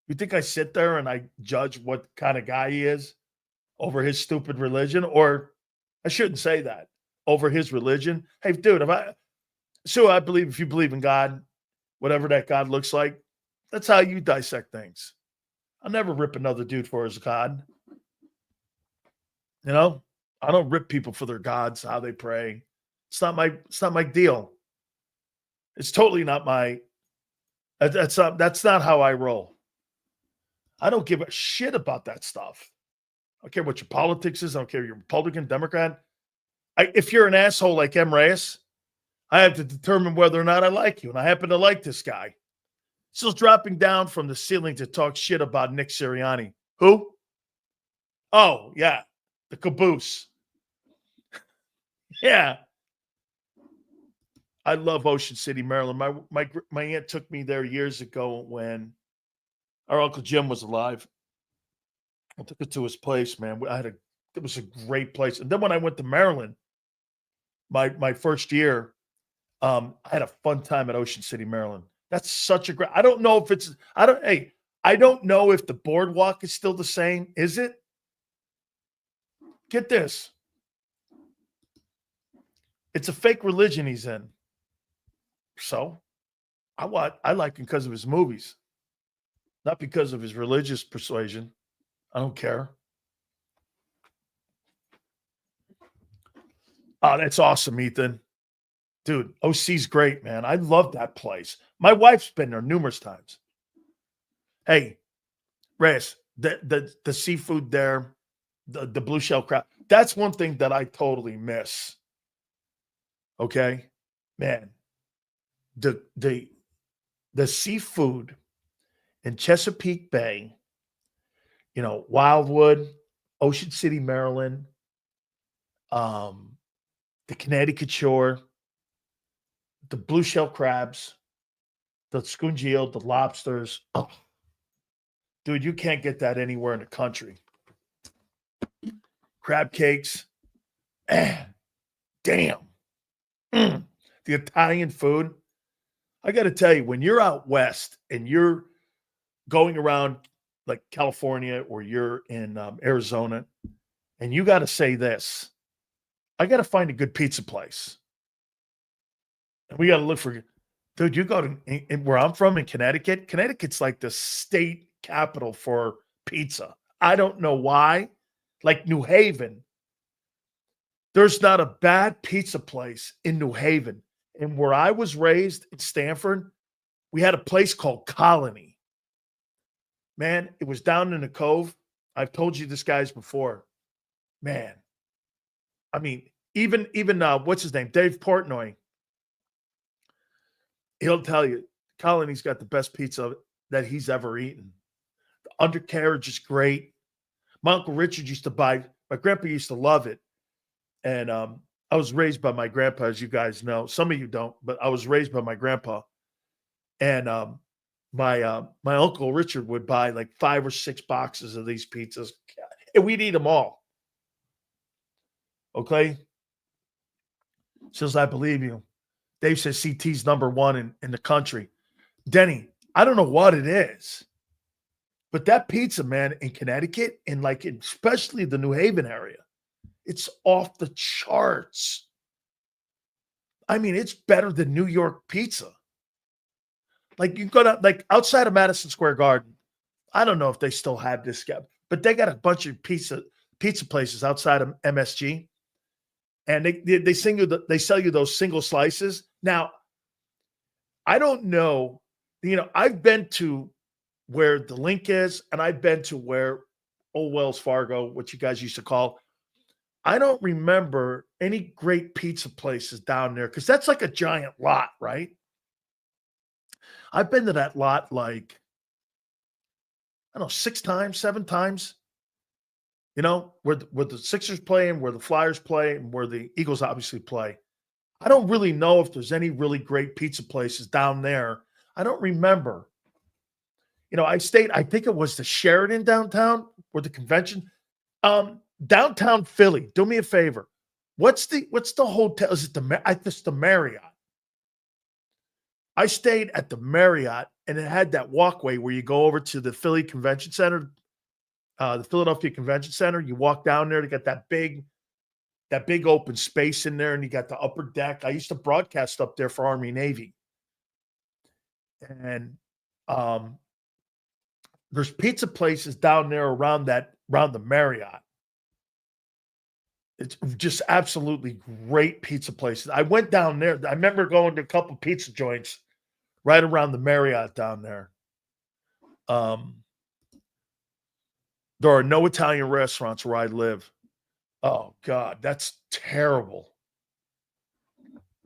You think I sit there and I judge what kind of guy he is over his stupid religion? Or I shouldn't say that. Over his religion? Hey, dude, I believe if you believe in God, whatever that God looks like, that's how you dissect things. I'll never rip another dude for his God. You know? I don't rip people for their gods, how they pray. It's not my deal. It's totally not my that's not how I roll. I don't give a shit about that stuff. I don't care what your politics is. I don't care if you're Republican, Democrat. If you're an asshole like M. Reyes, I have to determine whether or not I like you. And I happen to like this guy. Still dropping down from the ceiling to talk shit about Nick Sirianni. Who? Oh, yeah. The caboose. Yeah. I love Ocean City, Maryland. My aunt took me there years ago when our Uncle Jim was alive. I took her to his place, man. It was a great place. And then when I went to Maryland, my first year, I had a fun time at Ocean City, Maryland. That's such a great. I don't know if the boardwalk is still the same. Is it? Get this. It's a fake religion he's in. So I like him because of his movies, not because of his religious persuasion. I don't care. Oh, that's awesome, Ethan. Dude, OC's great, man. I love that place. My wife's been there numerous times. Hey, Reyes, the seafood there, the blue shell crab, that's one thing that I totally miss. Okay? Man, the seafood in Chesapeake Bay, Wildwood, Ocean City, Maryland, the Connecticut shore, the blue shell crabs, the scungio, the lobsters. Oh, dude, you can't get that anywhere in the country. Crab cakes. Damn. The Italian food. I got to tell you, when you're out west and you're going around like California or you're in Arizona, and you got to say this, I got to find a good pizza place. And we got to look for, dude, you go to where I'm from in Connecticut. Connecticut's like the state capital for pizza. I don't know why. Like New Haven, there's not a bad pizza place in New Haven. And where I was raised in Stanford, we had a place called Colony. Man, it was down in the Cove. I've told you this guys before. Man, I mean, even what's his name? Dave Portnoy. He'll tell you, Colony's got the best pizza that he's ever eaten. The undercarriage is great. My Uncle Richard used to buy, my grandpa used to love it. And I was raised by my grandpa, as you guys know. Some of you don't, but I was raised by my grandpa. And my Uncle Richard would buy like 5 or 6 boxes of these pizzas. And we'd eat them all. Okay? Says, I believe you. Dave says CT's number 1 in the country. Denny, I don't know what it is, but that pizza, man, in Connecticut, and like especially the New Haven area, it's off the charts. I mean, it's better than New York pizza. Like you go to like outside of Madison Square Garden. I don't know if they still have this guy, but they got a bunch of pizza places outside of MSG. And they sell you those single slices. Now, I don't know. I've been to where the Link is, and I've been to where Old Wells Fargo, what you guys used to call. I don't remember any great pizza places down there because that's like a giant lot, right? I've been to that lot like I don't know, 6 times, 7 times. You know, where the Sixers play and where the Flyers play and where the Eagles obviously play. I don't really know if there's any really great pizza places down there. I don't remember. You know, I think it was the Sheraton downtown or the convention. Downtown Philly, do me a favor. What's the hotel? Is it the Marriott? I stayed at the Marriott, and it had that walkway where you go over to the Philly Convention Center, the Philadelphia Convention Center. You walk down there to get that big open space in there, and you got the upper deck. I used to broadcast up there for Army Navy. And there's pizza places down there around the Marriott. It's just absolutely great pizza places. I went down there. I remember going to a couple pizza joints right around the Marriott down there. There are no Italian restaurants where I live. Oh, God, that's terrible.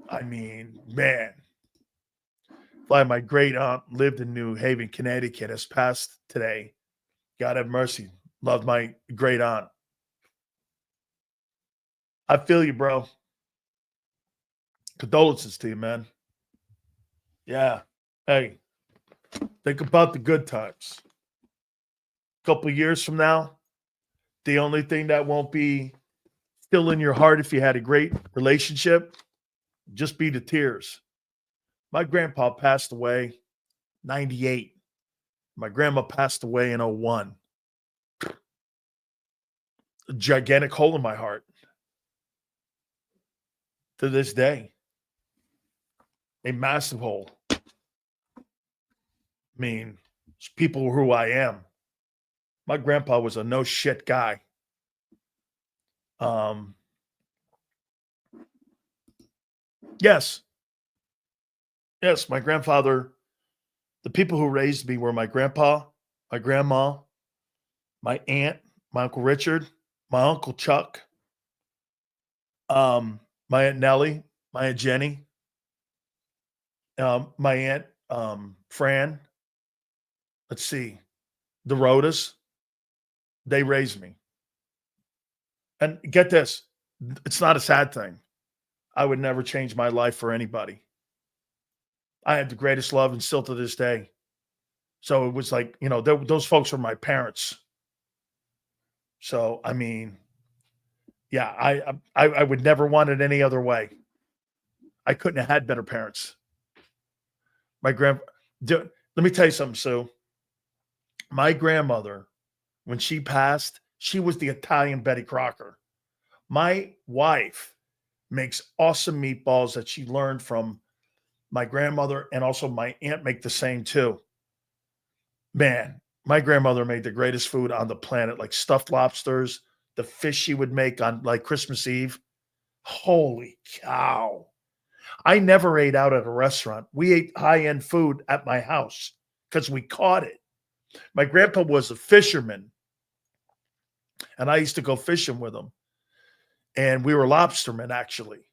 I mean, man. My great aunt lived in New Haven, Connecticut, has passed today. God have mercy. Loved my great aunt. I feel you, bro. Condolences to you, man. Yeah. Hey, think about the good times. A couple of years from now, the only thing that won't be still in your heart if you had a great relationship, just be the tears. My grandpa passed away 98. My grandma passed away in 01. A gigantic hole in my heart. To this day. A massive hole. I mean, people who I am. My grandpa was a no shit guy. Yes, my grandfather, the people who raised me were my grandpa, my grandma, my aunt, my Uncle Richard, my Uncle Chuck, my Aunt Nellie, my Aunt Jenny, my Aunt Fran. Let's see, the Rhodas. They raised me. And get this, it's not a sad thing. I would never change my life for anybody. I had the greatest love and still to this day. So it was like, you know, those folks were my parents. So, I mean, yeah, I would never want it any other way. I couldn't have had better parents. Let me tell you something, Sue. My grandmother, when she passed, she was the Italian Betty Crocker. My wife makes awesome meatballs that she learned from my grandmother, and also my aunt make the same too. Man, my grandmother made the greatest food on the planet, like stuffed lobsters, the fish she would make on like Christmas Eve. Holy cow. I never ate out at a restaurant. We ate high-end food at my house because we caught it. My grandpa was a fisherman, and I used to go fishing with him. And we were lobstermen, actually.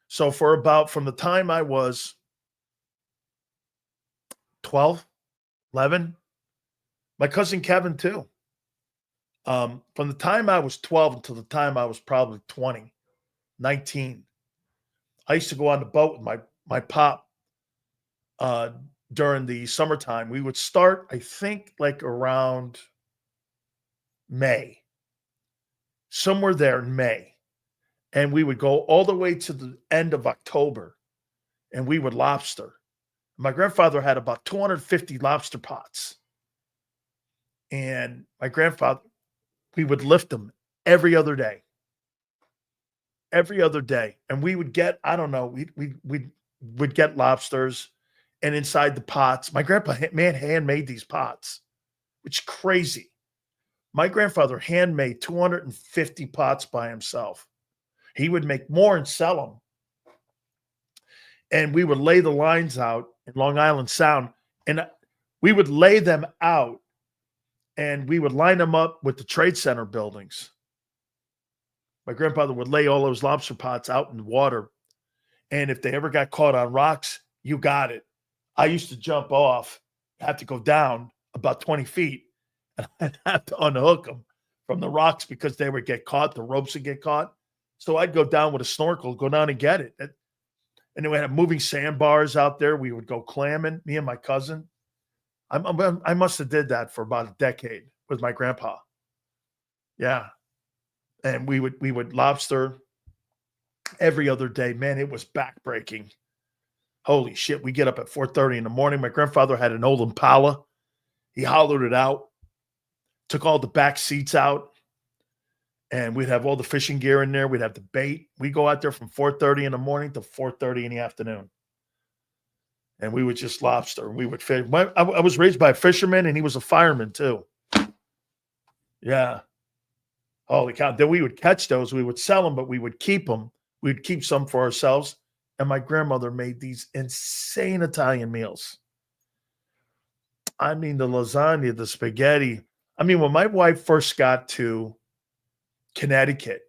So from the time I was 12, 11, my cousin Kevin too. From the time I was 12 until the time I was probably 20, 19, I used to go on the boat with my pop during the summertime. We would start, I think, like around May, somewhere there in May. And we would go all the way to the end of October, and we would lobster. My grandfather had about 250 lobster pots. And my grandfather, we would lift them every other day. Every other day. And we would get, I don't know, we'd get lobsters, and inside the pots, my grandpa, man, handmade these pots, which is crazy. My grandfather handmade 250 pots by himself. He would make more and sell them. And we would lay the lines out in Long Island Sound, and we would lay them out, and we would line them up with the Trade Center buildings. My grandfather would lay all those lobster pots out in the water, and if they ever got caught on rocks, you got it. I used to jump off, have to go down about 20 feet, and I'd have to unhook them from the rocks because they would get caught. The ropes would get caught. So I'd go down with a snorkel, go down and get it. And then we had moving sandbars out there. We would go clamming, me and my cousin. I must have did that for about a decade with my grandpa. Yeah. And we would lobster every other day. Man, it was backbreaking. Holy shit. We get up at 4:30 in the morning. My grandfather had an old Impala. He hollowed it out, took all the back seats out, and we'd have all the fishing gear in there. We'd have the bait. We go out there from 4:30 in the morning to 4:30 in the afternoon. And we would just lobster. We would fish. I was raised by a fisherman, and he was a fireman too. Yeah. Holy cow. Then we would catch those. We would sell them, but we would keep them. We'd keep some for ourselves. And my grandmother made these insane Italian meals. I mean, the lasagna, the spaghetti. I mean, when my wife first got to Connecticut,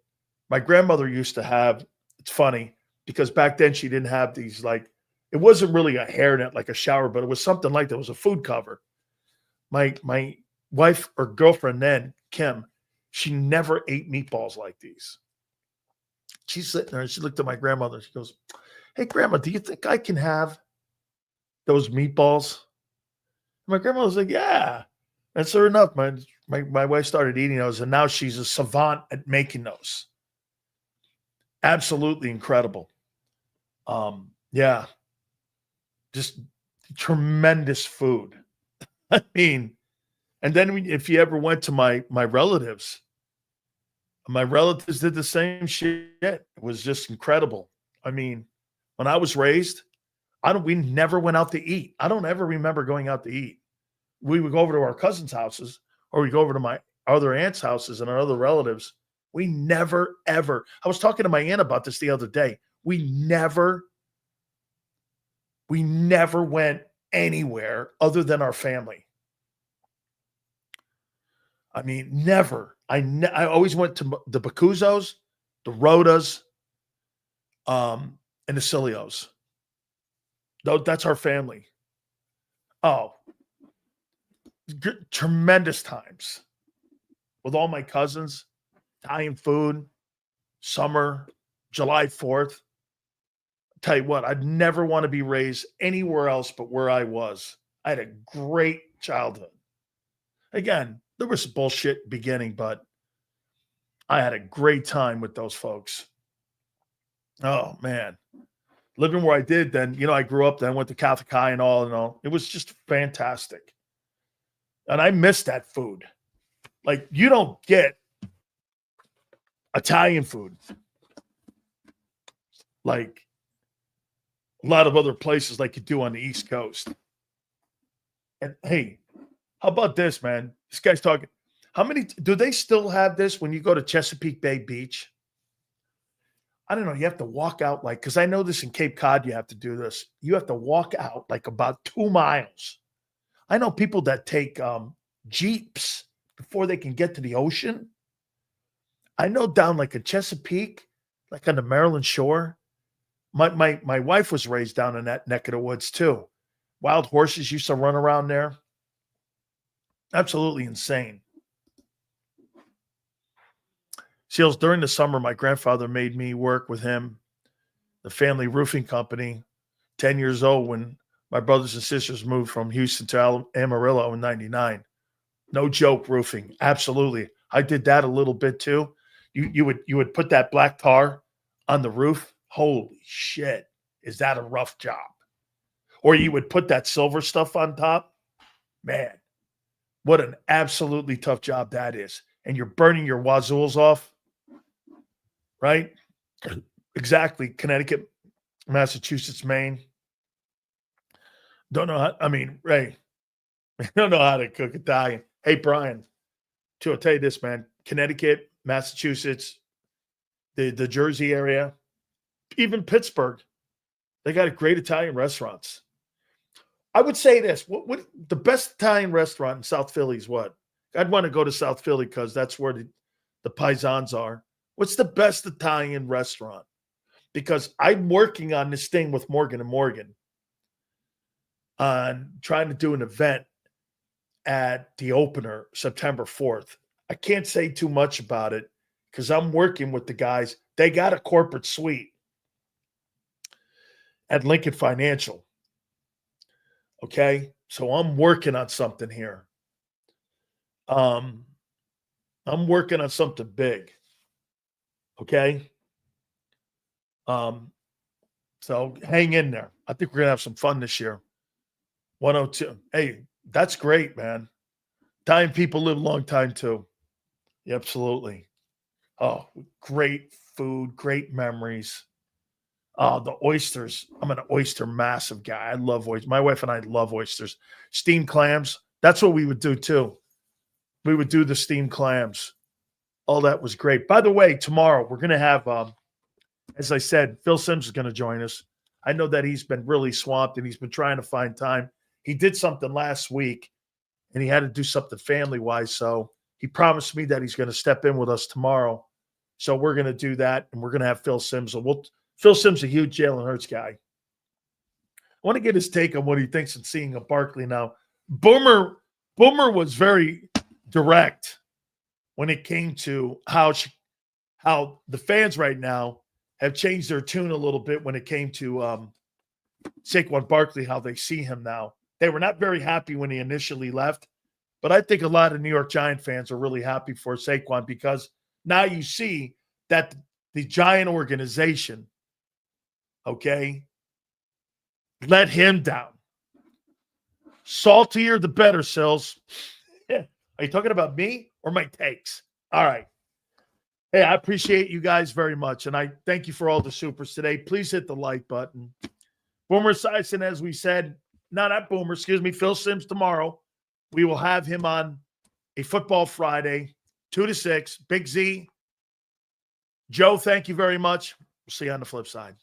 my grandmother used to have, it's funny, because back then she didn't have these, like, it wasn't really a hairnet like a shower, but it was something like that. It was a food cover. My wife or girlfriend then, Kim, she never ate meatballs like these. She's sitting there and she looked at my grandmother. She goes, "Hey, Grandma, do you think I can have those meatballs?" My grandma was like, "Yeah." And sure enough, my wife started eating those, and now she's a savant at making those. Absolutely incredible. Yeah. Just tremendous food. I mean, and then if you ever went to my relatives did the same shit. It was just incredible. I mean, when I was raised, we never went out to eat. I don't ever remember going out to eat. We would go over to our cousins' houses, or we go over to my other aunts' houses and our other relatives. We never, ever. I was talking to my aunt about this the other day. We never went anywhere other than our family. I mean, never. I always went to the Bacuzos, the Rodas, and the Silios. That's our family. Oh, tremendous times with all my cousins, Italian food, summer, July 4th. Tell you what, I'd never want to be raised anywhere else but where I was. I had a great childhood. Again, there was bullshit beginning, but I had a great time with those folks. Oh, man. Living where I did then, I grew up then, went to Catholic High and all. It was just fantastic. And I miss that food. Like, you don't get Italian food like a lot of other places like you do on the East Coast. And hey, how about this, man? This guy's talking. How many do they still have this when you go to Chesapeake Bay Beach? I don't know. You have to walk out because I know this in Cape Cod, you have to do this. You have to walk out like about 2 miles. I know people that take Jeeps before they can get to the ocean. I know down like in Chesapeake, like on the Maryland shore. My wife was raised down in that neck of the woods too. Wild horses used to run around there. Absolutely insane. Seals, during the summer, my grandfather made me work with him, the family roofing company, 10 years old when my brothers and sisters moved from Houston to Amarillo in 99. No joke, roofing. Absolutely. I did that a little bit too. You would put that black tar on the roof. Holy shit. Is that a rough job? Or you would put that silver stuff on top. Man, what an absolutely tough job that is. And you're burning your wazules off. Right? Exactly. Connecticut, Massachusetts, Maine. Don't know how, Ray, don't know how to cook Italian. Hey, Brian, I'll tell you this, man. Connecticut, Massachusetts, the Jersey area, even Pittsburgh, they got great Italian restaurants. I would say this. What the best Italian restaurant in South Philly is what? I'd want to go to South Philly because that's where the paisans are. What's the best Italian restaurant? Because I'm working on this thing with Morgan & Morgan on trying to do an event. at the opener September 4th. I can't say too much about it because I'm working with the guys. They got a corporate suite at Lincoln Financial. Okay? So I'm working on something here. I'm working on something big. Okay? So hang in there. I think we're going to have some fun this year. 102. Hey, that's great, man. Italian people live a long time too. Yeah, absolutely. Oh, great food, great memories. Oh, the oysters. I'm an oyster massive guy. I love oysters. My wife and I love oysters. Steamed clams. That's what we would do too. We would do the steamed clams. Oh, that was great. By the way, tomorrow we're going to have, as I said, Phil Simms is going to join us. I know that he's been really swamped and he's been trying to find time. He did something last week and he had to do something family-wise. So he promised me that he's going to step in with us tomorrow. So we're going to do that and we're going to have Phil Simms. Phil Simms is a huge Jalen Hurts guy. I want to get his take on what he thinks of seeing a Barkley now. Boomer was very direct when it came to how the fans right now have changed their tune a little bit when it came to Saquon Barkley, how they see him now. They were not very happy when he initially left, but I think a lot of New York Giant fans are really happy for Saquon because now you see that the Giant organization, okay, let him down. Saltier the better, Sills. Yeah. Are you talking about me or my takes? All right. Hey, I appreciate you guys very much, and I thank you for all the supers today. Please hit the like button. Boomer Esiason, as we said, not Boomer, excuse me, Phil Simms tomorrow. We will have him on a Football Friday, 2 to 6. Big Z. Joe, thank you very much. We'll see you on the flip side.